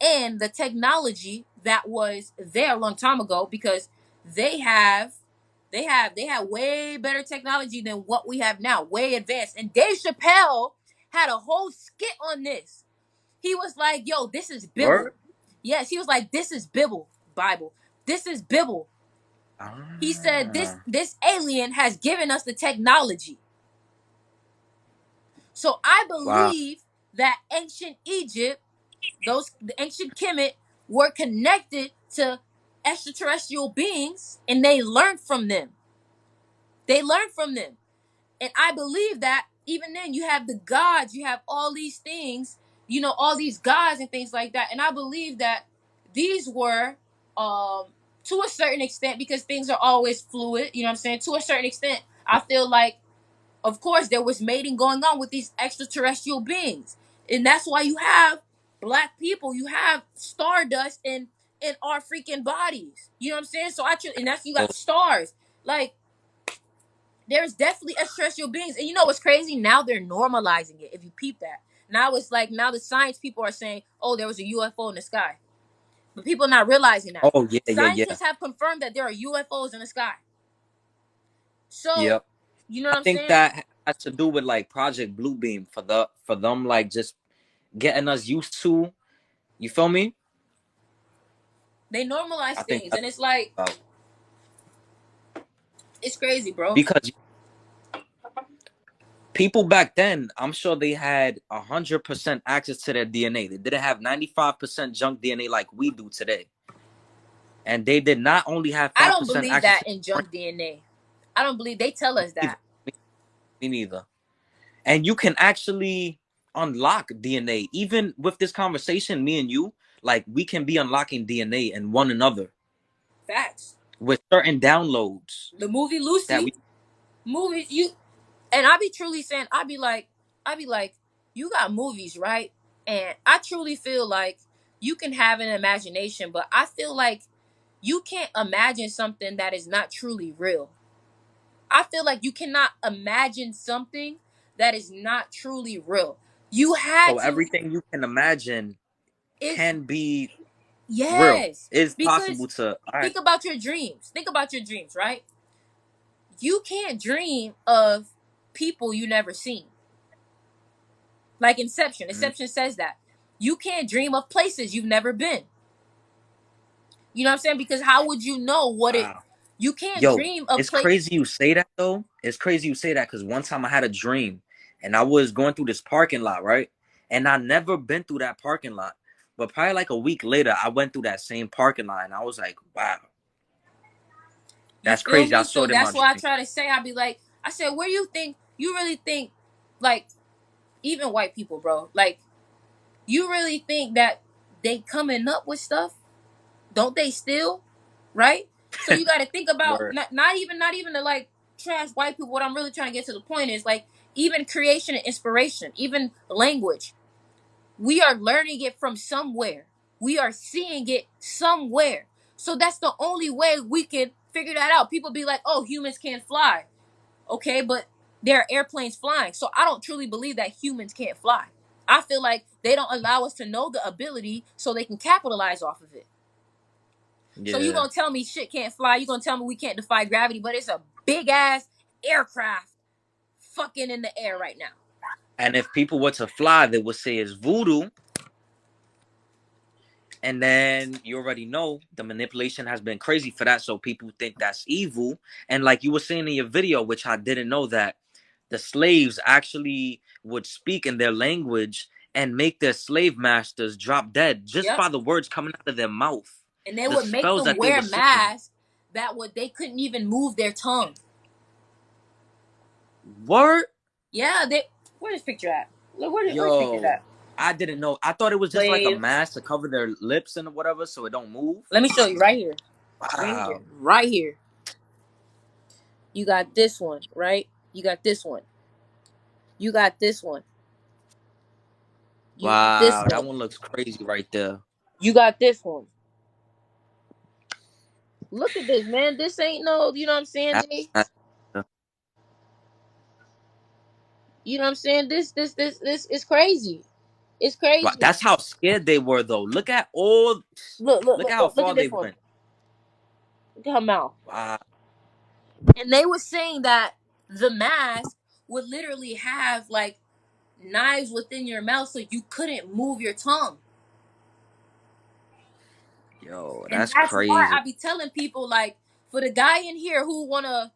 And the technology that was there a long time ago, because they have they have way better technology than what we have now, way advanced. And Dave Chappelle had a whole skit on this. He was like, yo, this is Bible. Word. Yes, he was like, this is Bible. This is Bible. He said this Ah. this alien has given us the technology. So I Wow. believe that ancient Egypt, the ancient Kemet, were connected to extraterrestrial beings, and they learned from them. They learned from them. And I believe that even then you have the gods, you have all these things, all these gods and things like that. And I believe that these were, to a certain extent, because things are always fluid, you know what I'm saying? To a certain extent, I feel like, of course, there was mating going on with these extraterrestrial beings. And that's why you have black people, you have stardust in our freaking bodies. You know what I'm saying? So and that's, you Oh, got stars. Like, there's definitely extraterrestrial beings. And you know what's crazy? Now they're normalizing it. If you peep that. Now it's like, now the science people are saying, oh, there was a UFO in the sky. But people are not realizing that. oh, yeah, yeah, yeah. Scientists have confirmed that there are UFOs in the sky. So, Yep. you know I what I'm think saying? that has to do with like Project Bluebeam for them like just getting us used to. You feel me? They I normalize think things. that's And it's like, about it's crazy, bro. because people back then, I'm sure they had 100% access to their DNA. They didn't have 95% junk DNA like we do today, and they did not only have I five don't percent believe access that to in their brain. junk DNA. I don't believe they tell us Neither. that. Me neither. And you can actually unlock DNA. Even with this conversation, me and you, like we can be unlocking DNA in one another Facts. with certain downloads The movie that we. Lucy, movies, and I be truly saying, I be like, you got movies, right? And I truly feel like you can have an imagination, but I feel like you can't imagine something that is not truly real. I feel like you cannot imagine something that is not truly real. You had So to. everything you can imagine It's can be real. yes, It's because possible to. All right. think about your dreams. Think about your dreams, right? You can't dream of people you never seen. Like Inception. Mhm. Inception says that. You can't dream of places you've never been. You know what I'm saying? Because how would you know what it Wow. you can't Yo, dream of it's place. crazy you say that though. It's crazy you say that because one time I had a dream and I was going through this parking lot, right? And I never been through that parking lot. But probably like a week later, I went through that same parking lot and I was like, wow, You that's feel crazy. I me? saw So it in my that's why I dream. try to say, I'd be like, I said, where do you think, you really think, like, even white people, bro, like, you really think that they coming up with stuff? Don't they still? Right? So you got to think about, Word. not even to like trash white people. What I'm really trying to get to the point is like, even creation and inspiration, even language, we are learning it from somewhere. We are seeing it somewhere. So that's the only way we can figure that out. People be like, oh, humans can't fly. Okay, but there are airplanes flying. So I don't truly believe that humans can't fly. I feel like they don't allow us to know the ability so they can capitalize off of it. So you Yeah. gonna tell me shit can't fly? You gonna tell me we can't defy gravity? But it's a big ass aircraft fucking in the air right now. And if people were to fly, they would say it's voodoo. And then you already know the manipulation has been crazy for that. So people think that's evil. And like you were saying in your video, which I didn't know, that the slaves actually would speak in their language and make their slave masters drop dead just Yep. by the words coming out of their mouth. And they The would make spells them that they wear were saying. masks that would they couldn't even move their tongue. Word? Yeah, they. Where's this picture at? Where's this picture Yo, at? I didn't know. I thought it was just like a Slaves. mask to cover their lips and whatever so it don't move. Let me show you right here. Right here. Wow. Right here. You got this one, right? You got this one. You got this one. You got this Wow, that one. one looks crazy right there. You got this one. Look at this, man. This ain't no, you know what I'm saying, That, Jay? that, You know what I'm saying? This is crazy. It's wow, crazy. that's how scared they were though. Look at all Look, look, look look, at how look, look far at they this one. went. Look at her mouth. Wow. And they were saying that the mask would literally have like knives within your mouth so you couldn't move your tongue. Yo, And that's that's why crazy. I be telling people, like, for the guy in here who wanna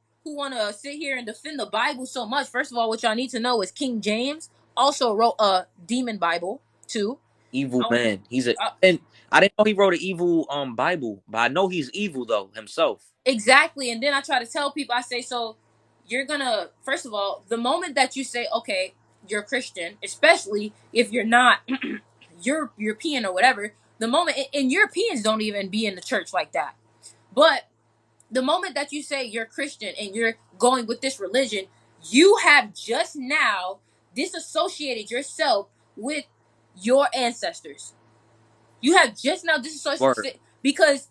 sit here and defend the Bible so much. First of all, what y'all need to know is King James also wrote a demon Bible too. Evil I, man. He's a I, and I didn't know he wrote an evil Bible, but I know he's evil though himself. exactly. And then I try to tell people, I say, so you're gonna, first of all, the moment that you say, okay, you're Christian, especially if you're not you're European or whatever, the moment, and Europeans don't even be in the church like that. But the moment that you say you're Christian and you're going with this religion, you have just now disassociated yourself with your ancestors. You have just now Word. disassociated because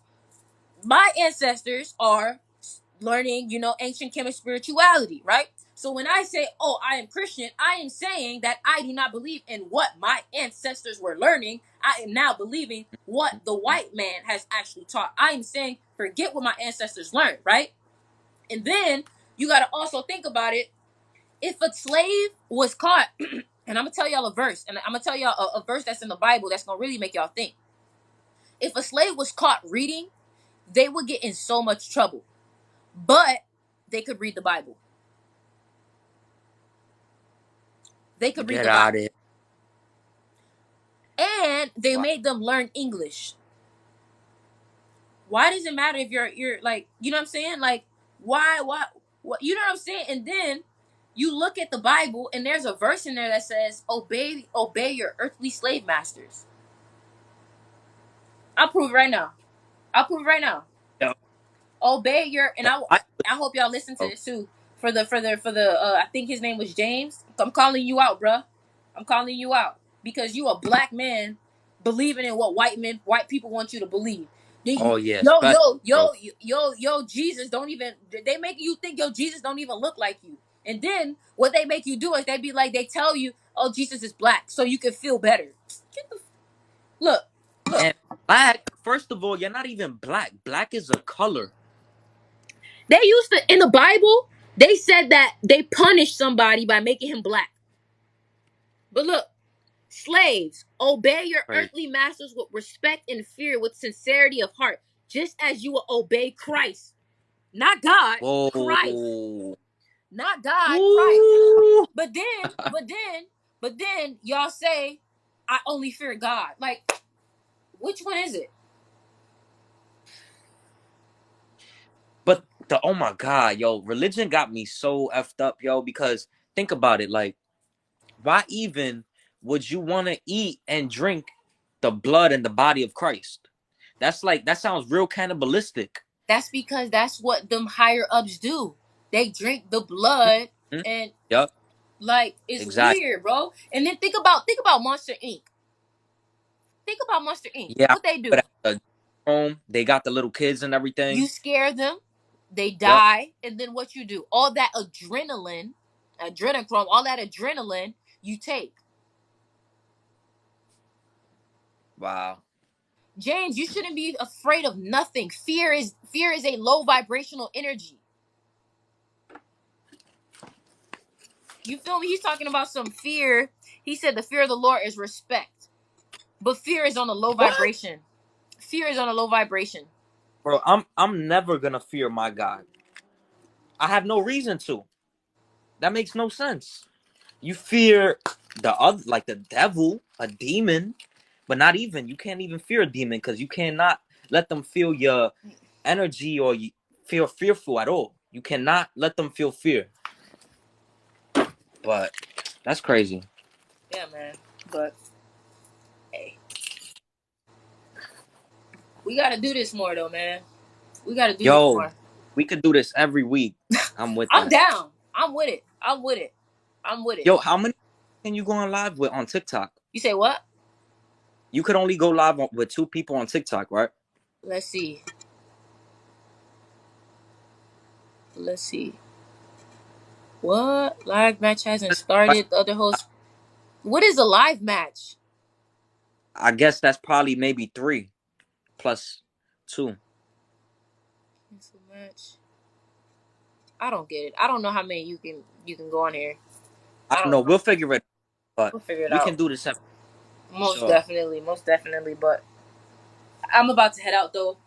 my ancestors are learning, ancient Kemet spirituality, right? So when I say, oh, I am Christian, I am saying that I do not believe in what my ancestors were learning. I am now believing what the white man has actually taught. I am saying, forget what my ancestors learned, right? And then you got to also think about it. If a slave was caught, and I'm going to tell y'all a verse, and I'm going to tell y'all a verse that's in the Bible that's going to really make y'all think. If a slave was caught reading, they would get in so much trouble. But they could read the Bible. They could read Get the out Bible. of here. And they Wow. made them learn English. Why does it matter if you're like, you know what I'm saying? Like, why, what, you know what I'm saying? And then you look at the Bible and there's a verse in there that says, obey your earthly slave masters. I'll prove it right now. Yo, Obey your, and the I hope y'all listen to Bible, this too. I think his name was James. I'm calling you out, bruh. I'm calling you out because you a black man believing in what white people want you to believe. Oh yeah, Yo, especially, yo, bro. yo, yo, Jesus don't even, they make you think your Jesus don't even look like you. And then what they make you do is they be like, they tell you, oh, Jesus is black, so you can feel better. Get the, look, look. And black, first of all, you're not even black. Black is a color. They used to, in the Bible, they said that they punished somebody by making him black. But look, slaves, obey your Right. earthly masters with respect and fear, with sincerity of heart, just as you will obey Christ. Not God, Christ. Whoa. Not God, Christ. Woo. But then, y'all say, I only fear God. Like, which one is it? But oh my God, yo, religion got me so effed up, yo, because think about it, like, why even would you want to eat and drink the blood and the body of Christ? That's like, that sounds real cannibalistic. That's because that's what them higher ups do. They drink the blood, Mhm. and Yep, like it's exactly. weird, bro. And then think about Monster Inc. Think about Monster Inc. Yeah, I What they remember do? that. Home, they got the little kids and You everything. scare them, they Yep. die, and then what you do? All that adrenochrome, all that adrenaline you take. Wow. James, you shouldn't be afraid of nothing. Fear is a low vibrational energy. You feel me? He's talking about some fear. He said the fear of the Lord is respect. But fear is on a low What? vibration. Fear is on a low vibration. Bro, I'm never gonna fear my God. I have no reason to. That makes no sense. You fear the other, like the devil, a demon, but not even. You can't even fear a demon because you cannot let them feel your energy or you feel fearful at all. You cannot let them feel fear. But that's crazy. Yeah, man. But hey, we gotta do this more though, man. We gotta do this Yo, more. we could do this every week. I'm with I'm that. down. I'm with it. I'm with it. I'm with it. Yo, how many can you go on live with on TikTok? You say what? You could only go live with two people on TikTok, right? Let's see. Let's see. What? Live match hasn't Right? started. The other host. What is a live match? I guess that's probably maybe three plus two. It's a match. I don't get it. I don't know how many you can go on here. I I don't don't know. know. We'll figure it out, but We'll figure it we can out. do this every Most sure. definitely, most definitely. But I'm about to head out though.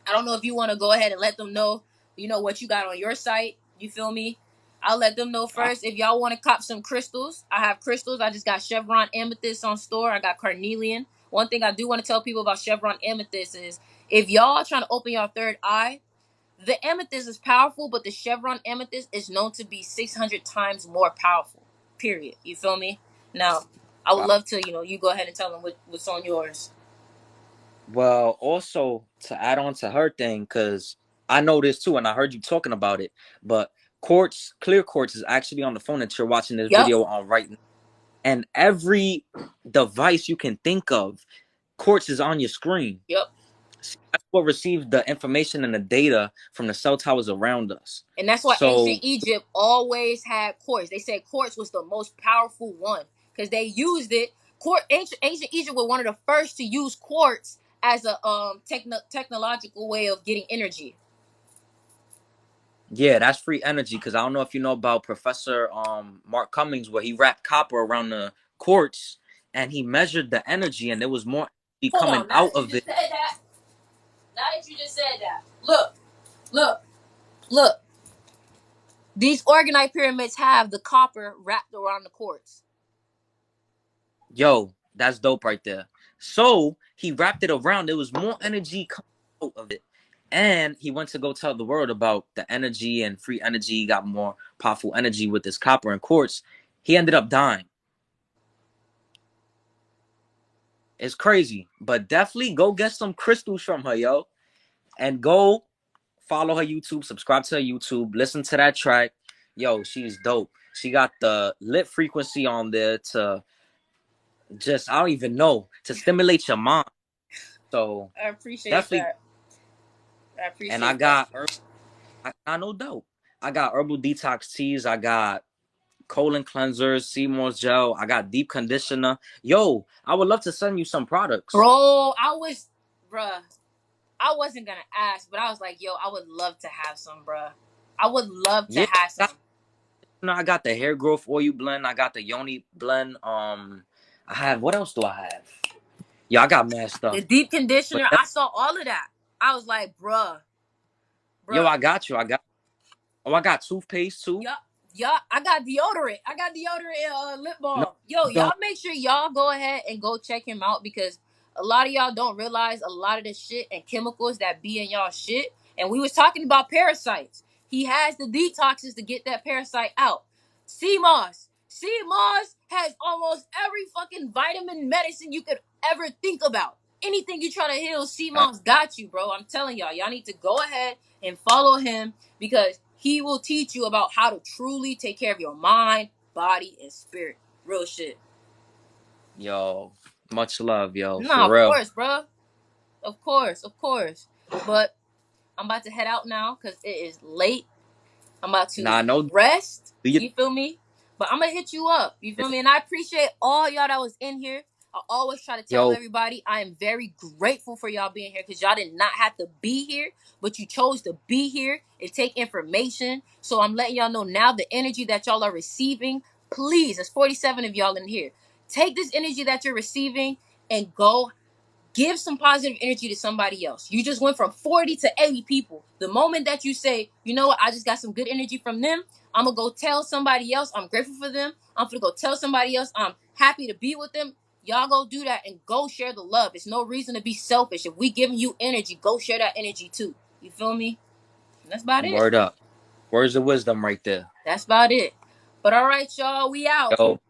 I don't know if you want to go ahead and let them know, what you got on your site. You feel me? I'll let them know I, first. If y'all want to cop some crystals, I have crystals. I just got Chevron Amethyst on store. I got Carnelian. One thing I do want to tell people about Chevron Amethyst is if y'all are trying to open your third eye, the amethyst is powerful, but the Chevron Amethyst is known to be 600 times more powerful. Period. You feel me? Now, I would wow. love to, you go ahead and tell them what's on yours. Well, also to add on to her thing, because I know this too, and I heard you talking about it. But Quartz, Clear Quartz, is actually on the phone that you're watching this Yup. video on right now. And every device you can think of, Quartz is on your screen. Yup. That's what receives the information and the data from the cell towers around us. And that's why ancient So Egypt always had quartz. They said quartz was the most powerful one because they used it. Ancient Egypt were one of the first to use quartz as a technological way of getting energy. yeah, that's free energy. Because I don't know if you know about Professor Mark Cummings, where he wrapped copper around the quartz and he measured the energy, and there was more energy Hold coming on. Now out that you of just it. said that, look, look, look. These organite pyramids have the copper wrapped around the quartz. Yo, that's dope right there. So he wrapped it around. There was more energy coming out of it. And he went to go tell the world about the energy and free energy. He got more powerful energy with this copper and quartz. He ended up dying. It's crazy. But definitely go get some crystals from her, yo. And go follow her YouTube, subscribe to her YouTube, listen to that track. Yo, she's dope. She got the lit frequency on there to just, I don't even know, to stimulate your mind. So I appreciate definitely that. I And I appreciate that. got I no doubt. I got herbal detox teas. I got colon cleansers, Seymour's gel. I got deep conditioner. Yo, I would love to send you some products. Bro, bruh, I wasn't gonna ask, but I was like, yo, I would love to have some, bruh. I would love to Yeah, have some. I got the hair growth oil blend. I got the yoni blend. I have, what else do I have? Yeah, I got mad The stuff. deep But conditioner, then, I saw all of that. I was like, bruh, yo, bruh. I got you. I got toothpaste too. Yup, yup. I got deodorant. I got deodorant and lip No, balm. Yo, don't. y'all make sure y'all go ahead and go check him out because a lot of y'all don't realize a lot of the shit and chemicals that be in y'all shit. And we was talking about parasites. He has the detoxes to get that parasite out. CMOS. CMOS has almost every fucking vitamin medicine you could ever think about. Anything you try to heal, CMOS got you, bro. I'm telling y'all. Y'all need to go ahead and follow him because he will teach you about how to truly take care of your mind, body, and spirit. Real shit. Yo, much love, yo, Nah, for of real. course, bro. Of course, of course. But I'm about to head out now because it is late. I'm about to Nah, no, rest. do you? You feel me? But I'm gonna hit you up. You feel me? And I appreciate all y'all that was in here. I always try to tell Yo, everybody I am very grateful for y'all being here because y'all did not have to be here, but you chose to be here and take information. So I'm letting y'all know now the energy that y'all are receiving. Please, there's 47 of y'all in here. Take this energy that you're receiving and go give some positive energy to somebody else. You just went from 40 to 80 people. The moment that you say, you know what, I just got some good energy from them, I'm gonna go tell somebody else I'm grateful for them. I'm gonna go tell somebody else I'm happy to be with them. Y'all go do that and go share the love. It's no reason to be selfish. If we giving you energy, go share that energy too. You feel me? And that's about it. word up. Words of wisdom right there. That's about it. But all right, y'all, we out. Yo.